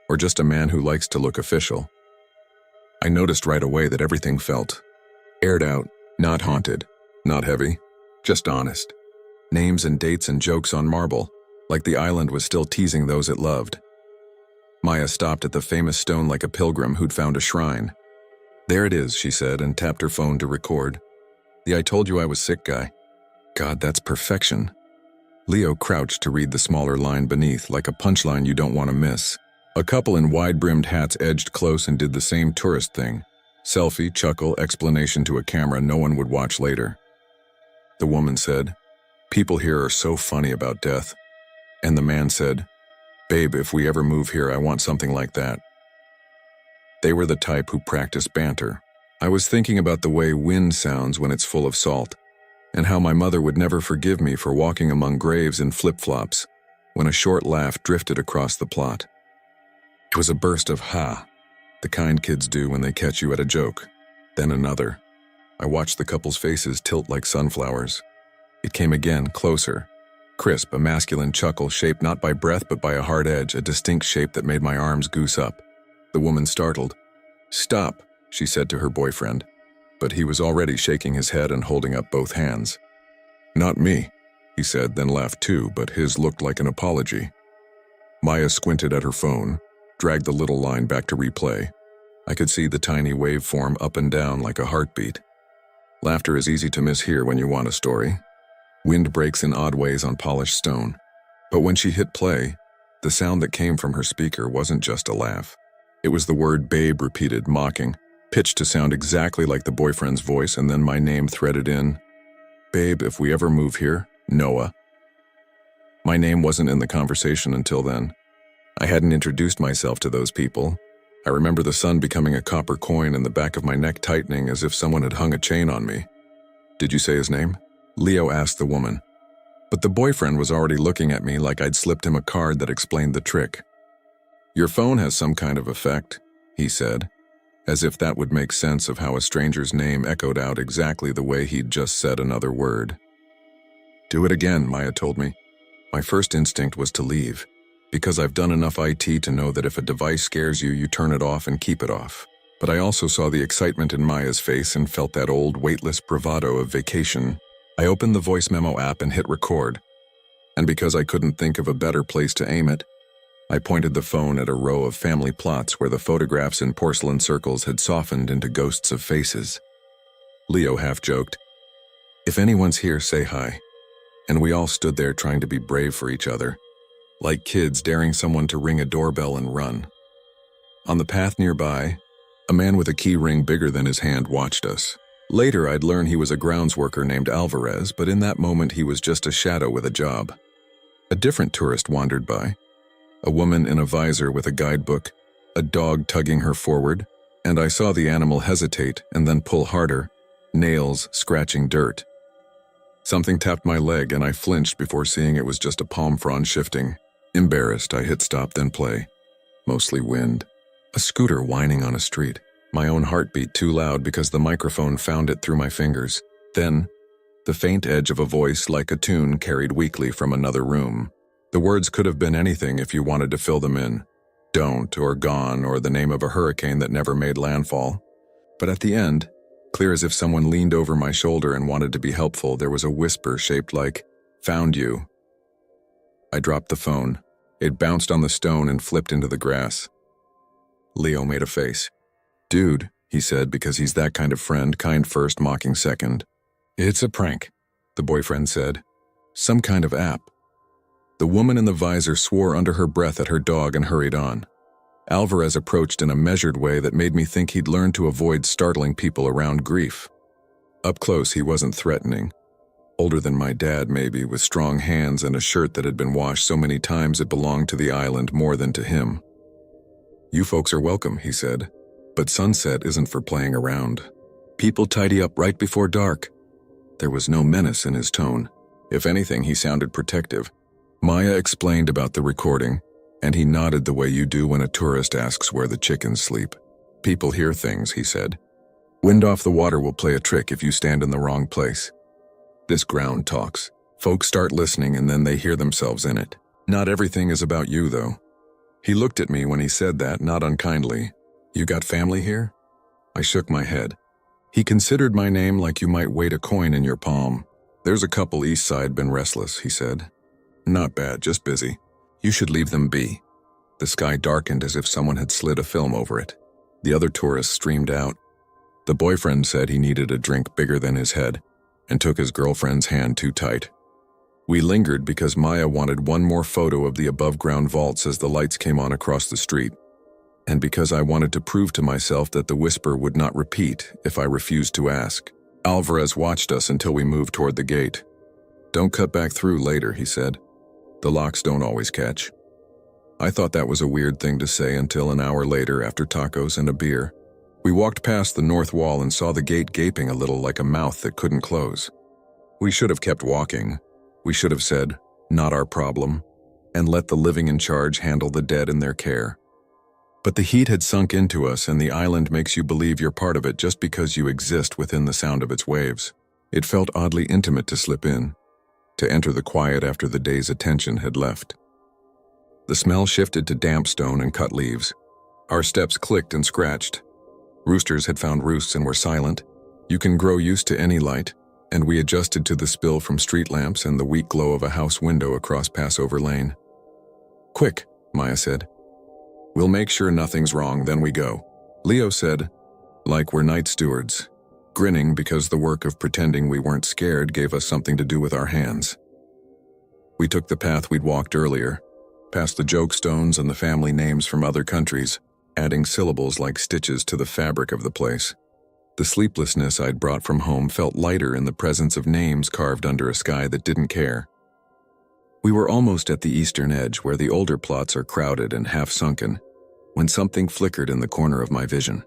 or just a man who likes to look official. I noticed right away that everything felt aired out, not haunted, not heavy, just honest. Names and dates and jokes on marble, like the island was still teasing those it loved. Maya stopped at the famous stone like a pilgrim who'd found a shrine. "There it is," she said, and tapped her phone to record. "The I told you I was sick guy." God, that's perfection. Leo crouched to read the smaller line beneath, like a punchline you don't want to miss. A couple in wide-brimmed hats edged close and did the same tourist thing. Selfie, chuckle, explanation to a camera no one would watch later. The woman said, "People here are so funny about death." And the man said, "Babe, if we ever move here, I want something like that." They were the type who practiced banter. I was thinking about the way wind sounds when it's full of salt, and how my mother would never forgive me for walking among graves in flip-flops, when a short laugh drifted across the plot. It was a burst of "ha," the kind kids do when they catch you at a joke. Then another. I watched the couple's faces tilt like sunflowers. It came again, closer. Crisp, a masculine chuckle shaped not by breath but by a hard edge, a distinct shape that made my arms goose up. The woman startled. "Stop," she said to her boyfriend, but he was already shaking his head and holding up both hands. "Not me," he said, then laughed too, but his looked like an apology. Maya squinted at her phone, dragged the little line back to replay. I could see the tiny waveform up and down like a heartbeat. Laughter is easy to miss here when you want a story. Wind breaks in odd ways on polished stone. But when she hit play, the sound that came from her speaker wasn't just a laugh. It was the word "babe" repeated, mocking, pitched to sound exactly like the boyfriend's voice, and then my name threaded in. "Babe, if we ever move here, Noah." My name wasn't in the conversation until then. I hadn't introduced myself to those people. I remember the sun becoming a copper coin and the back of my neck tightening as if someone had hung a chain on me. "Did you say his name?" Leo asked the woman. But the boyfriend was already looking at me like I'd slipped him a card that explained the trick. "Your phone has some kind of effect," he said, as if that would make sense of how a stranger's name echoed out exactly the way he'd just said another word. "Do it again," Maya told me. My first instinct was to leave, because I've done enough IT to know that if a device scares you, you turn it off and keep it off. But I also saw the excitement in Maya's face and felt that old weightless bravado of vacation. I opened the voice memo app and hit record. And because I couldn't think of a better place to aim it, I pointed the phone at a row of family plots where the photographs in porcelain circles had softened into ghosts of faces. Leo half joked, "If anyone's here, say hi." And we all stood there trying to be brave for each other, like kids daring someone to ring a doorbell and run. On the path nearby, a man with a key ring bigger than his hand watched us. Later, I'd learn he was a grounds worker named Alvarez, but in that moment he was just a shadow with a job. A different tourist wandered by. A woman in a visor with a guidebook, a dog tugging her forward, and I saw the animal hesitate and then pull harder, nails scratching dirt. Something tapped my leg and I flinched before seeing it was just a palm frond shifting. Embarrassed, I hit stop then play. Mostly wind. A scooter whining on a street. My own heart beat too loud because the microphone found it through my fingers. Then, the faint edge of a voice like a tune carried weakly from another room. The words could have been anything if you wanted to fill them in. Don't, or gone, or the name of a hurricane that never made landfall. But at the end, clear as if someone leaned over my shoulder and wanted to be helpful, there was a whisper shaped like, "Found you." I dropped the phone. It bounced on the stone and flipped into the grass. Leo made a face. "Dude," he said, because he's that kind of friend, kind first, mocking second. "It's a prank," the boyfriend said. "Some kind of app." The woman in the visor swore under her breath at her dog and hurried on. Alvarez approached in a measured way that made me think he'd learned to avoid startling people around grief. Up close, he wasn't threatening. Older than my dad, maybe, with strong hands and a shirt that had been washed so many times it belonged to the island more than to him. "You folks are welcome," he said. "But sunset isn't for playing around. People tidy up right before dark." There was no menace in his tone. If anything, he sounded protective. Maya explained about the recording, and he nodded the way you do when a tourist asks where the chickens sleep. "People hear things," he said. "Wind off the water will play a trick if you stand in the wrong place. This ground talks. Folks start listening and then they hear themselves in it. Not everything is about you, though." He looked at me when he said that, not unkindly. "You got family here?" I shook my head. He considered my name like you might weight a coin in your palm. "There's a couple east side been restless," he said. "Not bad, just busy. You should leave them be." The sky darkened as if someone had slid a film over it. The other tourists streamed out. The boyfriend said he needed a drink bigger than his head and took his girlfriend's hand too tight. We lingered because Maya wanted one more photo of the above-ground vaults as the lights came on across the street, and because I wanted to prove to myself that the whisper would not repeat if I refused to ask. Alvarez watched us until we moved toward the gate. "Don't cut back through later," he said. "The locks don't always catch." I thought that was a weird thing to say until an hour later, after tacos and a beer. We walked past the north wall and saw the gate gaping a little like a mouth that couldn't close. We should have kept walking. We should have said, "Not our problem," and let the living in charge handle the dead in their care. But the heat had sunk into us, and the island makes you believe you're part of it just because you exist within the sound of its waves. It felt oddly intimate to slip in, to enter the quiet after the day's attention had left. The smell shifted to damp stone and cut leaves. Our steps clicked and scratched. Roosters had found roosts and were silent. You can grow used to any light, and we adjusted to the spill from street lamps and the weak glow of a house window across Passover Lane. "Quick," Maya said. "We'll make sure nothing's wrong, then we go," Leo said, like we're night stewards, grinning because the work of pretending we weren't scared gave us something to do with our hands. We took the path we'd walked earlier, past the joke stones and the family names from other countries, adding syllables like stitches to the fabric of the place. The sleeplessness I'd brought from home felt lighter in the presence of names carved under a sky that didn't care. We were almost at the eastern edge, where the older plots are crowded and half-sunken, when something flickered in the corner of my vision.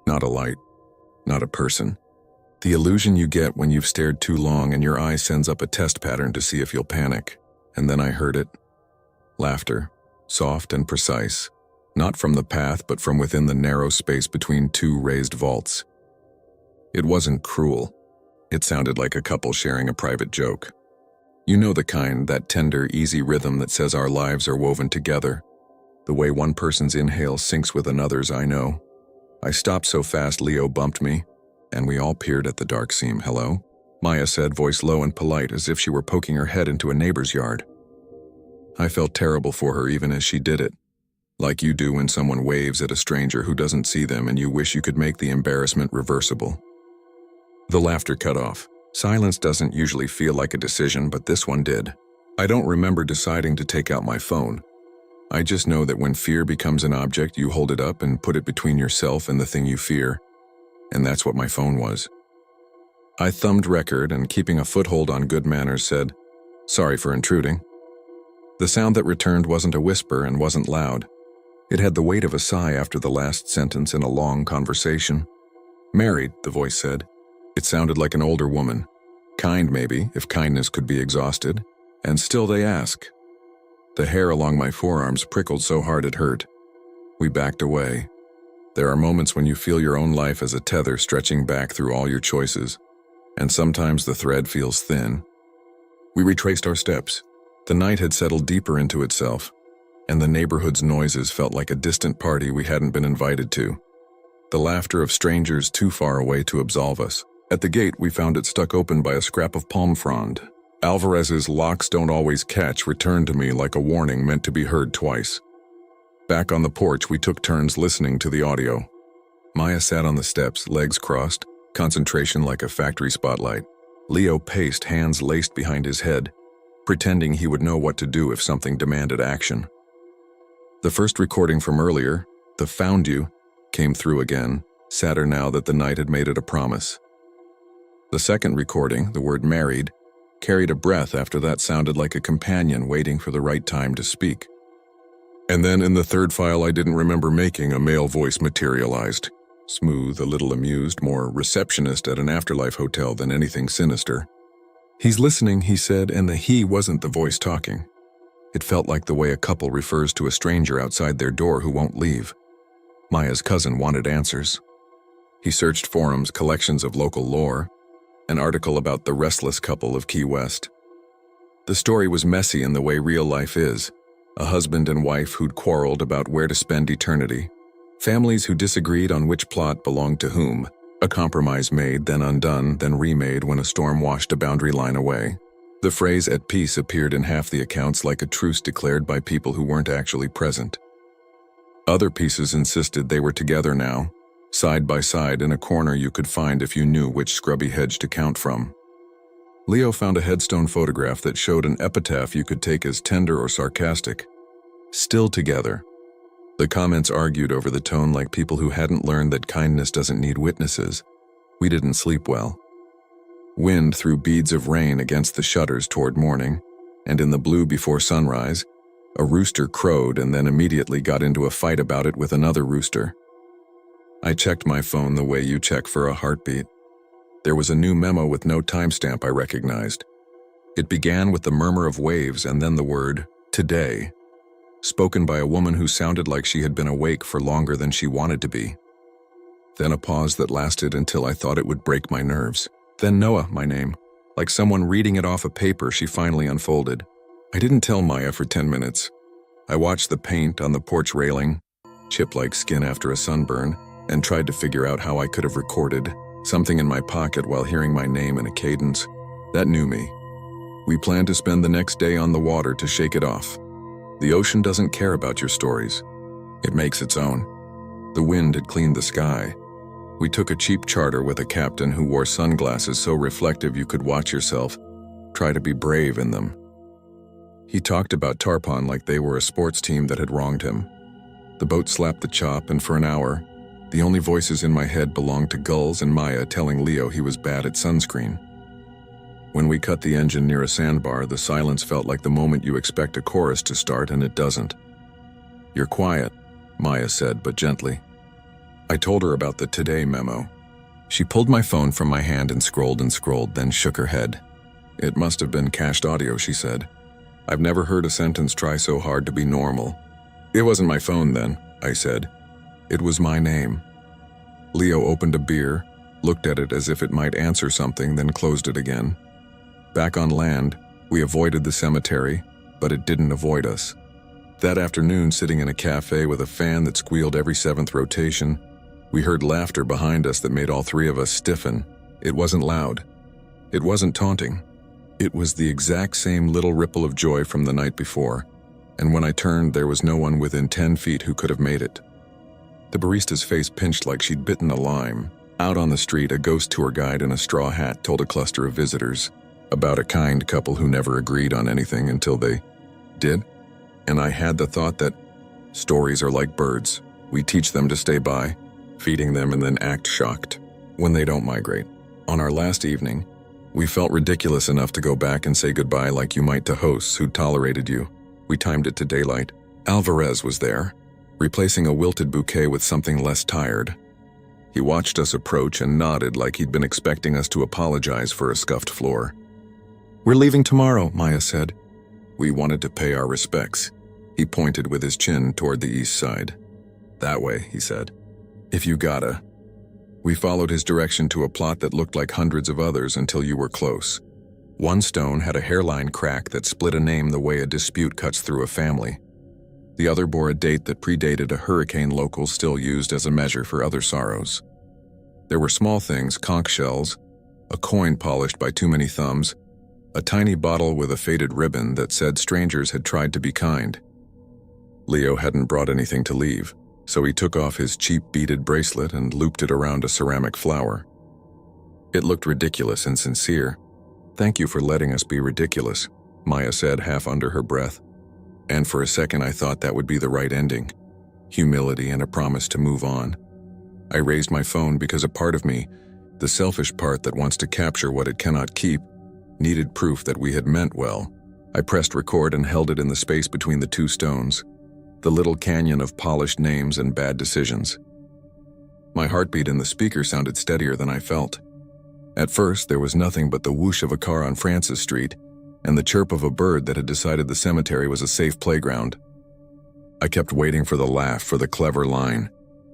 Not a light, not a person. The illusion you get when you've stared too long and your eye sends up a test pattern to see if you'll panic. And then I heard it. Laughter, soft and precise, not from the path but from within the narrow space between two raised vaults. It wasn't cruel. It sounded like a couple sharing a private joke. You know the kind, that tender, easy rhythm that says our lives are woven together. The way one person's inhale syncs with another's, I know. I stopped so fast Leo bumped me, and we all peered at the dark seam. "Hello?" Maya said, voice low and polite, as if she were poking her head into a neighbor's yard. I felt terrible for her even as she did it, like you do when someone waves at a stranger who doesn't see them and you wish you could make the embarrassment reversible. The laughter cut off. Silence doesn't usually feel like a decision, but this one did. I don't remember deciding to take out my phone. I just know that when fear becomes an object, you hold it up and put it between yourself and the thing you fear. And that's what my phone was. I thumbed record and, keeping a foothold on good manners, said, "Sorry for intruding." The sound that returned wasn't a whisper and wasn't loud. It had the weight of a sigh after the last sentence in a long conversation. "Married," the voice said. It sounded like an older woman. Kind, maybe, if kindness could be exhausted. And still they ask. The hair along my forearms prickled so hard it hurt. We backed away. There are moments when you feel your own life as a tether stretching back through all your choices, and sometimes the thread feels thin. We retraced our steps. The night had settled deeper into itself, and the neighborhood's noises felt like a distant party we hadn't been invited to. The laughter of strangers too far away to absolve us. At the gate, we found it stuck open by a scrap of palm frond. Alvarez's "locks don't always catch" returned to me like a warning meant to be heard twice. Back on the porch, we took turns listening to the audio. Maya sat on the steps, legs crossed, concentration like a factory spotlight. Leo paced, hands laced behind his head, pretending he would know what to do if something demanded action. The first recording from earlier, the "found you," came through again, sadder now that the night had made it a promise. The second recording, the word "married," carried a breath after that sounded like a companion waiting for the right time to speak. And then in the third file I didn't remember making, a male voice materialized. Smooth, a little amused, more receptionist at an afterlife hotel than anything sinister. "He's listening," he said, and the "he" wasn't the voice talking. It felt like the way a couple refers to a stranger outside their door who won't leave. Maya's cousin wanted answers. He searched forums, collections of local lore, an article about the restless couple of Key West. The story was messy in the way real life is. A husband and wife who'd quarreled about where to spend eternity. Families who disagreed on which plot belonged to whom. A compromise made, then undone, then remade when a storm washed a boundary line away. The phrase "at peace" appeared in half the accounts like a truce declared by people who weren't actually present. Other pieces insisted they were together now, side by side in a corner you could find if you knew which scrubby hedge to count from. Leo found a headstone photograph that showed an epitaph you could take as tender or sarcastic. Still together. The comments argued over the tone like people who hadn't learned that kindness doesn't need witnesses. We didn't sleep well. Wind threw beads of rain against the shutters toward morning, and in the blue before sunrise, a rooster crowed and then immediately got into a fight about it with another rooster. I checked my phone the way you check for a heartbeat. There was a new memo with no timestamp I recognized. It began with the murmur of waves and then the word, "today," spoken by a woman who sounded like she had been awake for longer than she wanted to be. Then a pause that lasted until I thought it would break my nerves. Then Noah, my name. Like someone reading it off a paper, she finally unfolded. I didn't tell Maya for 10 minutes. I watched the paint on the porch railing, chip like skin after a sunburn, and tried to figure out how I could have recorded something in my pocket while hearing my name in a cadence. That knew me. We planned to spend the next day on the water to shake it off. The ocean doesn't care about your stories. It makes its own. The wind had cleaned the sky. We took a cheap charter with a captain who wore sunglasses so reflective you could watch yourself, try to be brave in them. He talked about Tarpon like they were a sports team that had wronged him. The boat slapped the chop, and for an hour, the only voices in my head belonged to gulls and Maya telling Leo he was bad at sunscreen. When we cut the engine near a sandbar, the silence felt like the moment you expect a chorus to start and it doesn't. "You're quiet," Maya said, but gently. I told her about the "today" memo. She pulled my phone from my hand and scrolled, then shook her head. "It must have been cached audio," she said. "I've never heard a sentence try so hard to be normal." "It wasn't my phone then," I said. "It was my name." Leo opened a beer, looked at it as if it might answer something, then closed it again. Back on land, we avoided the cemetery, but it didn't avoid us. That afternoon, sitting in a cafe with a fan that squealed every 7th rotation, we heard laughter behind us that made all three of us stiffen. It wasn't loud. It wasn't taunting. It was the exact same little ripple of joy from the night before, and when I turned, there was no one within 10 feet who could have made it. The barista's face pinched like she'd bitten a lime. Out on the street, a ghost tour guide in a straw hat told a cluster of visitors about a kind couple who never agreed on anything until they did. And I had the thought that stories are like birds. We teach them to stay by, feeding them and then act shocked when they don't migrate. On our last evening, we felt ridiculous enough to go back and say goodbye like you might to hosts who tolerated you. We timed it to daylight. Alvarez was there, replacing a wilted bouquet with something less tired. He watched us approach and nodded like he'd been expecting us to apologize for a scuffed floor. "We're leaving tomorrow," Maya said. We wanted to pay our respects. He pointed with his chin toward the east side. "That way," he said. "If you gotta." We followed his direction to a plot that looked like hundreds of others until you were close. One stone had a hairline crack that split a name the way a dispute cuts through a family. The other bore a date that predated a hurricane locals still used as a measure for other sorrows. There were small things, conch shells, a coin polished by too many thumbs, a tiny bottle with a faded ribbon that said strangers had tried to be kind. Leo hadn't brought anything to leave, so he took off his cheap beaded bracelet and looped it around a ceramic flower. It looked ridiculous and sincere. "Thank you for letting us be ridiculous," Maya said half under her breath. And for a second I thought that would be the right ending. Humility and a promise to move on. I raised my phone because a part of me, the selfish part that wants to capture what it cannot keep, needed proof that we had meant well. I pressed record and held it in the space between the two stones, the little canyon of polished names and bad decisions. My heartbeat in the speaker sounded steadier than I felt. At first, there was nothing but the whoosh of a car on Francis Street and the chirp of a bird that had decided the cemetery was a safe playground. I kept waiting for the laugh, for the clever line,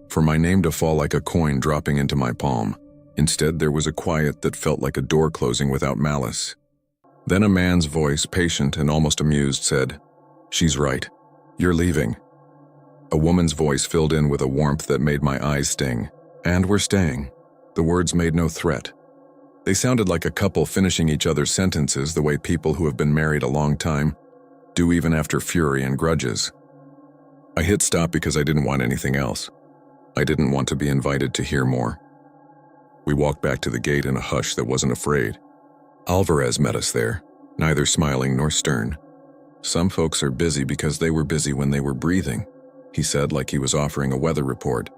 for my name to fall like a coin dropping into my palm. Instead, there was a quiet that felt like a door closing without malice. Then a man's voice, patient and almost amused, said, "She's right. You're leaving." A woman's voice filled in with a warmth that made my eyes sting. "And we're staying." The words made no threat. They sounded like a couple finishing each other's sentences the way people who have been married a long time do even after fury and grudges. I hit stop because I didn't want anything else. I didn't want to be invited to hear more. We walked back to the gate in a hush that wasn't afraid. Alvarez met us there, neither smiling nor stern. Some folks are busy because they were busy when they were breathing, he said like he was offering a weather report.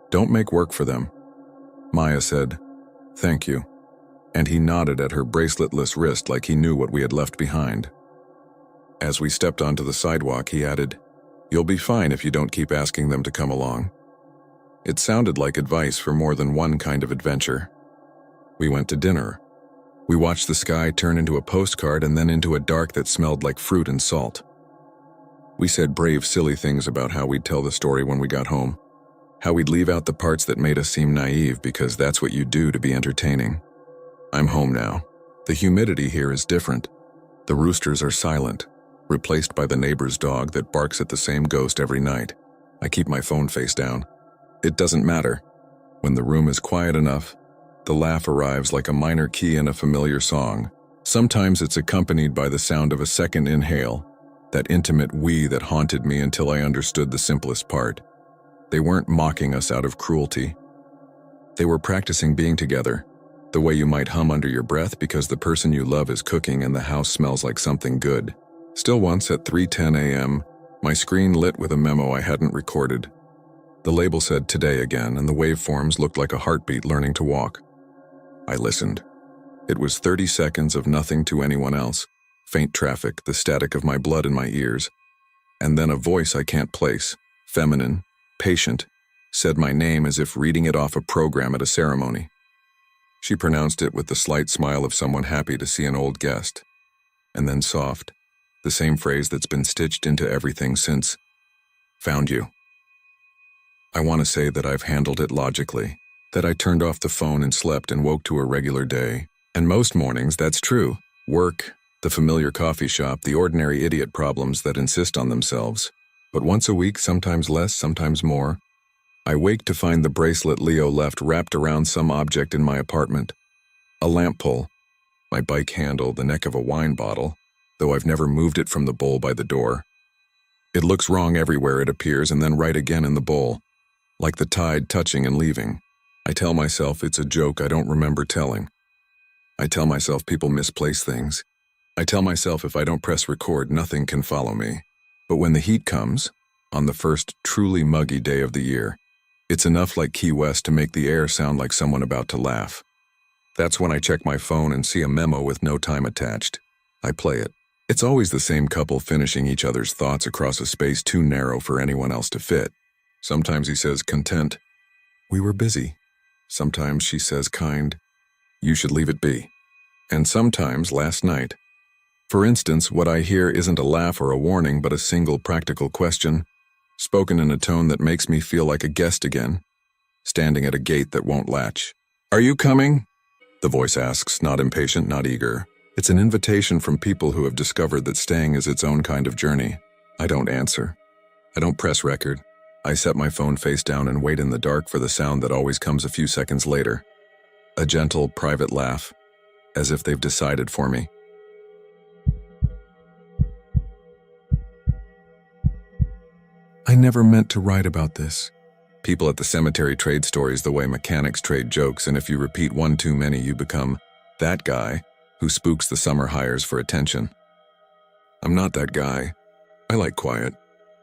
Don't make work for them. Maya said, thank you, and he nodded at her braceletless wrist like he knew what we had left behind. As we stepped onto the sidewalk, he added, you'll be fine if you don't keep asking them to come along. It sounded like advice for more than one kind of adventure. We went to dinner. We watched the sky turn into a postcard and then into a dark that smelled like fruit and salt. We said brave, silly things about how we'd tell the story when we got home, how we'd leave out the parts that made us seem naive because that's what you do to be entertaining. I'm home now. The humidity here is different. The roosters are silent, replaced by the neighbor's dog that barks at the same ghost every night. I keep my phone face down. It doesn't matter. When the room is quiet enough, the laugh arrives like a minor key in a familiar song. Sometimes it's accompanied by the sound of a second inhale, that intimate wee that haunted me until I understood the simplest part. They weren't mocking us out of cruelty. They were practicing being together, the way you might hum under your breath because the person you love is cooking and the house smells like something good. Still once at 3:10 a.m., my screen lit with a memo I hadn't recorded. The label said today again, and the waveforms looked like a heartbeat learning to walk. I listened. It was 30 seconds of nothing to anyone else, faint traffic, the static of my blood in my ears, and then a voice I can't place, feminine, patient, said my name as if reading it off a program at a ceremony. She pronounced it with the slight smile of someone happy to see an old guest, and then soft, the same phrase that's been stitched into everything since, found you. I want to say that I've handled it logically, that I turned off the phone and slept and woke to a regular day. And most mornings, that's true. Work, the familiar coffee shop, the ordinary idiot problems that insist on themselves. But once a week, sometimes less, sometimes more, I wake to find the bracelet Leo left wrapped around some object in my apartment. A lamp pole, my bike handle, the neck of a wine bottle, though I've never moved it from the bowl by the door. It looks wrong everywhere it appears and then right again in the bowl, like the tide touching and leaving. I tell myself it's a joke I don't remember telling. I tell myself people misplace things. I tell myself if I don't press record, nothing can follow me. But when the heat comes, on the first truly muggy day of the year, it's enough like Key West to make the air sound like someone about to laugh. That's when I check my phone and see a memo with no time attached. I play it. It's always the same couple finishing each other's thoughts across a space too narrow for anyone else to fit. Sometimes he says, content, we were busy. Sometimes she says, kind, you should leave it be. And sometimes, last night. For instance, what I hear isn't a laugh or a warning, but a single practical question, spoken in a tone that makes me feel like a guest again, standing at a gate that won't latch. Are you coming? The voice asks, not impatient, not eager. It's an invitation from people who have discovered that staying is its own kind of journey. I don't answer. I don't press record. I set my phone face down and wait in the dark for the sound that always comes a few seconds later. A gentle, private laugh, as if they've decided for me. I never meant to write about this. People at the cemetery trade stories the way mechanics trade jokes, and if you repeat one too many, you become that guy who spooks the summer hires for attention. I'm not that guy. I like quiet.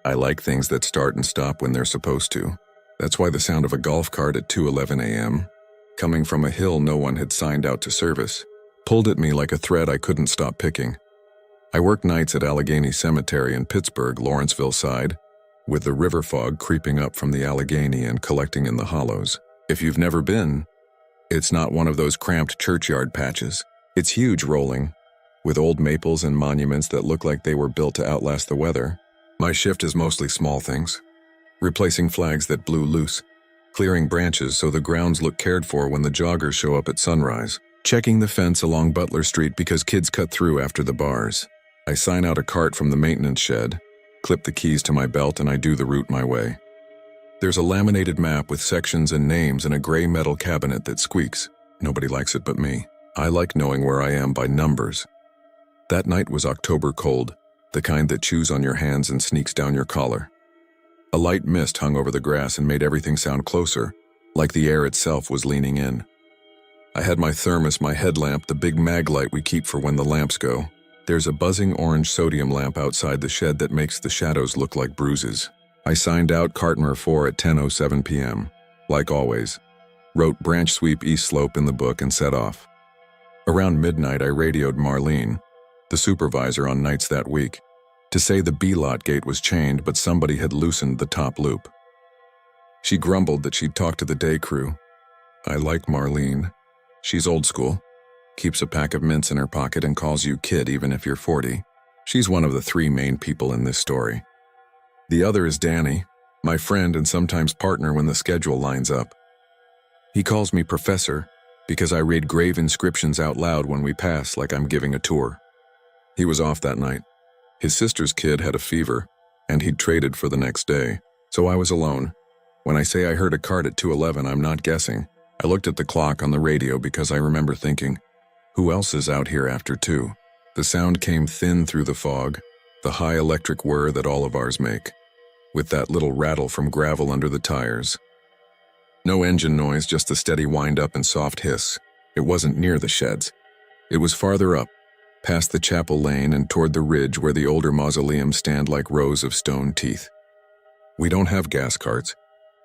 I like things that start and stop when they're supposed to. That's why the sound of a golf cart at 2:11 a.m., coming from a hill no one had signed out to service, pulled at me like a thread I couldn't stop picking. I worked nights at Allegheny Cemetery in Pittsburgh, Lawrenceville side, with the river fog creeping up from the Allegheny and collecting in the hollows. If you've never been, it's not one of those cramped churchyard patches. It's huge rolling, with old maples and monuments that look like they were built to outlast the weather. My shift is mostly small things. Replacing flags that blew loose, clearing branches so the grounds look cared for when the joggers show up at sunrise, checking the fence along Butler Street because kids cut through after the bars. I sign out a cart from the maintenance shed, clip the keys to my belt, and I do the route my way. There's a laminated map with sections and names in a gray metal cabinet that squeaks. Nobody likes it but me. I like knowing where I am by numbers. That night was October cold, the kind that chews on your hands and sneaks down your collar. A light mist hung over the grass and made everything sound closer, like the air itself was leaning in. I had my thermos, my headlamp, the big mag light we keep for when the lamps go. There's a buzzing orange sodium lamp outside the shed that makes the shadows look like bruises. I signed out Cartmer 4 at 10:07 p.m. Like always. Wrote branch sweep east slope in the book and set off. Around midnight I radioed Marlene, the supervisor on nights that week, to say the B-lot gate was chained but somebody had loosened the top loop. She grumbled that she'd talk to the day crew. I like Marlene. She's old school, keeps a pack of mints in her pocket and calls you kid even if you're 40. She's one of the three main people in this story. The other is Danny, my friend and sometimes partner when the schedule lines up. He calls me professor because I read grave inscriptions out loud when we pass like I'm giving a tour. He was off that night. His sister's kid had a fever, and he'd traded for the next day, so I was alone. When I say I heard a cart at 2:11, I'm not guessing. I looked at the clock on the radio because I remember thinking, who else is out here after 2? The sound came thin through the fog, the high electric whir that all of ours make, with that little rattle from gravel under the tires. No engine noise, just the steady wind-up and soft hiss. It wasn't near the sheds. It was farther up, past the chapel lane and toward the ridge where the older mausoleums stand like rows of stone teeth. We don't have gas carts.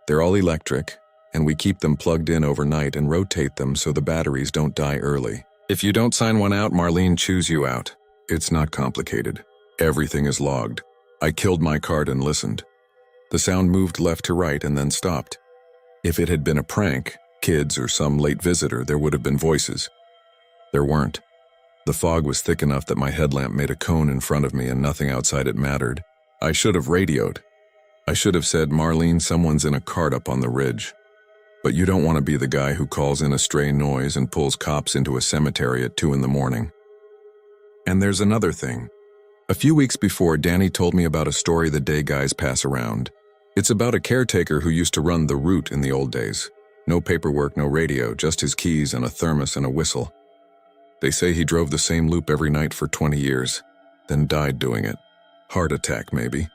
They're all electric, and we keep them plugged in overnight and rotate them so the batteries don't die early. If you don't sign one out, Marlene chews you out. It's not complicated. Everything is logged. I killed my cart and listened. The sound moved left to right and then stopped. If it had been a prank, kids or some late visitor, there would have been voices. There weren't. The fog was thick enough that my headlamp made a cone in front of me and nothing outside it mattered. I should have radioed. I should have said, Marlene, someone's in a cart up on the ridge. But you don't want to be the guy who calls in a stray noise and pulls cops into a cemetery at 2 in the morning. And there's another thing. A few weeks before, Danny told me about a story the day guys pass around. It's about a caretaker who used to run the route in the old days. No paperwork, no radio, just his keys and a thermos and a whistle. They say he drove the same loop every night for 20 years, then died doing it. Heart attack, maybe.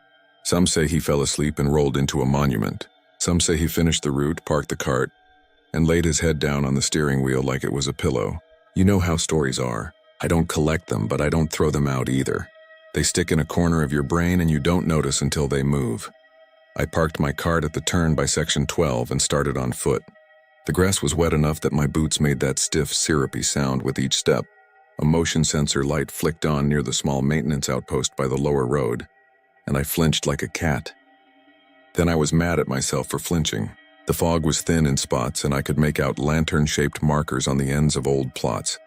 Some say he fell asleep and rolled into a monument. Some say he finished the route, parked the cart, and laid his head down on the steering wheel like it was a pillow. You know how stories are. I don't collect them, but I don't throw them out either. They stick in a corner of your brain and you don't notice until they move. I parked my cart at the turn by section 12 and started on foot. The grass was wet enough that my boots made that stiff, syrupy sound with each step. A motion sensor light flicked on near the small maintenance outpost by the lower road, and I flinched like a cat. Then I was mad at myself for flinching. The fog was thin in spots and I could make out lantern-shaped markers on the ends of old plots,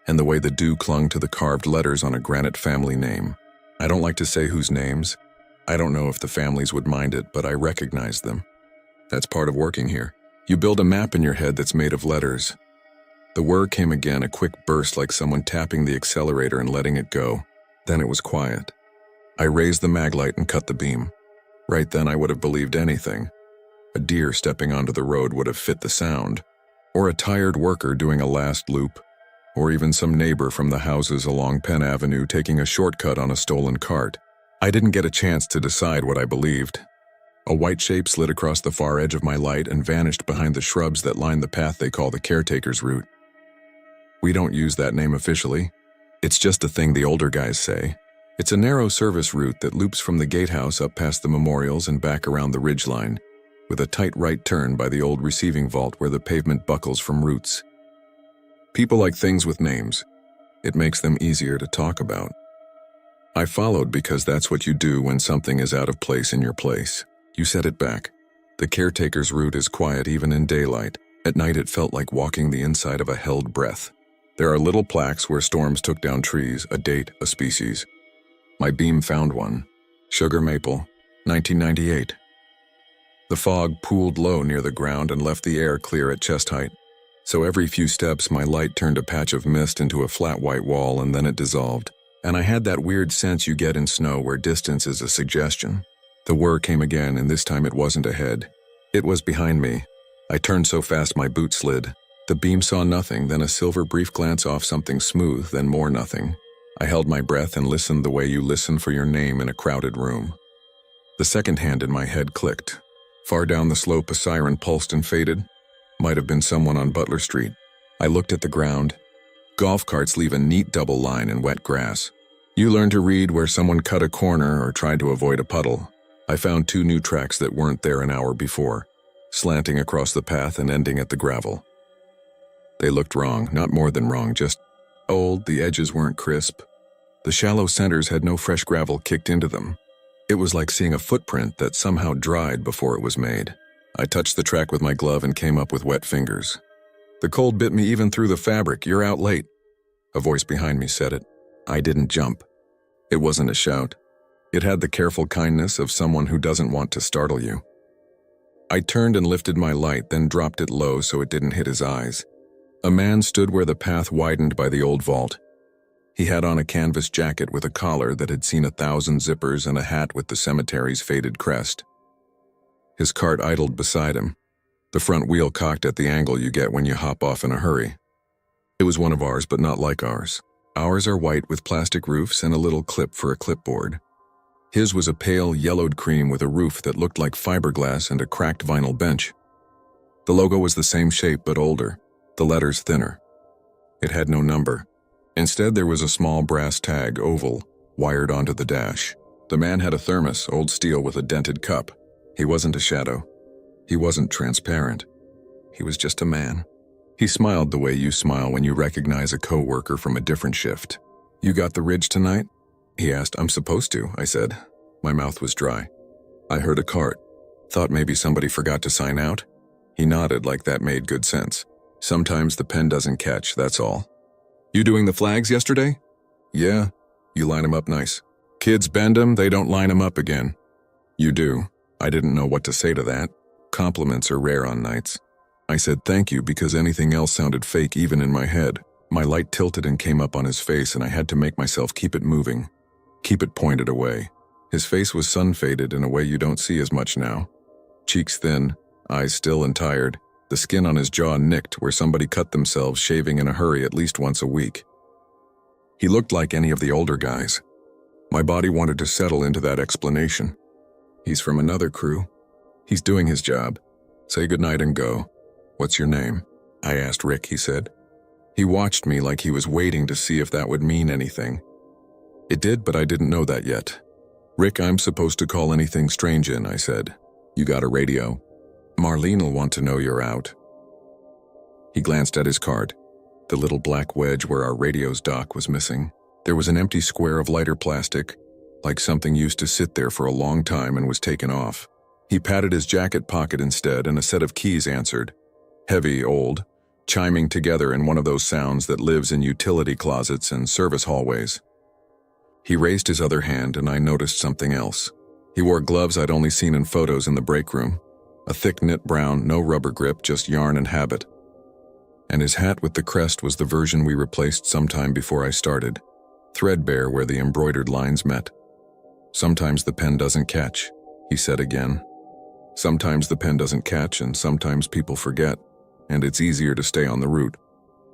and the way the dew clung to the carved letters on a granite family name. I don't like to say whose names. I don't know if the families would mind it, but I recognized them. That's part of working here. You build a map in your head that's made of letters. The whir came again, a quick burst like someone tapping the accelerator and letting it go. Then it was quiet. I raised the mag light and cut the beam. Right then I would have believed anything. A deer stepping onto the road would have fit the sound, or a tired worker doing a last loop, or even some neighbor from the houses along Penn Avenue taking a shortcut on a stolen cart. I didn't get a chance to decide what I believed. A white shape slid across the far edge of my light and vanished behind the shrubs that line the path they call the caretaker's route. We don't use that name officially. It's just a thing the older guys say. It's a narrow service route that loops from the gatehouse up past the memorials and back around the ridgeline, with a tight right turn by the old receiving vault where the pavement buckles from roots. People like things with names. It makes them easier to talk about. I followed because that's what you do when something is out of place in your place. You set it back. The caretaker's route is quiet even in daylight. At night it felt like walking the inside of a held breath. There are little plaques where storms took down trees, a date, a species. My beam found one. Sugar maple, 1998. The fog pooled low near the ground and left the air clear at chest height. So every few steps my light turned a patch of mist into a flat white wall and then it dissolved. And I had that weird sense you get in snow where distance is a suggestion. The whir came again, and this time it wasn't ahead. It was behind me. I turned so fast my boot slid. The beam saw nothing, then a silver brief glance off something smooth, then more nothing. I held my breath and listened the way you listen for your name in a crowded room. The second hand in my head clicked. Far down the slope a siren pulsed and faded. Might have been someone on Butler Street. I looked at the ground. Golf carts leave a neat double line in wet grass. You learn to read where someone cut a corner or tried to avoid a puddle. I found 2 new tracks that weren't there an hour before, slanting across the path and ending at the gravel. They looked wrong, not more than wrong, just old. The edges weren't crisp. The shallow centers had no fresh gravel kicked into them. It was like seeing a footprint that somehow dried before it was made. I touched the track with my glove and came up with wet fingers. The cold bit me even through the fabric. You're out late. A voice behind me said it. I didn't jump. It wasn't a shout. It had the careful kindness of someone who doesn't want to startle you. I turned and lifted my light, then dropped it low so it didn't hit his eyes. A man stood where the path widened by the old vault. He had on a canvas jacket with a collar that had seen 1,000 zippers and a hat with the cemetery's faded crest. His cart idled beside him, the front wheel cocked at the angle you get when you hop off in a hurry. It was one of ours, but not like ours. Ours are white with plastic roofs and a little clip for a clipboard. His was a pale, yellowed cream with a roof that looked like fiberglass and a cracked vinyl bench. The logo was the same shape but older, the letters thinner. It had no number. Instead, there was a small brass tag, oval, wired onto the dash. The man had a thermos, old steel with a dented cup. He wasn't a shadow. He wasn't transparent. He was just a man. He smiled the way you smile when you recognize a co-worker from a different shift. You got the ridge tonight? He asked. I'm supposed to, I said. My mouth was dry. I heard a cart. Thought maybe somebody forgot to sign out. He nodded like that made good sense. Sometimes the pen doesn't catch, that's all. You doing the flags yesterday? Yeah. You line 'em up nice. Kids bend 'em, they don't line 'em up again. You do. I didn't know what to say to that. Compliments are rare on nights. I said thank you because anything else sounded fake even in my head. My light tilted and came up on his face and I had to make myself keep it moving. Keep it pointed away. His face was sun-faded in a way you don't see as much now. Cheeks thin, eyes still and tired. The skin on his jaw nicked where somebody cut themselves shaving in a hurry at least once a week. He looked like any of the older guys. My body wanted to settle into that explanation. He's from another crew. He's doing his job. Say goodnight and go. What's your name? I asked Rick, he said. He watched me like he was waiting to see if that would mean anything. It did, but I didn't know that yet. Rick, I'm supposed to call anything strange in, I said. You got a radio? Marlene'll want to know you're out. He glanced at his card. The little black wedge where our radio's dock was missing. There was an empty square of lighter plastic, like something used to sit there for a long time and was taken off. He patted his jacket pocket instead and a set of keys answered. Heavy, old, chiming together in one of those sounds that lives in utility closets and service hallways. He raised his other hand and I noticed something else. He wore gloves I'd only seen in photos in the break room. A thick knit brown, no rubber grip, just yarn and habit. And his hat with the crest was the version we replaced sometime before I started, threadbare where the embroidered lines met. Sometimes the pen doesn't catch, he said again. Sometimes the pen doesn't catch and sometimes people forget, and it's easier to stay on the route.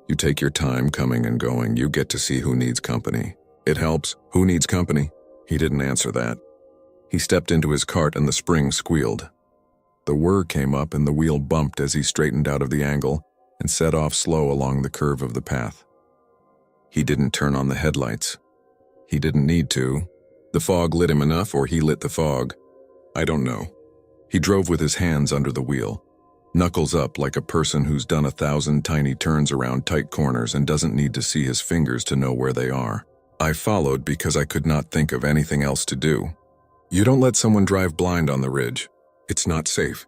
You take your time coming and going, you get to see who needs company. It helps. Who needs company? He didn't answer that. He stepped into his cart and the spring squealed. The whir came up and the wheel bumped as he straightened out of the angle and set off slow along the curve of the path. He didn't turn on the headlights. He didn't need to. The fog lit him enough, or he lit the fog. I don't know. He drove with his hands under the wheel, knuckles up like a person who's done 1,000 tiny turns around tight corners and doesn't need to see his fingers to know where they are. I followed because I could not think of anything else to do. You don't let someone drive blind on the ridge. It's not safe.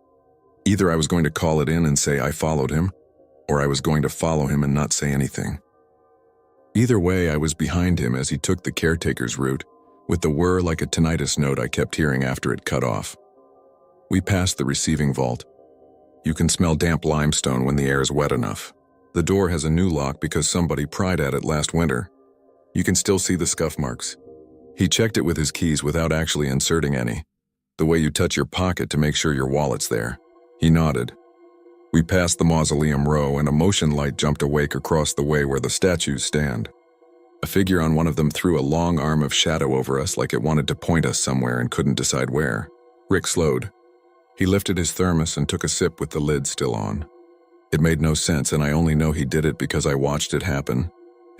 Either I was going to call it in and say I followed him, or I was going to follow him and not say anything. Either way, I was behind him as he took the caretaker's route, with the whir like a tinnitus note I kept hearing after it cut off. We passed the receiving vault. You can smell damp limestone when the air is wet enough. The door has a new lock because somebody pried at it last winter. You can still see the scuff marks. He checked it with his keys without actually inserting any. The way you touch your pocket to make sure your wallet's there. He nodded. We passed the mausoleum row and a motion light jumped awake across the way where the statues stand. A figure on one of them threw a long arm of shadow over us like it wanted to point us somewhere and couldn't decide where. Rick slowed. He lifted his thermos and took a sip with the lid still on. It made no sense, and I only know he did it because I watched it happen,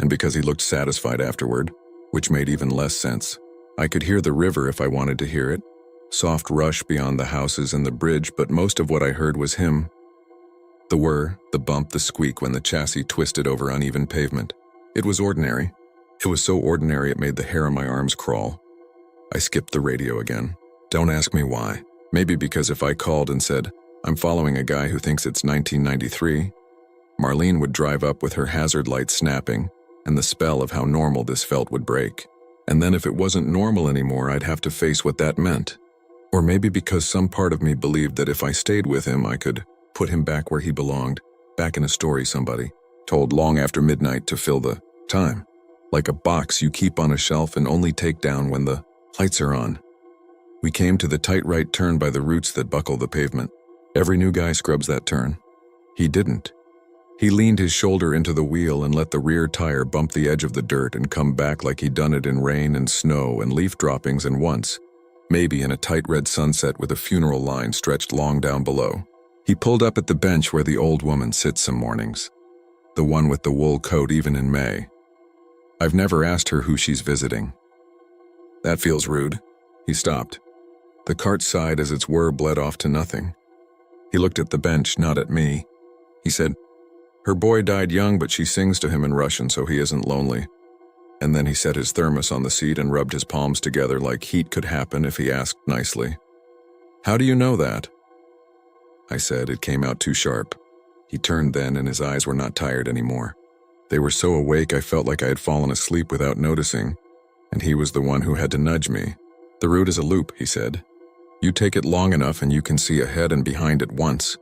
and because he looked satisfied afterward, which made even less sense. I could hear the river if I wanted to hear it, soft rush beyond the houses and the bridge, but most of what I heard was him. The whir, the bump, the squeak when the chassis twisted over uneven pavement. It was ordinary. It was so ordinary it made the hair on my arms crawl. I skipped the radio again. Don't ask me why. Maybe because if I called and said, "I'm following a guy who thinks it's 1993, Marlene would drive up with her hazard light snapping, and the spell of how normal this felt would break. And then if it wasn't normal anymore, I'd have to face what that meant. Or maybe because some part of me believed that if I stayed with him, I could put him back where he belonged, back in a story somebody told long after midnight to fill the time. Like a box you keep on a shelf and only take down when the lights are on. We came to the tight right turn by the roots that buckle the pavement. Every new guy scrubs that turn. He didn't. He leaned his shoulder into the wheel and let the rear tire bump the edge of the dirt and come back like he'd done it in rain and snow and leaf droppings and once, maybe in a tight red sunset with a funeral line stretched long down below. He pulled up at the bench where the old woman sits some mornings. The one with the wool coat even in May. I've never asked her who she's visiting. That feels rude. He stopped. The cart sighed as its whir bled off to nothing. He looked at the bench, not at me. He said, "Her boy died young, but she sings to him in Russian so he isn't lonely." And then he set his thermos on the seat and rubbed his palms together like heat could happen if he asked nicely. "How do you know that?" I said. It came out too sharp. He turned then and his eyes were not tired anymore. They were so awake I felt like I had fallen asleep without noticing, and he was the one who had to nudge me. "The route is a loop," he said. "You take it long enough and you can see ahead and behind at once.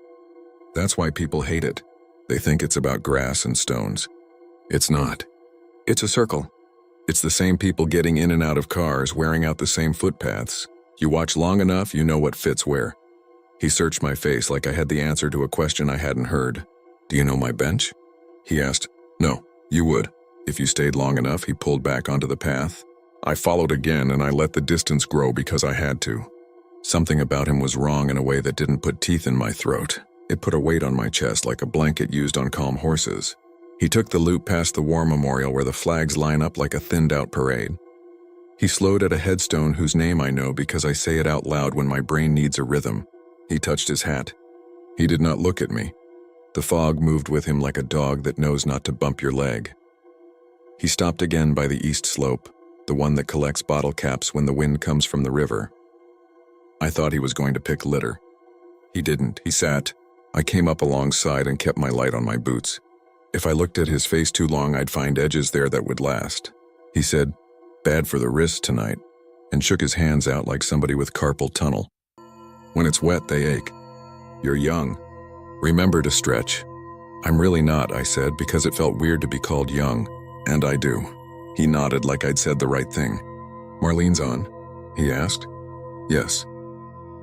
That's why people hate it. They think it's about grass and stones. It's not. It's a circle. It's the same people getting in and out of cars, wearing out the same footpaths. You watch long enough, you know what fits where." He searched my face like I had the answer to a question I hadn't heard. "Do you know my bench?" He asked. "No, you would. If you stayed long enough." He pulled back onto the path. I followed again and I let the distance grow because I had to. Something about him was wrong in a way that didn't put teeth in my throat. It put a weight on my chest like a blanket used on calm horses. He took the loop past the war memorial where the flags line up like a thinned-out parade. He slowed at a headstone whose name I know because I say it out loud when my brain needs a rhythm. He touched his hat. He did not look at me. The fog moved with him like a dog that knows not to bump your leg. He stopped again by the east slope, the one that collects bottle caps when the wind comes from the river. I thought he was going to pick litter. He didn't. He sat. I came up alongside and kept my light on my boots. If I looked at his face too long, I'd find edges there that would last. He said, "Bad for the wrist tonight," and shook his hands out like somebody with carpal tunnel. "When it's wet, they ache. You're young. Remember to stretch." "I'm really not," I said, because it felt weird to be called young, and I do. He nodded like I'd said the right thing. "Marlene's on?" he asked. "Yes."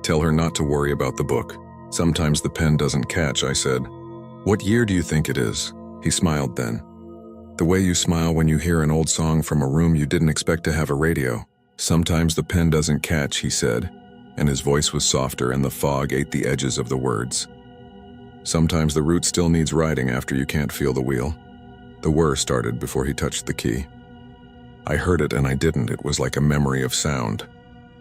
"Tell her not to worry about the book. Sometimes the pen doesn't catch," I said. "What year do you think it is?" He smiled then. "The way you smile when you hear an old song from a room you didn't expect to have a radio. Sometimes the pen doesn't catch," he said, and his voice was softer and the fog ate the edges of the words. "Sometimes the route still needs riding after you can't feel the wheel." The whir started before he touched the key. I heard it and I didn't. It was like a memory of sound.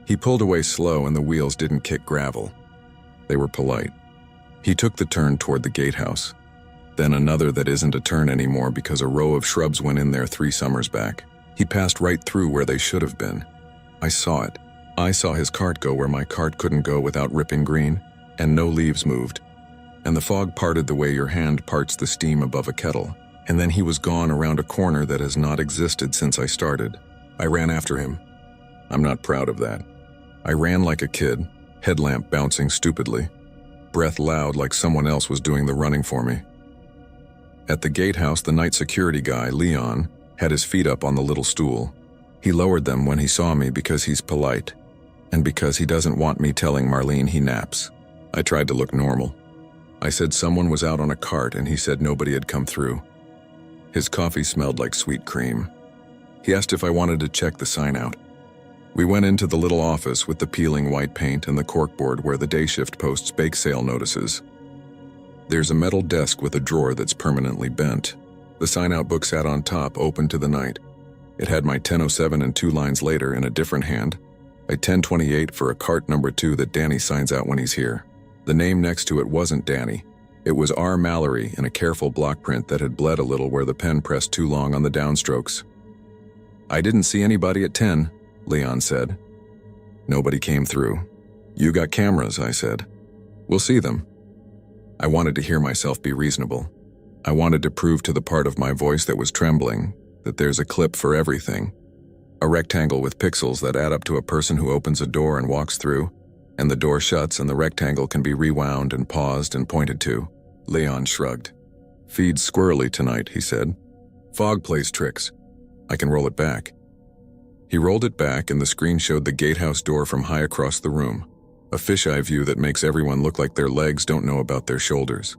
He pulled away slow and the wheels didn't kick gravel. They were polite. He took the turn toward the gatehouse. Then another that isn't a turn anymore because a row of shrubs went in there 3 summers back. He passed right through where they should have been. I saw it. I saw his cart go where my cart couldn't go without ripping green, and no leaves moved. And the fog parted the way your hand parts the steam above a kettle. And then he was gone around a corner that has not existed since I started. I ran after him. I'm not proud of that. I ran like a kid, headlamp bouncing stupidly, breath loud like someone else was doing the running for me. At the gatehouse, the night security guy, Leon, had his feet up on the little stool. He lowered them when he saw me because he's polite, and because he doesn't want me telling Marlene he naps. I tried to look normal. I said someone was out on a cart and he said nobody had come through. His coffee smelled like sweet cream. He asked if I wanted to check the sign out. We went into the little office with the peeling white paint and the corkboard where the day shift posts bake sale notices. There's a metal desk with a drawer that's permanently bent. The sign-out book sat on top, open to the night. It had my 10:07 and 2 lines later in a different hand, a 10:28 for a cart number 2 that Danny signs out when he's here. The name next to it wasn't Danny. It was R. Mallory in a careful block print that had bled a little where the pen pressed too long on the downstrokes. "I didn't see anybody at 10, Leon said. "Nobody came through." "You got cameras," I said. "We'll see them." I wanted to hear myself be reasonable. I wanted to prove to the part of my voice that was trembling that there's a clip for everything. A rectangle with pixels that add up to a person who opens a door and walks through, and the door shuts and the rectangle can be rewound and paused and pointed to. Leon shrugged. "Feed's squirrely tonight," he said. "Fog plays tricks. I can roll it back." He rolled it back and the screen showed the gatehouse door from high across the room, a fisheye view that makes everyone look like their legs don't know about their shoulders.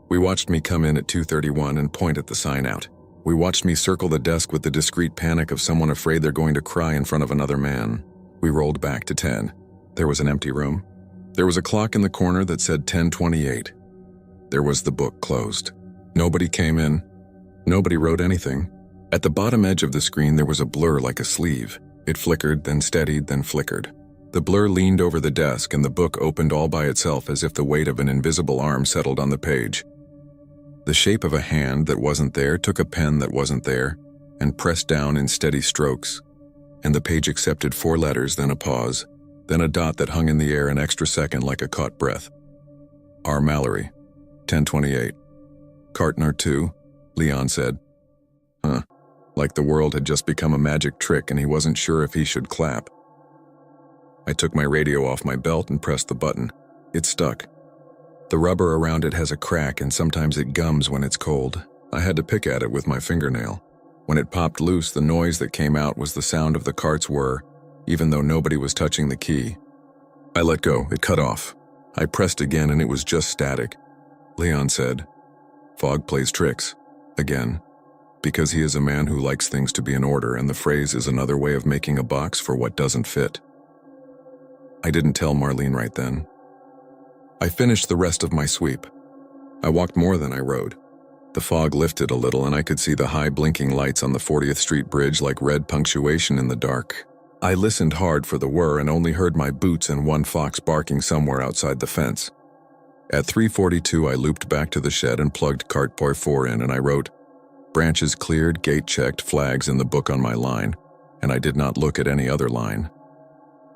We watched me come in at 2:31 and point at the sign out. We watched me circle the desk with the discreet panic of someone afraid they're going to cry in front of another man. We rolled back to 10. There was an empty room. There was a clock in the corner that said 10:28. There was the book closed. Nobody came in. Nobody wrote anything. At the bottom edge of the screen there was a blur like a sleeve. It flickered, then steadied, then flickered. The blur leaned over the desk and the book opened all by itself as if the weight of an invisible arm settled on the page. The shape of a hand that wasn't there took a pen that wasn't there and pressed down in steady strokes, and the page accepted 4 letters, then a pause, then a dot that hung in the air an extra second like a caught breath. R. Mallory, 10:28. "Cartner 2, Leon said. Huh. Like the world had just become a magic trick and he wasn't sure if he should clap. I took my radio off my belt and pressed the button. It stuck. The rubber around it has a crack and sometimes it gums when it's cold. I had to pick at it with my fingernail. When it popped loose, the noise that came out was the sound of the cart's whir, even though nobody was touching the key. I let go. It cut off. I pressed again and it was just static. Leon said, "Fog plays tricks." Again. Because he is a man who likes things to be in order, and the phrase is another way of making a box for what doesn't fit. I didn't tell Marlene right then. I finished the rest of my sweep. I walked more than I rode. The fog lifted a little and I could see the high blinking lights on the 40th Street Bridge like red punctuation in the dark. I listened hard for the whir and only heard my boots and one fox barking somewhere outside the fence. At 3:42 I looped back to the shed and plugged Cartboy 4 in and I wrote, "Branches cleared, gate checked, flags in the book on my line," and I did not look at any other line.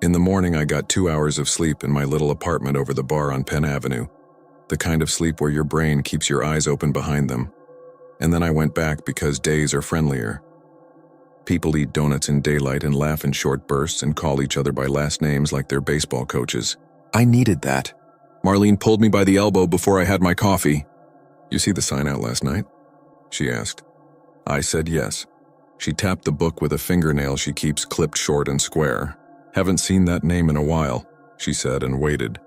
In the morning I got 2 hours of sleep in my little apartment over the bar on Penn Avenue, the kind of sleep where your brain keeps your eyes open behind them. And then I went back because days are friendlier. People eat donuts in daylight and laugh in short bursts and call each other by last names like they're baseball coaches. I needed that. Marlene pulled me by the elbow before I had my coffee. "You see the sign out last night?" she asked. I said yes. She tapped the book with a fingernail she keeps clipped short and square. "Haven't seen that name in a while," she said and waited.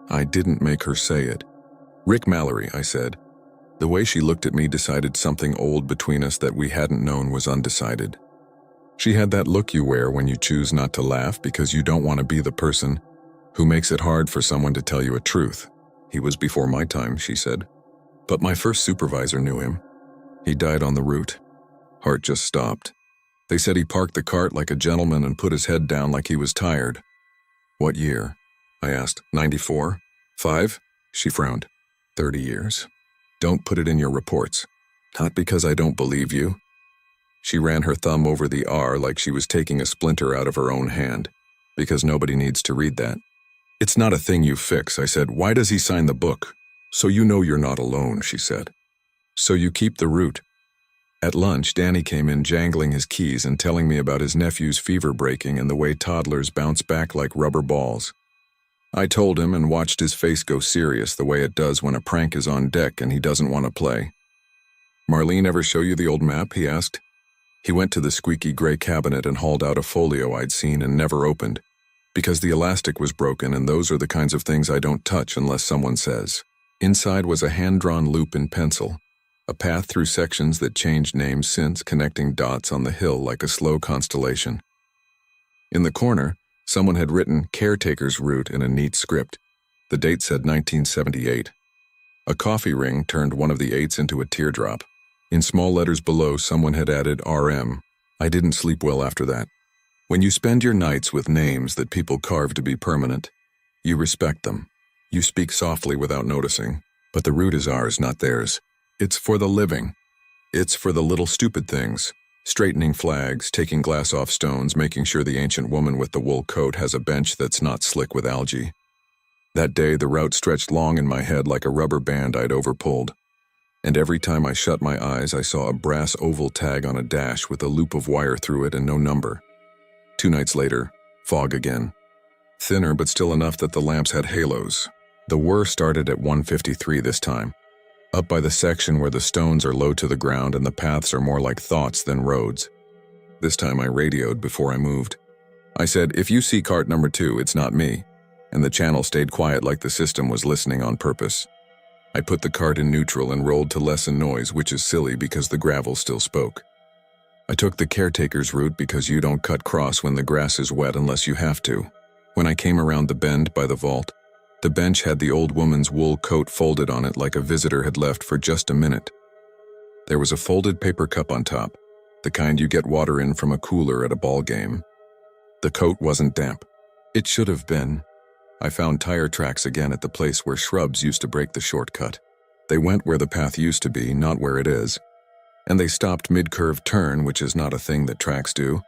I didn't make her say it. "Rick Mallory," I said. The way she looked at me decided something old between us that we hadn't known was undecided. She had that look you wear when you choose not to laugh because you don't want to be the person who makes it hard for someone to tell you a truth. "He was before my time," she said. "But my first supervisor knew him. He died on the route." Hart just stopped. They said he parked the cart like a gentleman and put his head down like he was tired. "What year?" I asked. 94? 5? She frowned. 30 years. "Don't put it in your reports." "Not because I don't believe you." She ran her thumb over the R like she was taking a splinter out of her own hand. "Because nobody needs to read that." "It's not a thing you fix," I said. "Why does he sign the book?" "So you know you're not alone," she said. "So you keep the route." At lunch, Danny came in jangling his keys and telling me about his nephew's fever breaking and the way toddlers bounce back like rubber balls. I told him and watched his face go serious the way it does when a prank is on deck and he doesn't want to play. "Marlene ever show you the old map?" he asked. He went to the squeaky gray cabinet and hauled out a folio I'd seen and never opened, because the elastic was broken and those are the kinds of things I don't touch unless someone says. Inside was a hand-drawn loop in pencil, a path through sections that changed names since, connecting dots on the hill like a slow constellation. In the corner, someone had written caretaker's route in a neat script. The date said 1978. A coffee ring turned one of the 8s into a teardrop. In small letters below, someone had added RM. I didn't sleep well after that. When you spend your nights with names that people carve to be permanent, you respect them. You speak softly without noticing, but the route is ours, not theirs. It's for the living. It's for the little stupid things. Straightening flags, taking glass off stones, making sure the ancient woman with the wool coat has a bench that's not slick with algae. That day, the route stretched long in my head like a rubber band I'd overpulled. And every time I shut my eyes, I saw a brass oval tag on a dash with a loop of wire through it and no number. 2 nights later, fog again. Thinner, but still enough that the lamps had halos. The whir started at 1:53 this time, up by the section where the stones are low to the ground and the paths are more like thoughts than roads. This time I radioed before I moved. I said, "If you see cart number 2, it's not me," and the channel stayed quiet like the system was listening on purpose. I put the cart in neutral and rolled to lessen noise, which is silly because the gravel still spoke. I took the caretaker's route because you don't cut cross when the grass is wet unless you have to. When I came around the bend by the vault, the bench had the old woman's wool coat folded on it like a visitor had left for just a minute. There was a folded paper cup on top, the kind you get water in from a cooler at a ball game. The coat wasn't damp. It should have been. I found tire tracks again at the place where shrubs used to break the shortcut. They went where the path used to be, not where it is. And they stopped mid-curve turn, which is not a thing that tracks do.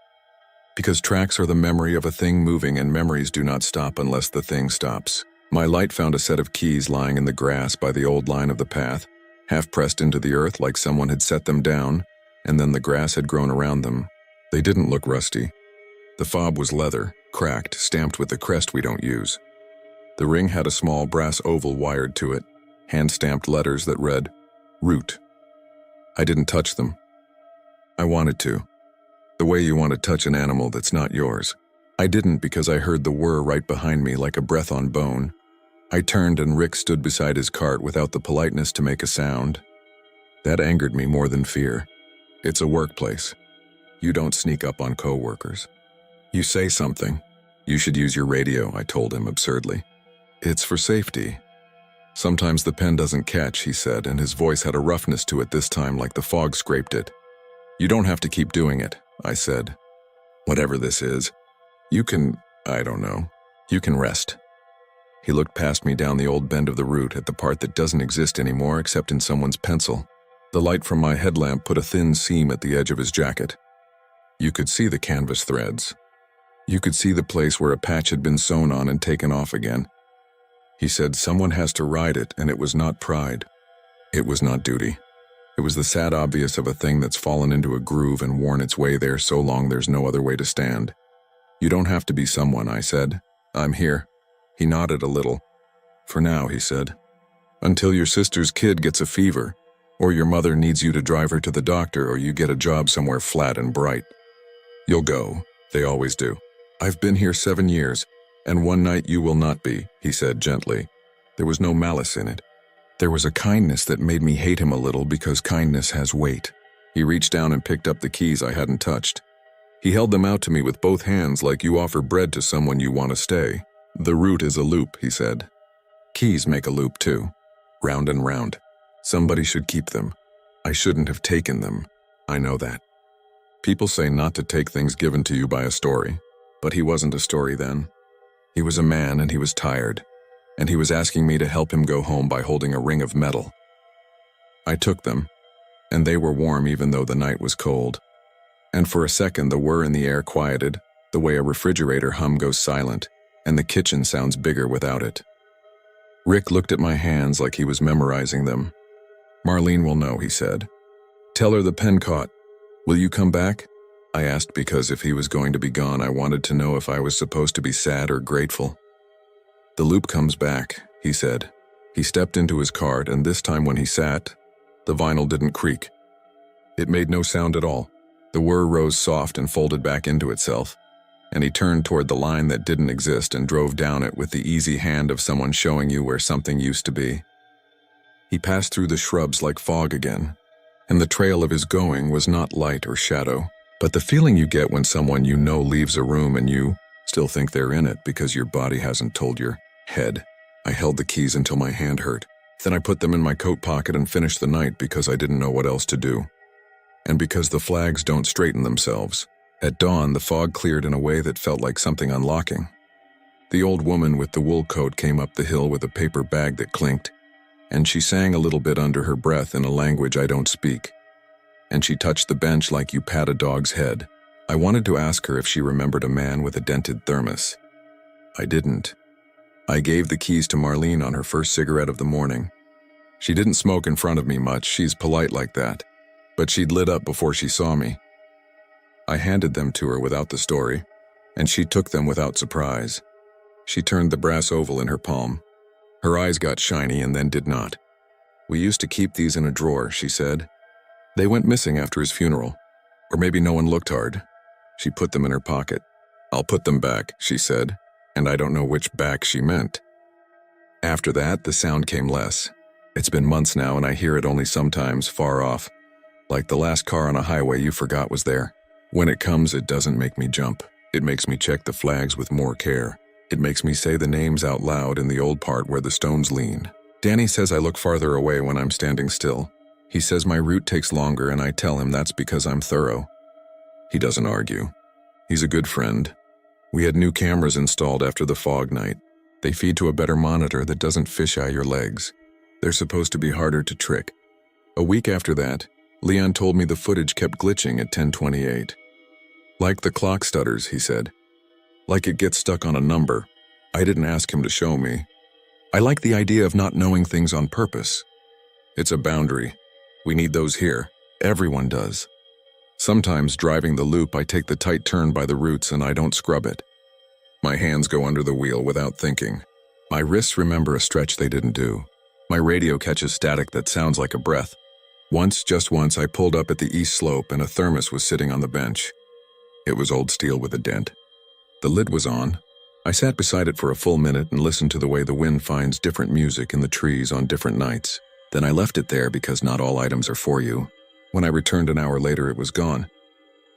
Because tracks are the memory of a thing moving, and memories do not stop unless the thing stops. My light found a set of keys lying in the grass by the old line of the path, half pressed into the earth like someone had set them down, and then the grass had grown around them. They didn't look rusty. The fob was leather, cracked, stamped with the crest we don't use. The ring had a small brass oval wired to it, hand-stamped letters that read, "Root." I didn't touch them. I wanted to. The way you want to touch an animal that's not yours. I didn't because I heard the whir right behind me like a breath on bone. I turned and Rick stood beside his cart without the politeness to make a sound. That angered me more than fear. It's a workplace. You don't sneak up on co-workers. You say something. You should use your radio, I told him absurdly. It's for safety. Sometimes the pen doesn't catch, he said, and his voice had a roughness to it this time like the fog scraped it. You don't have to keep doing it, I said. Whatever this is, you can, I don't know, you can rest. He looked past me down the old bend of the route at the part that doesn't exist anymore except in someone's pencil. The light from my headlamp put a thin seam at the edge of his jacket. You could see the canvas threads. You could see the place where a patch had been sewn on and taken off again. He said someone has to ride it, and it was not pride. It was not duty. It was the sad obvious of a thing that's fallen into a groove and worn its way there so long there's no other way to stand. You don't have to be someone, I said. I'm here. He nodded a little. For now, he said. Until your sister's kid gets a fever, or your mother needs you to drive her to the doctor, or you get a job somewhere flat and bright. You'll go. They always do. I've been here 7 years. And one night you will not be, he said gently. There was no malice in it. There was a kindness that made me hate him a little because kindness has weight. He reached down and picked up the keys I hadn't touched. He held them out to me with both hands like you offer bread to someone you want to stay. The route is a loop, he said. Keys make a loop too. Round and round. Somebody should keep them. I shouldn't have taken them. I know that. People say not to take things given to you by a story. But he wasn't a story then. He was a man and he was tired, and he was asking me to help him go home by holding a ring of metal. I took them, and they were warm even though the night was cold. And for a second the whir in the air quieted, the way a refrigerator hum goes silent, and the kitchen sounds bigger without it. Rick looked at my hands like he was memorizing them. Marlene will know, he said. Tell her the pen caught. Will you come back? I asked because if he was going to be gone, I wanted to know if I was supposed to be sad or grateful. The loop comes back, he said. He stepped into his cart, and this time when he sat, the vinyl didn't creak. It made no sound at all. The whir rose soft and folded back into itself, and he turned toward the line that didn't exist and drove down it with the easy hand of someone showing you where something used to be. He passed through the shrubs like fog again, and the trail of his going was not light or shadow, but the feeling you get when someone you know leaves a room and you still think they're in it because your body hasn't told your head. I held the keys until my hand hurt. Then I put them in my coat pocket and finished the night because I didn't know what else to do. And because the flags don't straighten themselves. At dawn, the fog cleared in a way that felt like something unlocking. The old woman with the wool coat came up the hill with a paper bag that clinked, and she sang a little bit under her breath in a language I don't speak. And she touched the bench like you pat a dog's head. I wanted to ask her if she remembered a man with a dented thermos. I didn't. I gave the keys to Marlene on her first cigarette of the morning. She didn't smoke in front of me much, she's polite like that, but she'd lit up before she saw me. I handed them to her without the story, and she took them without surprise. She turned the brass oval in her palm. Her eyes got shiny and then did not. "We used to keep these in a drawer," she said. "They went missing after his funeral. Or maybe no one looked hard." She put them in her pocket. "I'll put them back," she said, and I don't know which back she meant. After that, the sound came less. It's been months now and I hear it only sometimes, far off. Like the last car on a highway you forgot was there. When it comes, it doesn't make me jump. It makes me check the flags with more care. It makes me say the names out loud in the old part where the stones lean. Danny says I look farther away when I'm standing still. He says my route takes longer and I tell him that's because I'm thorough. He doesn't argue. He's a good friend. We had new cameras installed after the fog night. They feed to a better monitor that doesn't fisheye your legs. They're supposed to be harder to trick. A week after that, Leon told me the footage kept glitching at 10:28. "Like the clock stutters," he said. "Like it gets stuck on a number." I didn't ask him to show me. I like the idea of not knowing things on purpose. It's a boundary. We need those here. Everyone does. Sometimes driving the loop, I take the tight turn by the roots and I don't scrub it. My hands go under the wheel without thinking. My wrists remember a stretch they didn't do. My radio catches static that sounds like a breath. Once, just once, I pulled up at the east slope and a thermos was sitting on the bench. It was old steel with a dent. The lid was on. I sat beside it for a full minute and listened to the way the wind finds different music in the trees on different nights. Then I left it there because not all items are for you. When I returned an hour later, it was gone.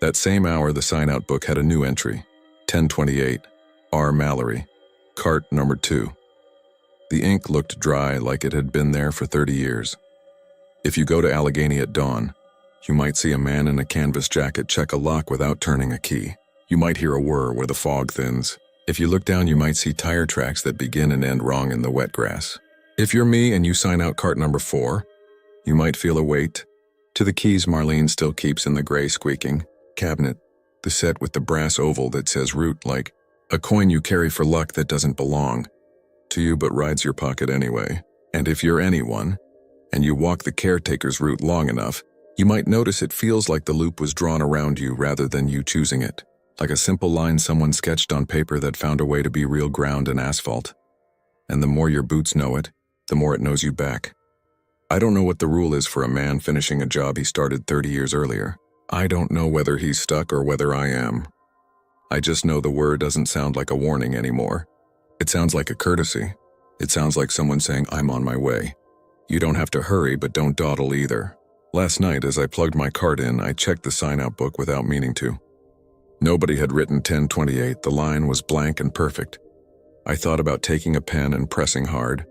That same hour, the sign-out book had a new entry. 10:28, R. Mallory, cart number 2. The ink looked dry like it had been there for 30 years. If you go to Allegheny at dawn, you might see a man in a canvas jacket check a lock without turning a key. You might hear a whir where the fog thins. If you look down, you might see tire tracks that begin and end wrong in the wet grass. If you're me and you sign out cart number 4, you might feel a weight. To the keys Marlene still keeps in the gray squeaking cabinet, the set with the brass oval that says route, like a coin you carry for luck that doesn't belong to you but rides your pocket anyway. And if you're anyone, and you walk the caretaker's route long enough, you might notice it feels like the loop was drawn around you rather than you choosing it. Like a simple line someone sketched on paper that found a way to be real ground and asphalt. And the more your boots know it, the more it knows you back. I don't know what the rule is for a man finishing a job he started 30 years earlier. I don't know whether he's stuck or whether I am. I just know the word doesn't sound like a warning anymore. It sounds like a courtesy. It sounds like someone saying, "I'm on my way." You don't have to hurry, but don't dawdle either. Last night, as I plugged my cart in, I checked the sign-out book without meaning to. Nobody had written 10:28. The line was blank and perfect. I thought about taking a pen and pressing hard,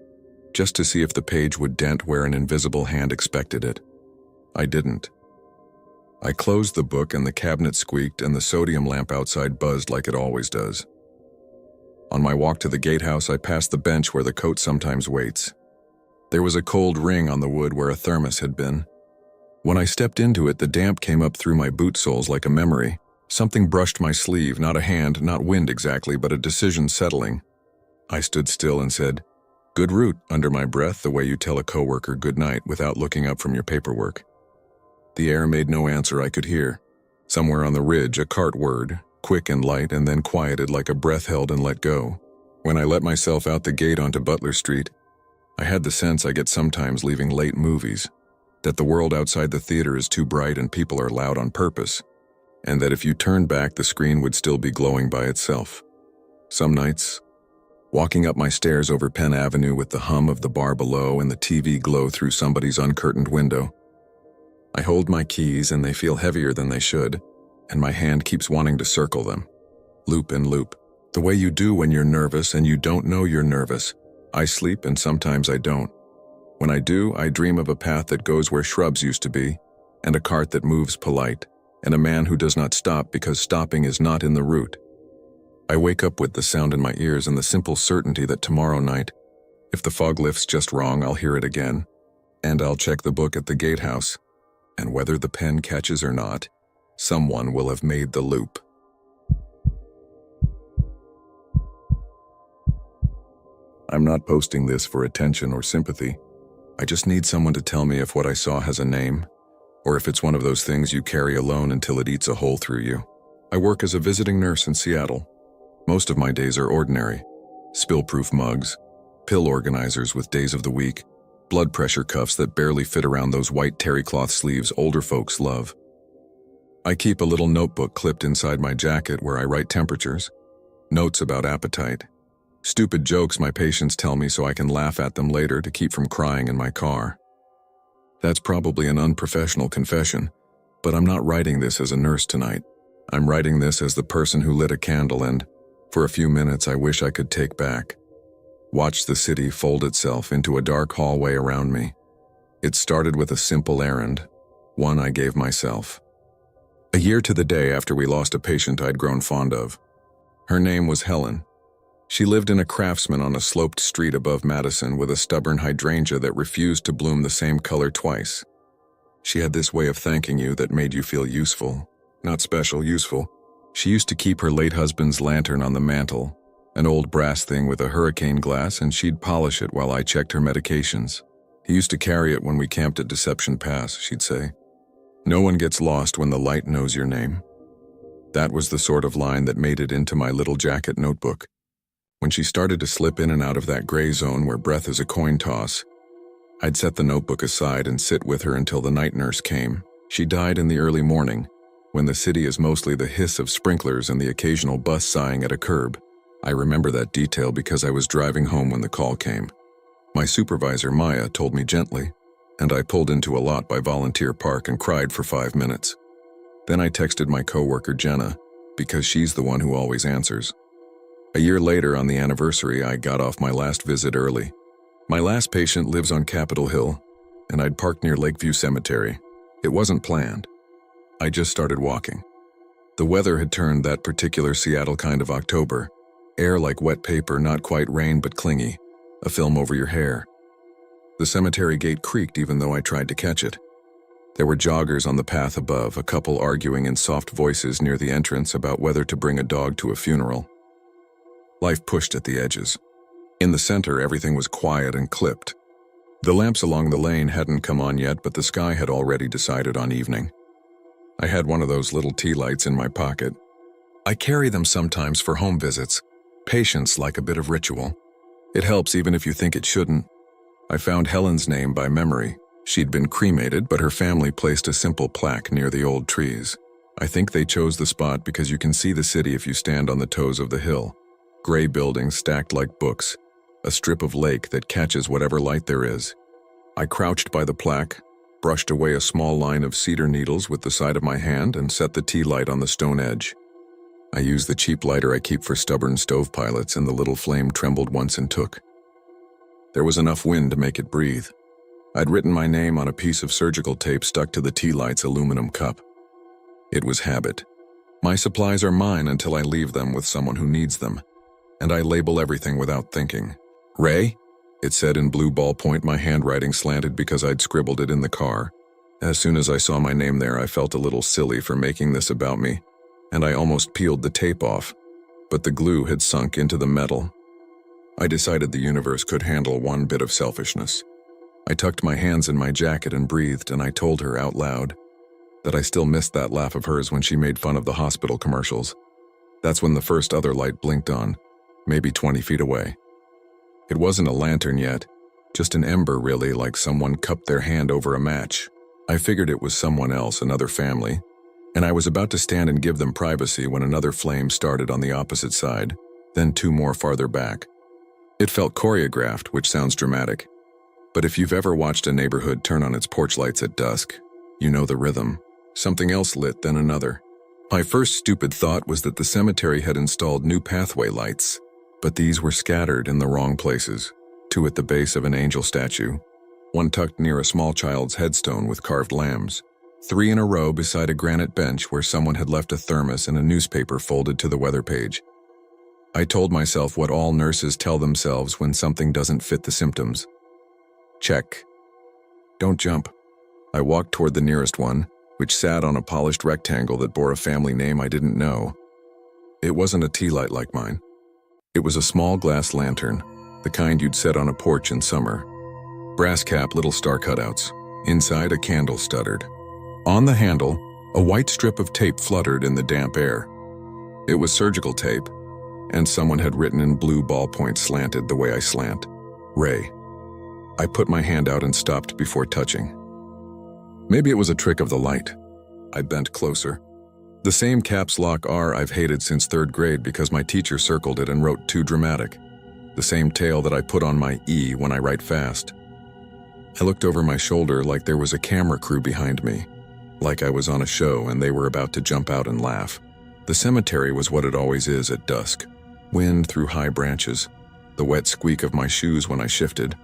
just to see if the page would dent where an invisible hand expected it. I didn't. I closed the book and the cabinet squeaked and the sodium lamp outside buzzed like it always does. On my walk to the gatehouse, I passed the bench where the coat sometimes waits. There was a cold ring on the wood where a thermos had been. When I stepped into it, the damp came up through my boot soles like a memory. Something brushed my sleeve, not a hand, not wind exactly, but a decision settling. I stood still and said, "Good route," under my breath, the way you tell a coworker good night without looking up from your paperwork. The air made no answer I could hear. Somewhere on the ridge, a cart whirred, quick and light, and then quieted like a breath held and let go. When I let myself out the gate onto Butler Street, I had the sense I get sometimes leaving late movies, that the world outside the theater is too bright and people are loud on purpose, and that if you turned back, the screen would still be glowing by itself. Some nights, Walking up my stairs over Penn Avenue with the hum of the bar below and the TV glow through somebody's uncurtained window. I hold my keys and they feel heavier than they should, and my hand keeps wanting to circle them. Loop and loop. The way you do when you're nervous and you don't know you're nervous. I sleep and sometimes I don't. When I do, I dream of a path that goes where shrubs used to be, and a cart that moves polite, and a man who does not stop because stopping is not in the route. I wake up with the sound in my ears and the simple certainty that tomorrow night, if the fog lifts just wrong, I'll hear it again, and I'll check the book at the gatehouse, and whether the pen catches or not, someone will have made the loop. I'm not posting this for attention or sympathy. I just need someone to tell me if what I saw has a name, or if it's one of those things you carry alone until it eats a hole through you. I work as a visiting nurse in Seattle. Most of my days are ordinary. Spill-proof mugs, pill organizers with days of the week, blood pressure cuffs that barely fit around those white terry cloth sleeves older folks love. I keep a little notebook clipped inside my jacket where I write temperatures, notes about appetite, stupid jokes my patients tell me so I can laugh at them later to keep from crying in my car. That's probably an unprofessional confession, but I'm not writing this as a nurse tonight. I'm writing this as the person who lit a candle and, for a few minutes, I wish I could take back. Watch the city fold itself into a dark hallway around me. It started with a simple errand, one I gave myself. A year to the day after we lost a patient I'd grown fond of. Her name was Helen. She lived in a Craftsman on a sloped street above Madison with a stubborn hydrangea that refused to bloom the same color twice. She had this way of thanking you that made you feel useful. Not special, useful. She used to keep her late husband's lantern on the mantel, an old brass thing with a hurricane glass, and she'd polish it while I checked her medications. He used to carry it when we camped at Deception Pass, she'd say. No one gets lost when the light knows your name. That was the sort of line that made it into my little jacket notebook. When she started to slip in and out of that gray zone where breath is a coin toss, I'd set the notebook aside and sit with her until the night nurse came. She died in the early morning, when the city is mostly the hiss of sprinklers and the occasional bus sighing at a curb. I remember that detail because I was driving home when the call came. My supervisor, Maya, told me gently, and I pulled into a lot by Volunteer Park and cried for 5 minutes. Then I texted my coworker, Jenna, because she's the one who always answers. A year later, on the anniversary, I got off my last visit early. My last patient lives on Capitol Hill, and I'd parked near Lakeview Cemetery. It wasn't planned. I just started walking. The weather had turned that particular Seattle kind of October. Air like wet paper, not quite rain but clingy, a film over your hair. The cemetery gate creaked even though I tried to catch it. There were joggers on the path above, a couple arguing in soft voices near the entrance about whether to bring a dog to a funeral. Life pushed at the edges. In the center, everything was quiet and clipped. The lamps along the lane hadn't come on yet, but the sky had already decided on evening. I had one of those little tea lights in my pocket. I carry them sometimes for home visits. Patients like a bit of ritual. It helps even if you think it shouldn't. I found Helen's name by memory. She'd been cremated, but her family placed a simple plaque near the old trees. I think they chose the spot because you can see the city if you stand on the toes of the hill. Gray buildings stacked like books, a strip of lake that catches whatever light there is. I crouched by the plaque, brushed away a small line of cedar needles with the side of my hand, and set the tea light on the stone edge. I used the cheap lighter I keep for stubborn stove pilots, and the little flame trembled once and took. There was enough wind to make it breathe. I'd written my name on a piece of surgical tape stuck to the tea light's aluminum cup. It was habit. My supplies are mine until I leave them with someone who needs them, and I label everything without thinking. Ray? It said in blue ballpoint, my handwriting slanted because I'd scribbled it in the car. As soon as I saw my name there, I felt a little silly for making this about me, and I almost peeled the tape off, but the glue had sunk into the metal. I decided the universe could handle one bit of selfishness. I tucked my hands in my jacket and breathed, and I told her out loud that I still missed that laugh of hers when she made fun of the hospital commercials. That's when the first other light blinked on, maybe 20 feet away. It wasn't a lantern yet, just an ember really, like someone cupped their hand over a match. I figured it was someone else, another family, and I was about to stand and give them privacy when another flame started on the opposite side, then two more farther back. It felt choreographed, which sounds dramatic. But if you've ever watched a neighborhood turn on its porch lights at dusk, you know the rhythm. Something else lit, then another. My first stupid thought was that the cemetery had installed new pathway lights, but these were scattered in the wrong places. Two at the base of an angel statue, one tucked near a small child's headstone with carved lambs, three in a row beside a granite bench where someone had left a thermos and a newspaper folded to the weather page. I told myself what all nurses tell themselves when something doesn't fit the symptoms. Check. Don't jump. I walked toward the nearest one, which sat on a polished rectangle that bore a family name I didn't know. It wasn't a tea light like mine. It was a small glass lantern, the kind you'd set on a porch in summer. Brass cap, little star cutouts. Inside, a candle stuttered. On the handle, a white strip of tape fluttered in the damp air. It was surgical tape, and someone had written in blue ballpoint slanted the way I slant. Ray. I put my hand out and stopped before touching. Maybe it was a trick of the light. I bent closer. The same caps lock R I've hated since 3rd grade because my teacher circled it and wrote too dramatic. The same tail that I put on my E when I write fast. I looked over my shoulder like there was a camera crew behind me, like I was on a show and they were about to jump out and laugh. The cemetery was what it always is at dusk. Wind through high branches, the wet squeak of my shoes when I shifted,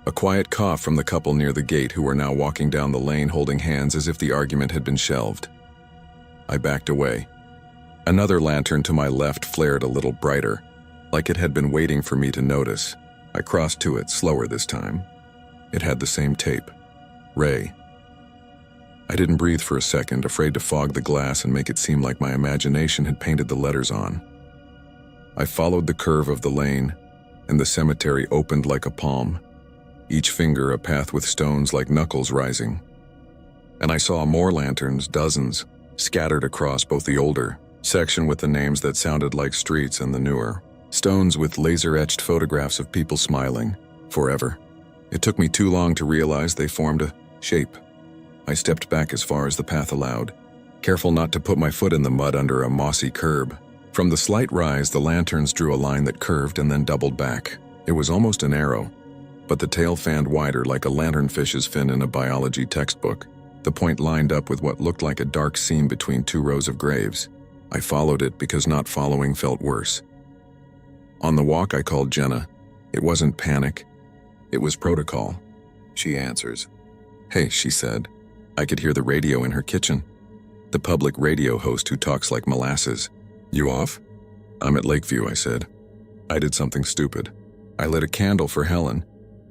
a quiet cough from the couple near the gate who were now walking down the lane holding hands as if the argument had been shelved. I backed away. Another lantern to my left flared a little brighter, like it had been waiting for me to notice. I crossed to it, slower this time. It had the same tape. Ray. I didn't breathe for a second, afraid to fog the glass and make it seem like my imagination had painted the letters on. I followed the curve of the lane, and the cemetery opened like a palm, each finger a path with stones like knuckles rising. And I saw more lanterns, dozens, scattered across both the older section with the names that sounded like streets and the newer stones with laser-etched photographs of people smiling, forever. It took me too long to realize they formed a shape. I stepped back as far as the path allowed, careful not to put my foot in the mud under a mossy curb. From the slight rise, the lanterns drew a line that curved and then doubled back. It was almost an arrow, but the tail fanned wider like a lanternfish's fin in a biology textbook. The point lined up with what looked like a dark seam between 2 rows of graves. I followed it because not following felt worse. On the walk, I called Jenna. It wasn't panic. It was protocol. She answers. Hey, she said. I could hear the radio in her kitchen. The public radio host who talks like molasses. You off? I'm at Lakeview, I said. I did something stupid. I lit a candle for Helen.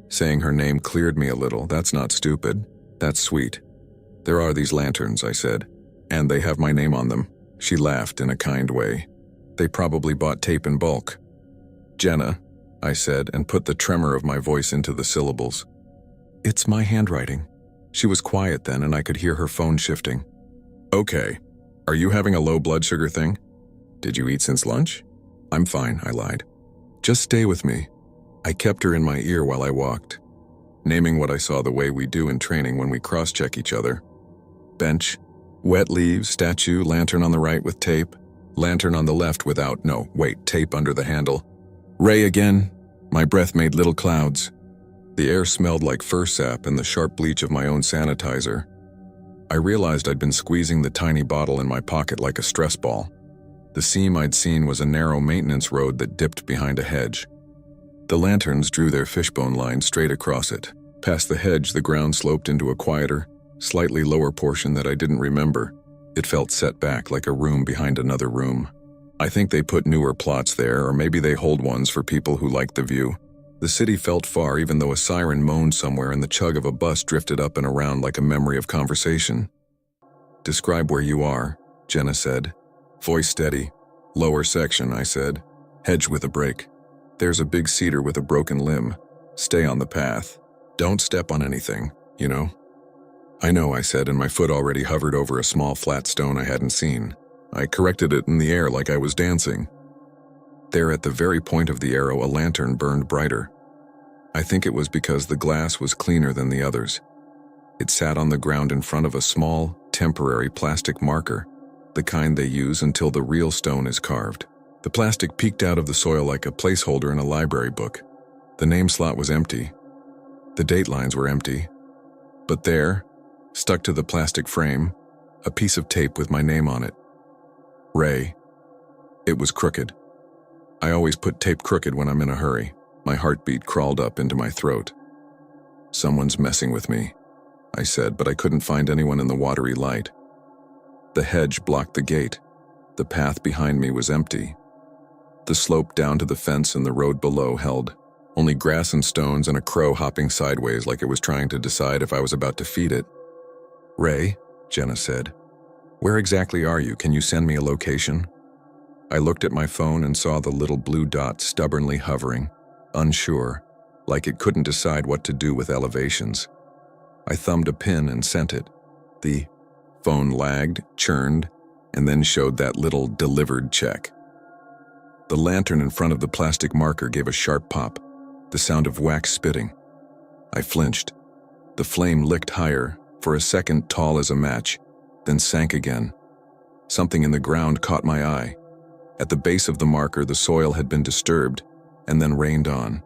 Saying her name cleared me a little. That's not stupid. That's sweet. There are these lanterns, I said, and they have my name on them. She laughed in a kind way. They probably bought tape in bulk. Jenna, I said, and put the tremor of my voice into the syllables. It's my handwriting. She was quiet then, and I could hear her phone shifting. Okay. Are you having a low blood sugar thing? Did you eat since lunch? I'm fine, I lied. Just stay with me. I kept her in my ear while I walked, naming what I saw the way we do in training when we cross-check each other. Bench, wet leaves, statue, lantern on the right with tape, lantern on the left without, tape under the handle. Ray again. My breath made little clouds. The air smelled like fur sap and the sharp bleach of my own sanitizer. I realized I'd been squeezing the tiny bottle in my pocket like a stress ball. The seam I'd seen was a narrow maintenance road that dipped behind a hedge. The lanterns drew their fishbone line straight across it. Past the hedge, the ground sloped into a quieter, slightly lower portion that I didn't remember. It felt set back like a room behind another room. I think they put newer plots there, or maybe they hold ones for people who like the view. The city felt far even though a siren moaned somewhere and the chug of a bus drifted up and around like a memory of conversation. Describe where you are, Jenna said. Voice steady. Lower section, I said. Hedge with a break. There's a big cedar with a broken limb. Stay on the path. Don't step on anything, you know? I know, I said, and my foot already hovered over a small flat stone I hadn't seen. I corrected it in the air like I was dancing. There at the very point of the arrow, a lantern burned brighter. I think it was because the glass was cleaner than the others. It sat on the ground in front of a small, temporary plastic marker, the kind they use until the real stone is carved. The plastic peeked out of the soil like a placeholder in a library book. The name slot was empty. The date lines were empty. But there, stuck to the plastic frame, a piece of tape with my name on it. Ray. It was crooked. I always put tape crooked when I'm in a hurry. My heartbeat crawled up into my throat. Someone's messing with me, I said, but I couldn't find anyone in the watery light. The hedge blocked the gate. The path behind me was empty. The slope down to the fence and the road below held only grass and stones and a crow hopping sideways like it was trying to decide if I was about to feed it. Ray, Jenna said, where exactly are you? Can you send me a location? I looked at my phone and saw the little blue dot stubbornly hovering, unsure, like it couldn't decide what to do with elevations. I thumbed a pin and sent it. The phone lagged, churned, and then showed that little delivered check. The lantern in front of the plastic marker gave a sharp pop, the sound of wax spitting. I flinched. The flame licked higher, for a second tall as a match, then sank again. Something in the ground caught my eye. At the base of the marker, the soil had been disturbed, and then rained on.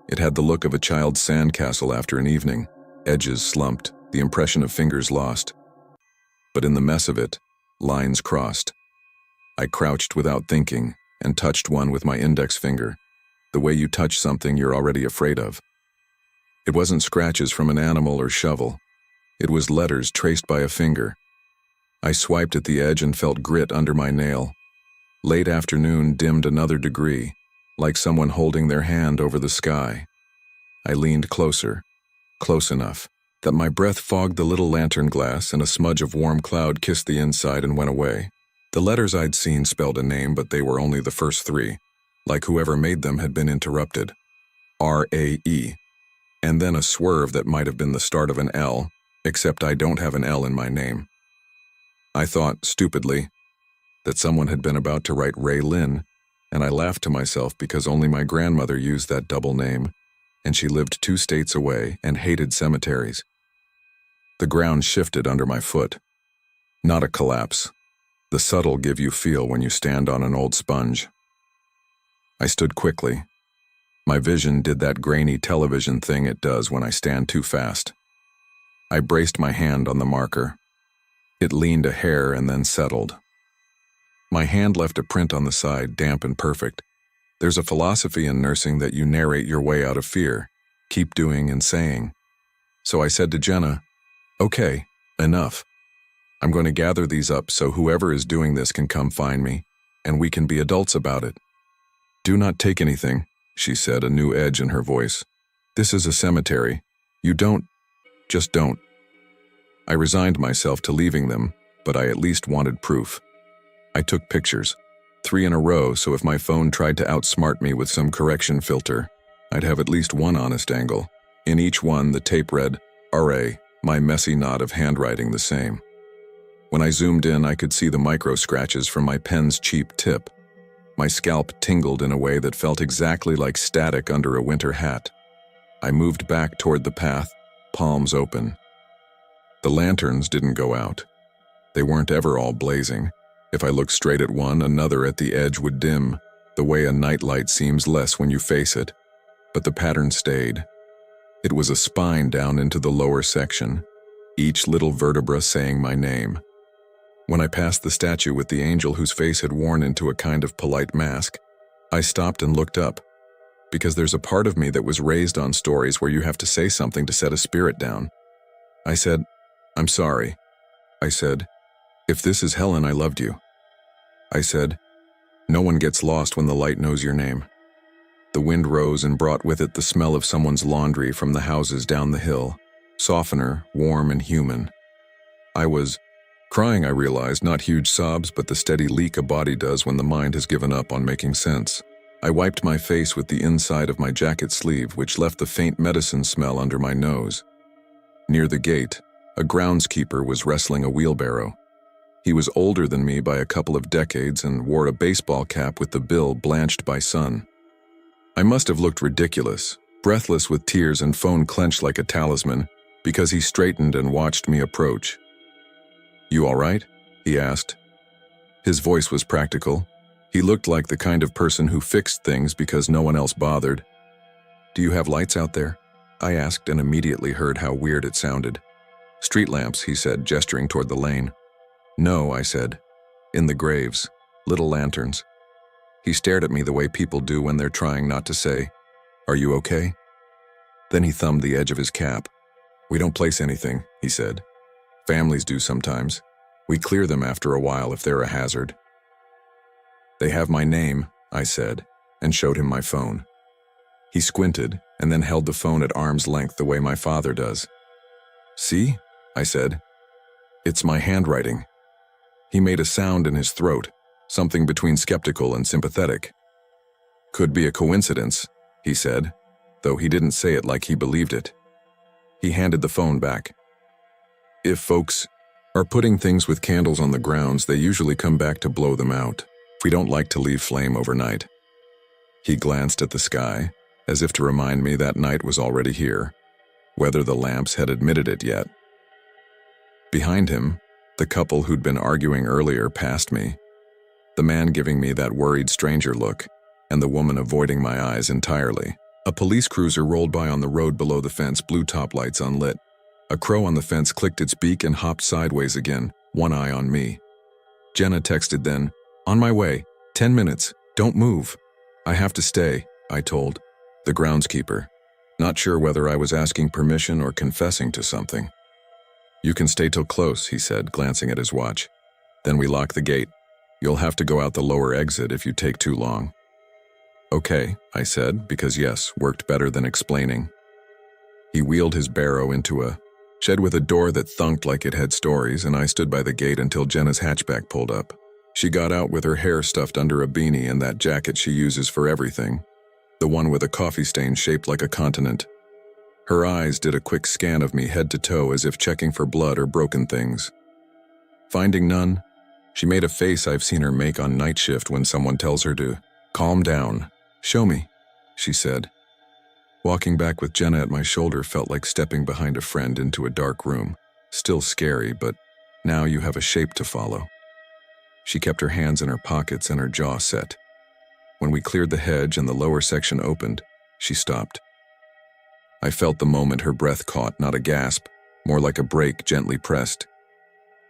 It had the look of a child's sandcastle after an evening, edges slumped, the impression of fingers lost. But in the mess of it, lines crossed. I crouched without thinking, and touched one with my index finger, the way you touch something you're already afraid of. It wasn't scratches from an animal or shovel. It was letters traced by a finger. I swiped at the edge and felt grit under my nail. Late afternoon dimmed another degree, like someone holding their hand over the sky. I leaned closer, close enough, that my breath fogged the little lantern glass and a smudge of warm cloud kissed the inside and went away. The letters I'd seen spelled a name, but they were only the first three, like whoever made them had been interrupted. R-A-E. And then a swerve that might have been the start of an L, except I don't have an L in my name. I thought, stupidly, that someone had been about to write Ray Lynn, and I laughed to myself because only my grandmother used that double name, and she lived 2 states away and hated cemeteries. The ground shifted under my foot. Not a collapse. The subtle give you feel when you stand on an old sponge. I stood quickly. My vision did that grainy television thing it does when I stand too fast. I braced my hand on the marker. It leaned a hair and then settled. My hand left a print on the side, damp and perfect. There's a philosophy in nursing that you narrate your way out of fear, keep doing and saying. So I said to Jenna, okay, enough. I'm going to gather these up so whoever is doing this can come find me, and we can be adults about it. Do not take anything, she said, a new edge in her voice. This is a cemetery. You just don't. I resigned myself to leaving them, but I at least wanted proof. I took pictures, 3 in a row, so if my phone tried to outsmart me with some correction filter, I'd have at least one honest angle. In each one, the tape read, R.A., my messy knot of handwriting the same. When I zoomed in, I could see the micro scratches from my pen's cheap tip. My scalp tingled in a way that felt exactly like static under a winter hat. I moved back toward the path, palms open. The lanterns didn't go out. They weren't ever all blazing. If I looked straight at one, another at the edge would dim, the way a nightlight seems less when you face it. But the pattern stayed. It was a spine down into the lower section, each little vertebra saying my name. When I passed the statue with the angel whose face had worn into a kind of polite mask, I stopped and looked up, because there's a part of me that was raised on stories where you have to say something to set a spirit down. I said, I'm sorry. I said, if this is Helen, I loved you. I said, no one gets lost when the light knows your name. The wind rose and brought with it the smell of someone's laundry from the houses down the hill, softener, warm and human. I was crying, I realized, not huge sobs, but the steady leak a body does when the mind has given up on making sense. I wiped my face with the inside of my jacket sleeve, which left the faint medicine smell under my nose. Near the gate, a groundskeeper was wrestling a wheelbarrow. He was older than me by a couple of decades and wore a baseball cap with the bill blanched by sun. I must have looked ridiculous, breathless with tears and phone clenched like a talisman, because he straightened and watched me approach. You all right? He asked. His voice was practical. He looked like the kind of person who fixed things because no one else bothered. "Do you have lights out there?" I asked and immediately heard how weird it sounded. "Street lamps," he said, gesturing toward the lane. "No," I said. "In the graves. Little lanterns." He stared at me the way people do when they're trying not to say, "Are you okay?" Then he thumbed the edge of his cap. "We don't place anything," he said. "Families do sometimes. We clear them after a while if they're a hazard." "They have my name," I said, and showed him my phone. He squinted and then held the phone at arm's length the way my father does. "See?" I said. "It's my handwriting." He made a sound in his throat, something between skeptical and sympathetic. "Could be a coincidence," he said, though he didn't say it like he believed it. He handed the phone back. "If folks are putting things with candles on the grounds, they usually come back to blow them out. We don't like to leave flame overnight." He glanced at the sky, as if to remind me that night was already here, whether the lamps had admitted it yet. Behind him, the couple who'd been arguing earlier passed me, the man giving me that worried stranger look, and the woman avoiding my eyes entirely. A police cruiser rolled by on the road below the fence, blue top lights unlit. A crow on the fence clicked its beak and hopped sideways again, one eye on me. Jenna texted then, "On my way, 10 minutes, don't move." "I have to stay," I told the groundskeeper, not sure whether I was asking permission or confessing to something. "You can stay till close," he said, glancing at his watch. "Then we lock the gate. You'll have to go out the lower exit if you take too long." "Okay," I said, because yes worked better than explaining. He wheeled his barrow into a shed with a door that thunked like it had stories, and I stood by the gate until Jenna's hatchback pulled up. She got out with her hair stuffed under a beanie and that jacket she uses for everything, the one with a coffee stain shaped like a continent. Her eyes did a quick scan of me head to toe as if checking for blood or broken things. Finding none, she made a face I've seen her make on night shift when someone tells her to calm down. "Show me," she said. Walking back with Jenna at my shoulder felt like stepping behind a friend into a dark room. Still scary, but now you have a shape to follow. She kept her hands in her pockets and her jaw set. When we cleared the hedge and the lower section opened, she stopped. I felt the moment her breath caught, not a gasp, more like a brake gently pressed.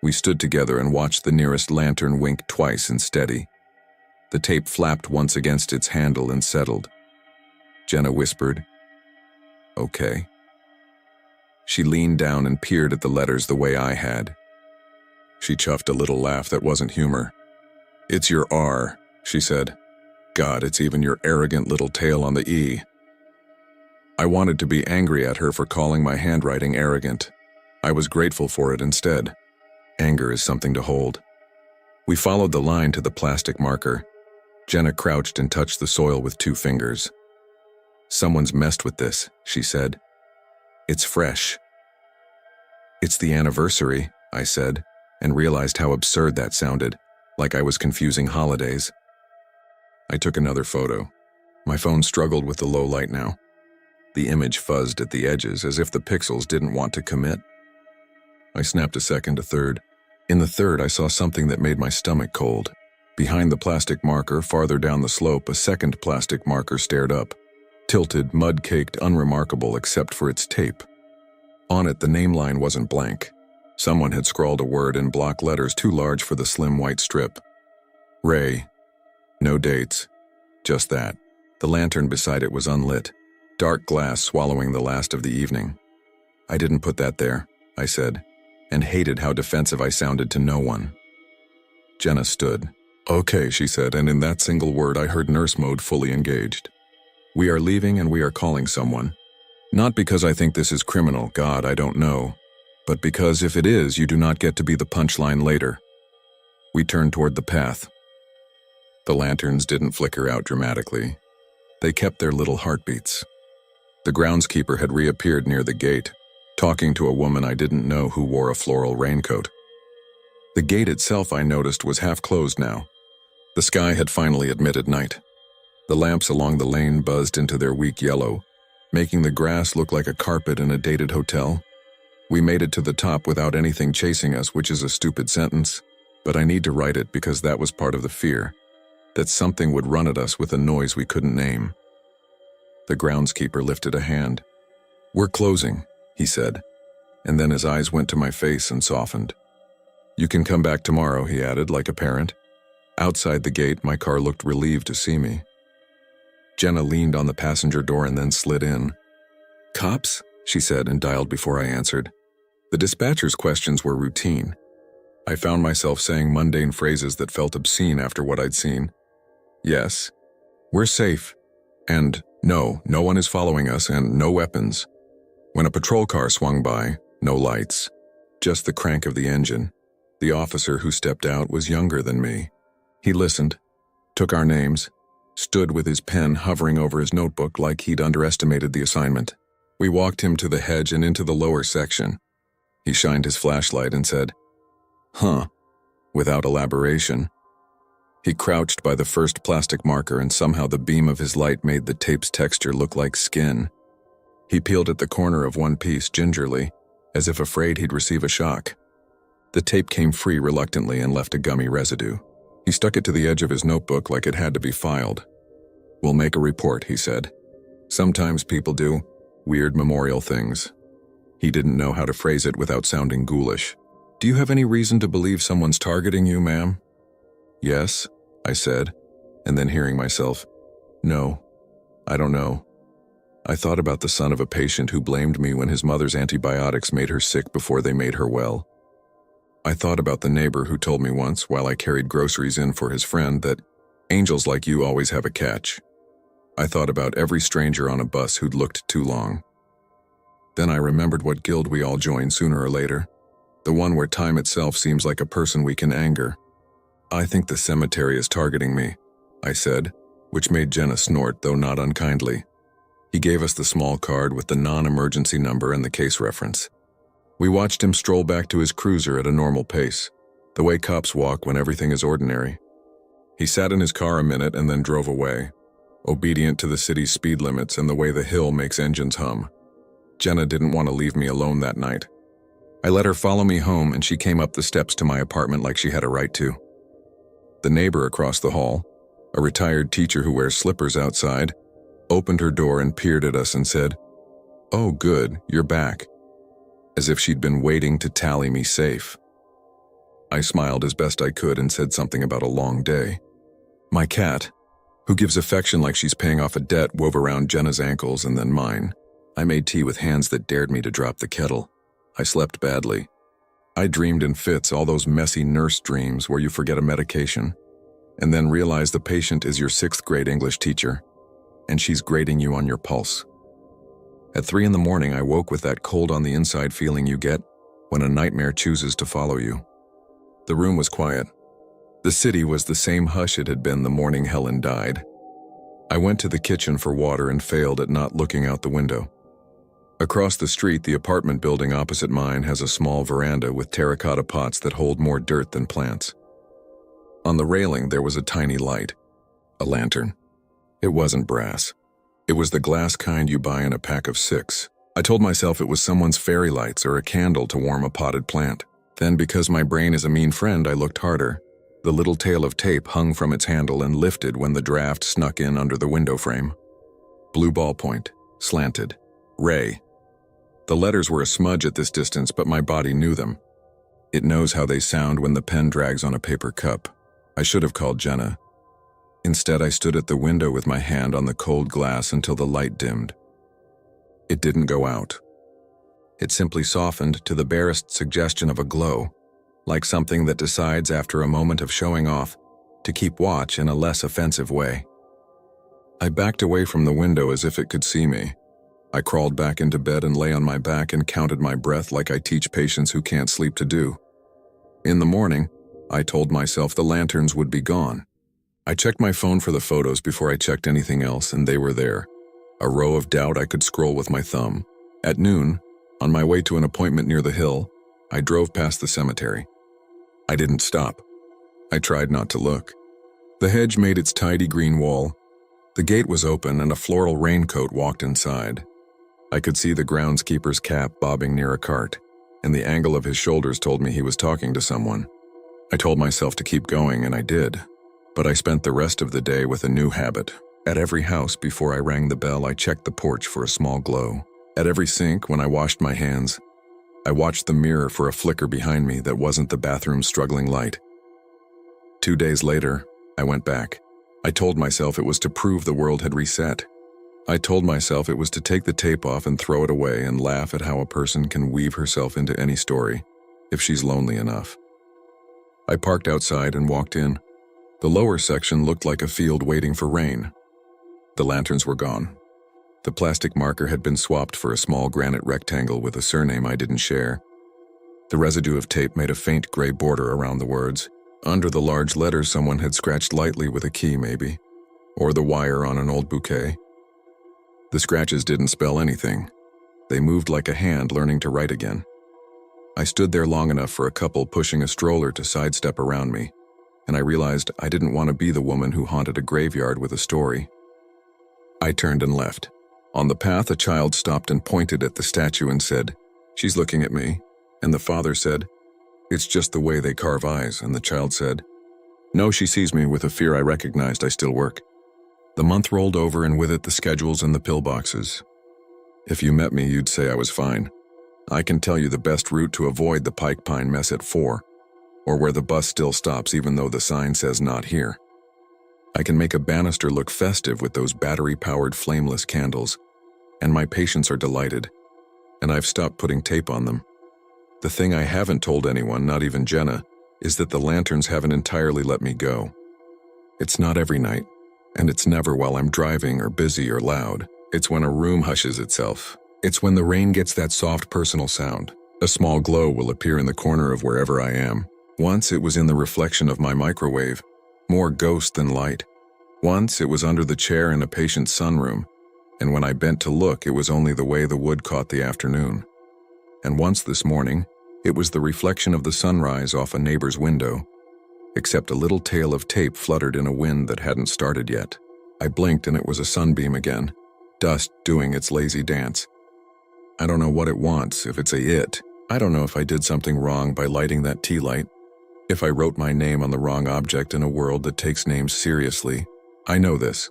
We stood together and watched the nearest lantern wink twice and steady. The tape flapped once against its handle and settled. Jenna whispered, "Okay." She leaned down and peered at the letters the way I had. She chuffed a little laugh that wasn't humor. "It's your R," she said. "God, it's even your arrogant little tail on the E." I wanted to be angry at her for calling my handwriting arrogant. I was grateful for it instead. Anger is something to hold. We followed the line to the plastic marker. Jenna crouched and touched the soil with 2 fingers. "Someone's messed with this," she said. "It's fresh." "It's the anniversary," I said, and realized how absurd that sounded, like I was confusing holidays. I took another photo. My phone struggled with the low light now. The image fuzzed at the edges as if the pixels didn't want to commit. I snapped a second, a third. In the third, I saw something that made my stomach cold. Behind the plastic marker, farther down the slope, a second plastic marker stared up. Tilted, mud-caked, unremarkable except for its tape. On it, the name line wasn't blank. Someone had scrawled a word in block letters too large for the slim white strip. Ray. No dates. Just that. The lantern beside it was unlit. Dark glass swallowing the last of the evening. "I didn't put that there," I said, and hated how defensive I sounded to no one. Jenna stood. "Okay," she said, and in that single word I heard nurse mode fully engaged. "We are leaving and we are calling someone. Not because I think this is criminal, God, I don't know, but because if it is, you do not get to be the punchline later." We turned toward the path. The lanterns didn't flicker out dramatically. They kept their little heartbeats. The groundskeeper had reappeared near the gate, talking to a woman I didn't know who wore a floral raincoat. The gate itself, I noticed, was half closed now. The sky had finally admitted night. The lamps along the lane buzzed into their weak yellow, making the grass look like a carpet in a dated hotel. We made it to the top without anything chasing us, which is a stupid sentence, but I need to write it because that was part of the fear, that something would run at us with a noise we couldn't name. The groundskeeper lifted a hand. "We're closing," he said, and then his eyes went to my face and softened. "You can come back tomorrow," he added, like a parent. Outside the gate, my car looked relieved to see me. Jenna leaned on the passenger door and then slid in. "Cops?" she said and dialed before I answered. The dispatcher's questions were routine. I found myself saying mundane phrases that felt obscene after what I'd seen. "Yes, we're safe," and no one is following us, and no weapons. When a patrol car swung by, no lights, just the crank of the engine. The officer who stepped out was younger than me. He listened, took our names, stood with his pen hovering over his notebook like he'd underestimated the assignment. We walked him to the hedge and into the lower section. He shined his flashlight and said, "Huh," without elaboration. He crouched by the first plastic marker, and somehow the beam of his light made the tape's texture look like skin. He peeled at the corner of one piece gingerly, as if afraid he'd receive a shock. The tape came free reluctantly and left a gummy residue. He stuck it to the edge of his notebook like it had to be filed. "We'll make a report," he said. "Sometimes people do weird memorial things." He didn't know how to phrase it without sounding ghoulish. "Do you have any reason to believe someone's targeting you, ma'am?" "Yes," I said, and then hearing myself, "No, I don't know." I thought about the son of a patient who blamed me when his mother's antibiotics made her sick before they made her well. I thought about the neighbor who told me once, while I carried groceries in for his friend, that angels like you always have a catch. I thought about every stranger on a bus who'd looked too long. Then I remembered what guild we all join sooner or later, the one where time itself seems like a person we can anger. "I think the cemetery is targeting me," I said, which made Jenna snort, though not unkindly. He gave us the small card with the non-emergency number and the case reference. We watched him stroll back to his cruiser at a normal pace, the way cops walk when everything is ordinary. He sat in his car a minute and then drove away, obedient to the city's speed limits and the way the hill makes engines hum. Jenna didn't want to leave me alone that night. I let her follow me home, and she came up the steps to my apartment like she had a right to. The neighbor across the hall, a retired teacher who wears slippers outside, opened her door and peered at us and said, "Oh, good, you're back," as if she'd been waiting to tally me safe. I smiled as best I could and said something about a long day. My cat, who gives affection like she's paying off a debt, wove around Jenna's ankles and then mine. I made tea with hands that dared me to drop the kettle. I slept badly. I dreamed in fits, all those messy nurse dreams where you forget a medication, and then realize the patient is your 6th grade English teacher, and she's grading you on your pulse. At 3 a.m, I woke with that cold on the inside feeling you get when a nightmare chooses to follow you. The room was quiet. The city was the same hush it had been the morning Helen died. I went to the kitchen for water and failed at not looking out the window. Across the street, the apartment building opposite mine has a small veranda with terracotta pots that hold more dirt than plants. On the railing, there was a tiny light, a lantern. It wasn't brass. It was the glass kind you buy in a pack of 6. I told myself it was someone's fairy lights or a candle to warm a potted plant. Then, because my brain is a mean friend, I looked harder. The little tail of tape hung from its handle and lifted when the draft snuck in under the window frame. Blue ballpoint, slanted, Ray. The letters were a smudge at this distance, but my body knew them. It knows how they sound when the pen drags on a paper cup. I should have called Jenna. Instead, I stood at the window with my hand on the cold glass until the light dimmed. It didn't go out. It simply softened to the barest suggestion of a glow, like something that decides after a moment of showing off to keep watch in a less offensive way. I backed away from the window as if it could see me. I crawled back into bed and lay on my back and counted my breath like I teach patients who can't sleep to do. In the morning, I told myself the lanterns would be gone. I checked my phone for the photos before I checked anything else, and they were there. A row of doubt I could scroll with my thumb. At noon, on my way to an appointment near the hill, I drove past the cemetery. I didn't stop. I tried not to look. The hedge made its tidy green wall. The gate was open and a floral raincoat walked inside. I could see the groundskeeper's cap bobbing near a cart, and the angle of his shoulders told me he was talking to someone. I told myself to keep going, and I did. But I spent the rest of the day with a new habit. At every house before I rang the bell, I checked the porch for a small glow. At every sink when I washed my hands, I watched the mirror for a flicker behind me that wasn't the bathroom's struggling light. 2 days later, I went back. I told myself it was to prove the world had reset. I told myself it was to take the tape off and throw it away and laugh at how a person can weave herself into any story, if she's lonely enough. I parked outside and walked in. The lower section looked like a field waiting for rain. The lanterns were gone. The plastic marker had been swapped for a small granite rectangle with a surname I didn't share. The residue of tape made a faint gray border around the words. Under the large letters, someone had scratched lightly with a key, maybe, or the wire on an old bouquet. The scratches didn't spell anything. They moved like a hand learning to write again. I stood there long enough for a couple pushing a stroller to sidestep around me, and I realized I didn't want to be the woman who haunted a graveyard with a story. I turned and left. On the path, a child stopped and pointed at the statue and said, "She's looking at me." And the father said, "It's just the way they carve eyes." And the child said, "No, she sees me with a fear I recognized. I still work." The month rolled over, and with it the schedules and the pillboxes. If you met me, you'd say I was fine. I can tell you the best route to avoid the Pike Pine mess at 4, or where the bus still stops even though the sign says not here. I can make a banister look festive with those battery-powered flameless candles, and my patients are delighted, and I've stopped putting tape on them. The thing I haven't told anyone, not even Jenna, is that the lanterns haven't entirely let me go. It's not every night, and it's never while I'm driving or busy or loud. It's when a room hushes itself. It's when the rain gets that soft personal sound. A small glow will appear in the corner of wherever I am. Once it was in the reflection of my microwave, more ghost than light. Once it was under the chair in a patient's sunroom, and when I bent to look, it was only the way the wood caught the afternoon. And once this morning, it was the reflection of the sunrise off a neighbor's window, except a little tail of tape fluttered in a wind that hadn't started yet. I blinked and it was a sunbeam again, dust doing its lazy dance. I don't know what it wants, if it's a it. I don't know if I did something wrong by lighting that tea light. If I wrote my name on the wrong object in a world that takes names seriously. I know this.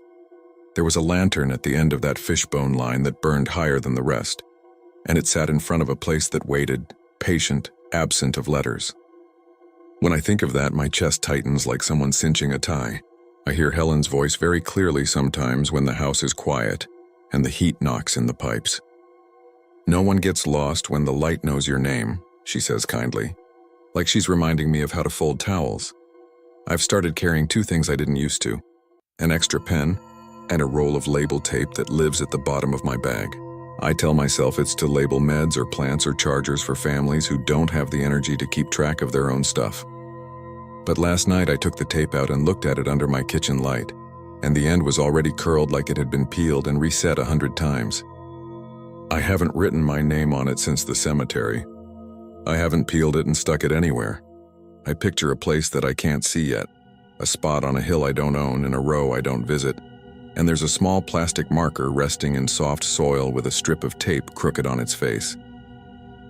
There was a lantern at the end of that fishbone line that burned higher than the rest, and it sat in front of a place that waited, patient, absent of letters. When I think of that, my chest tightens like someone cinching a tie. I hear Helen's voice very clearly sometimes when the house is quiet and the heat knocks in the pipes. "No one gets lost when the light knows your name," she says kindly, like she's reminding me of how to fold towels. I've started carrying 2 things I didn't used to: an extra pen and a roll of label tape that lives at the bottom of my bag. I tell myself it's to label meds or plants or chargers for families who don't have the energy to keep track of their own stuff. But last night I took the tape out and looked at it under my kitchen light, and the end was already curled like it had been peeled and reset 100 times. I haven't written my name on it since the cemetery. I haven't peeled it and stuck it anywhere. I picture a place that I can't see yet, a spot on a hill I don't own in a row I don't visit, and there's a small plastic marker resting in soft soil with a strip of tape crooked on its face.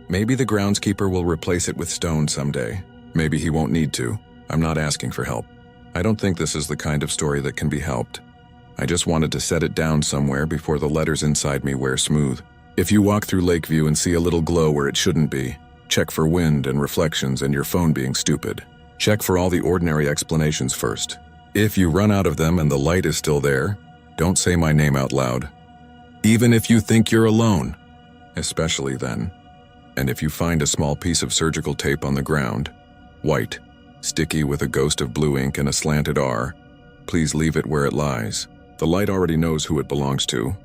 Maybe the groundskeeper will replace it with stone someday. Maybe he won't need to. I'm not asking for help. I don't think this is the kind of story that can be helped. I just wanted to set it down somewhere before the letters inside me wear smooth. If you walk through Lakeview and see a little glow where it shouldn't be, check for wind and reflections and your phone being stupid. Check for all the ordinary explanations first. If you run out of them and the light is still there, don't say my name out loud. Even if you think you're alone, especially then. And if you find a small piece of surgical tape on the ground, white, sticky with a ghost of blue ink and a slanted R, please leave it where it lies. The light already knows who it belongs to.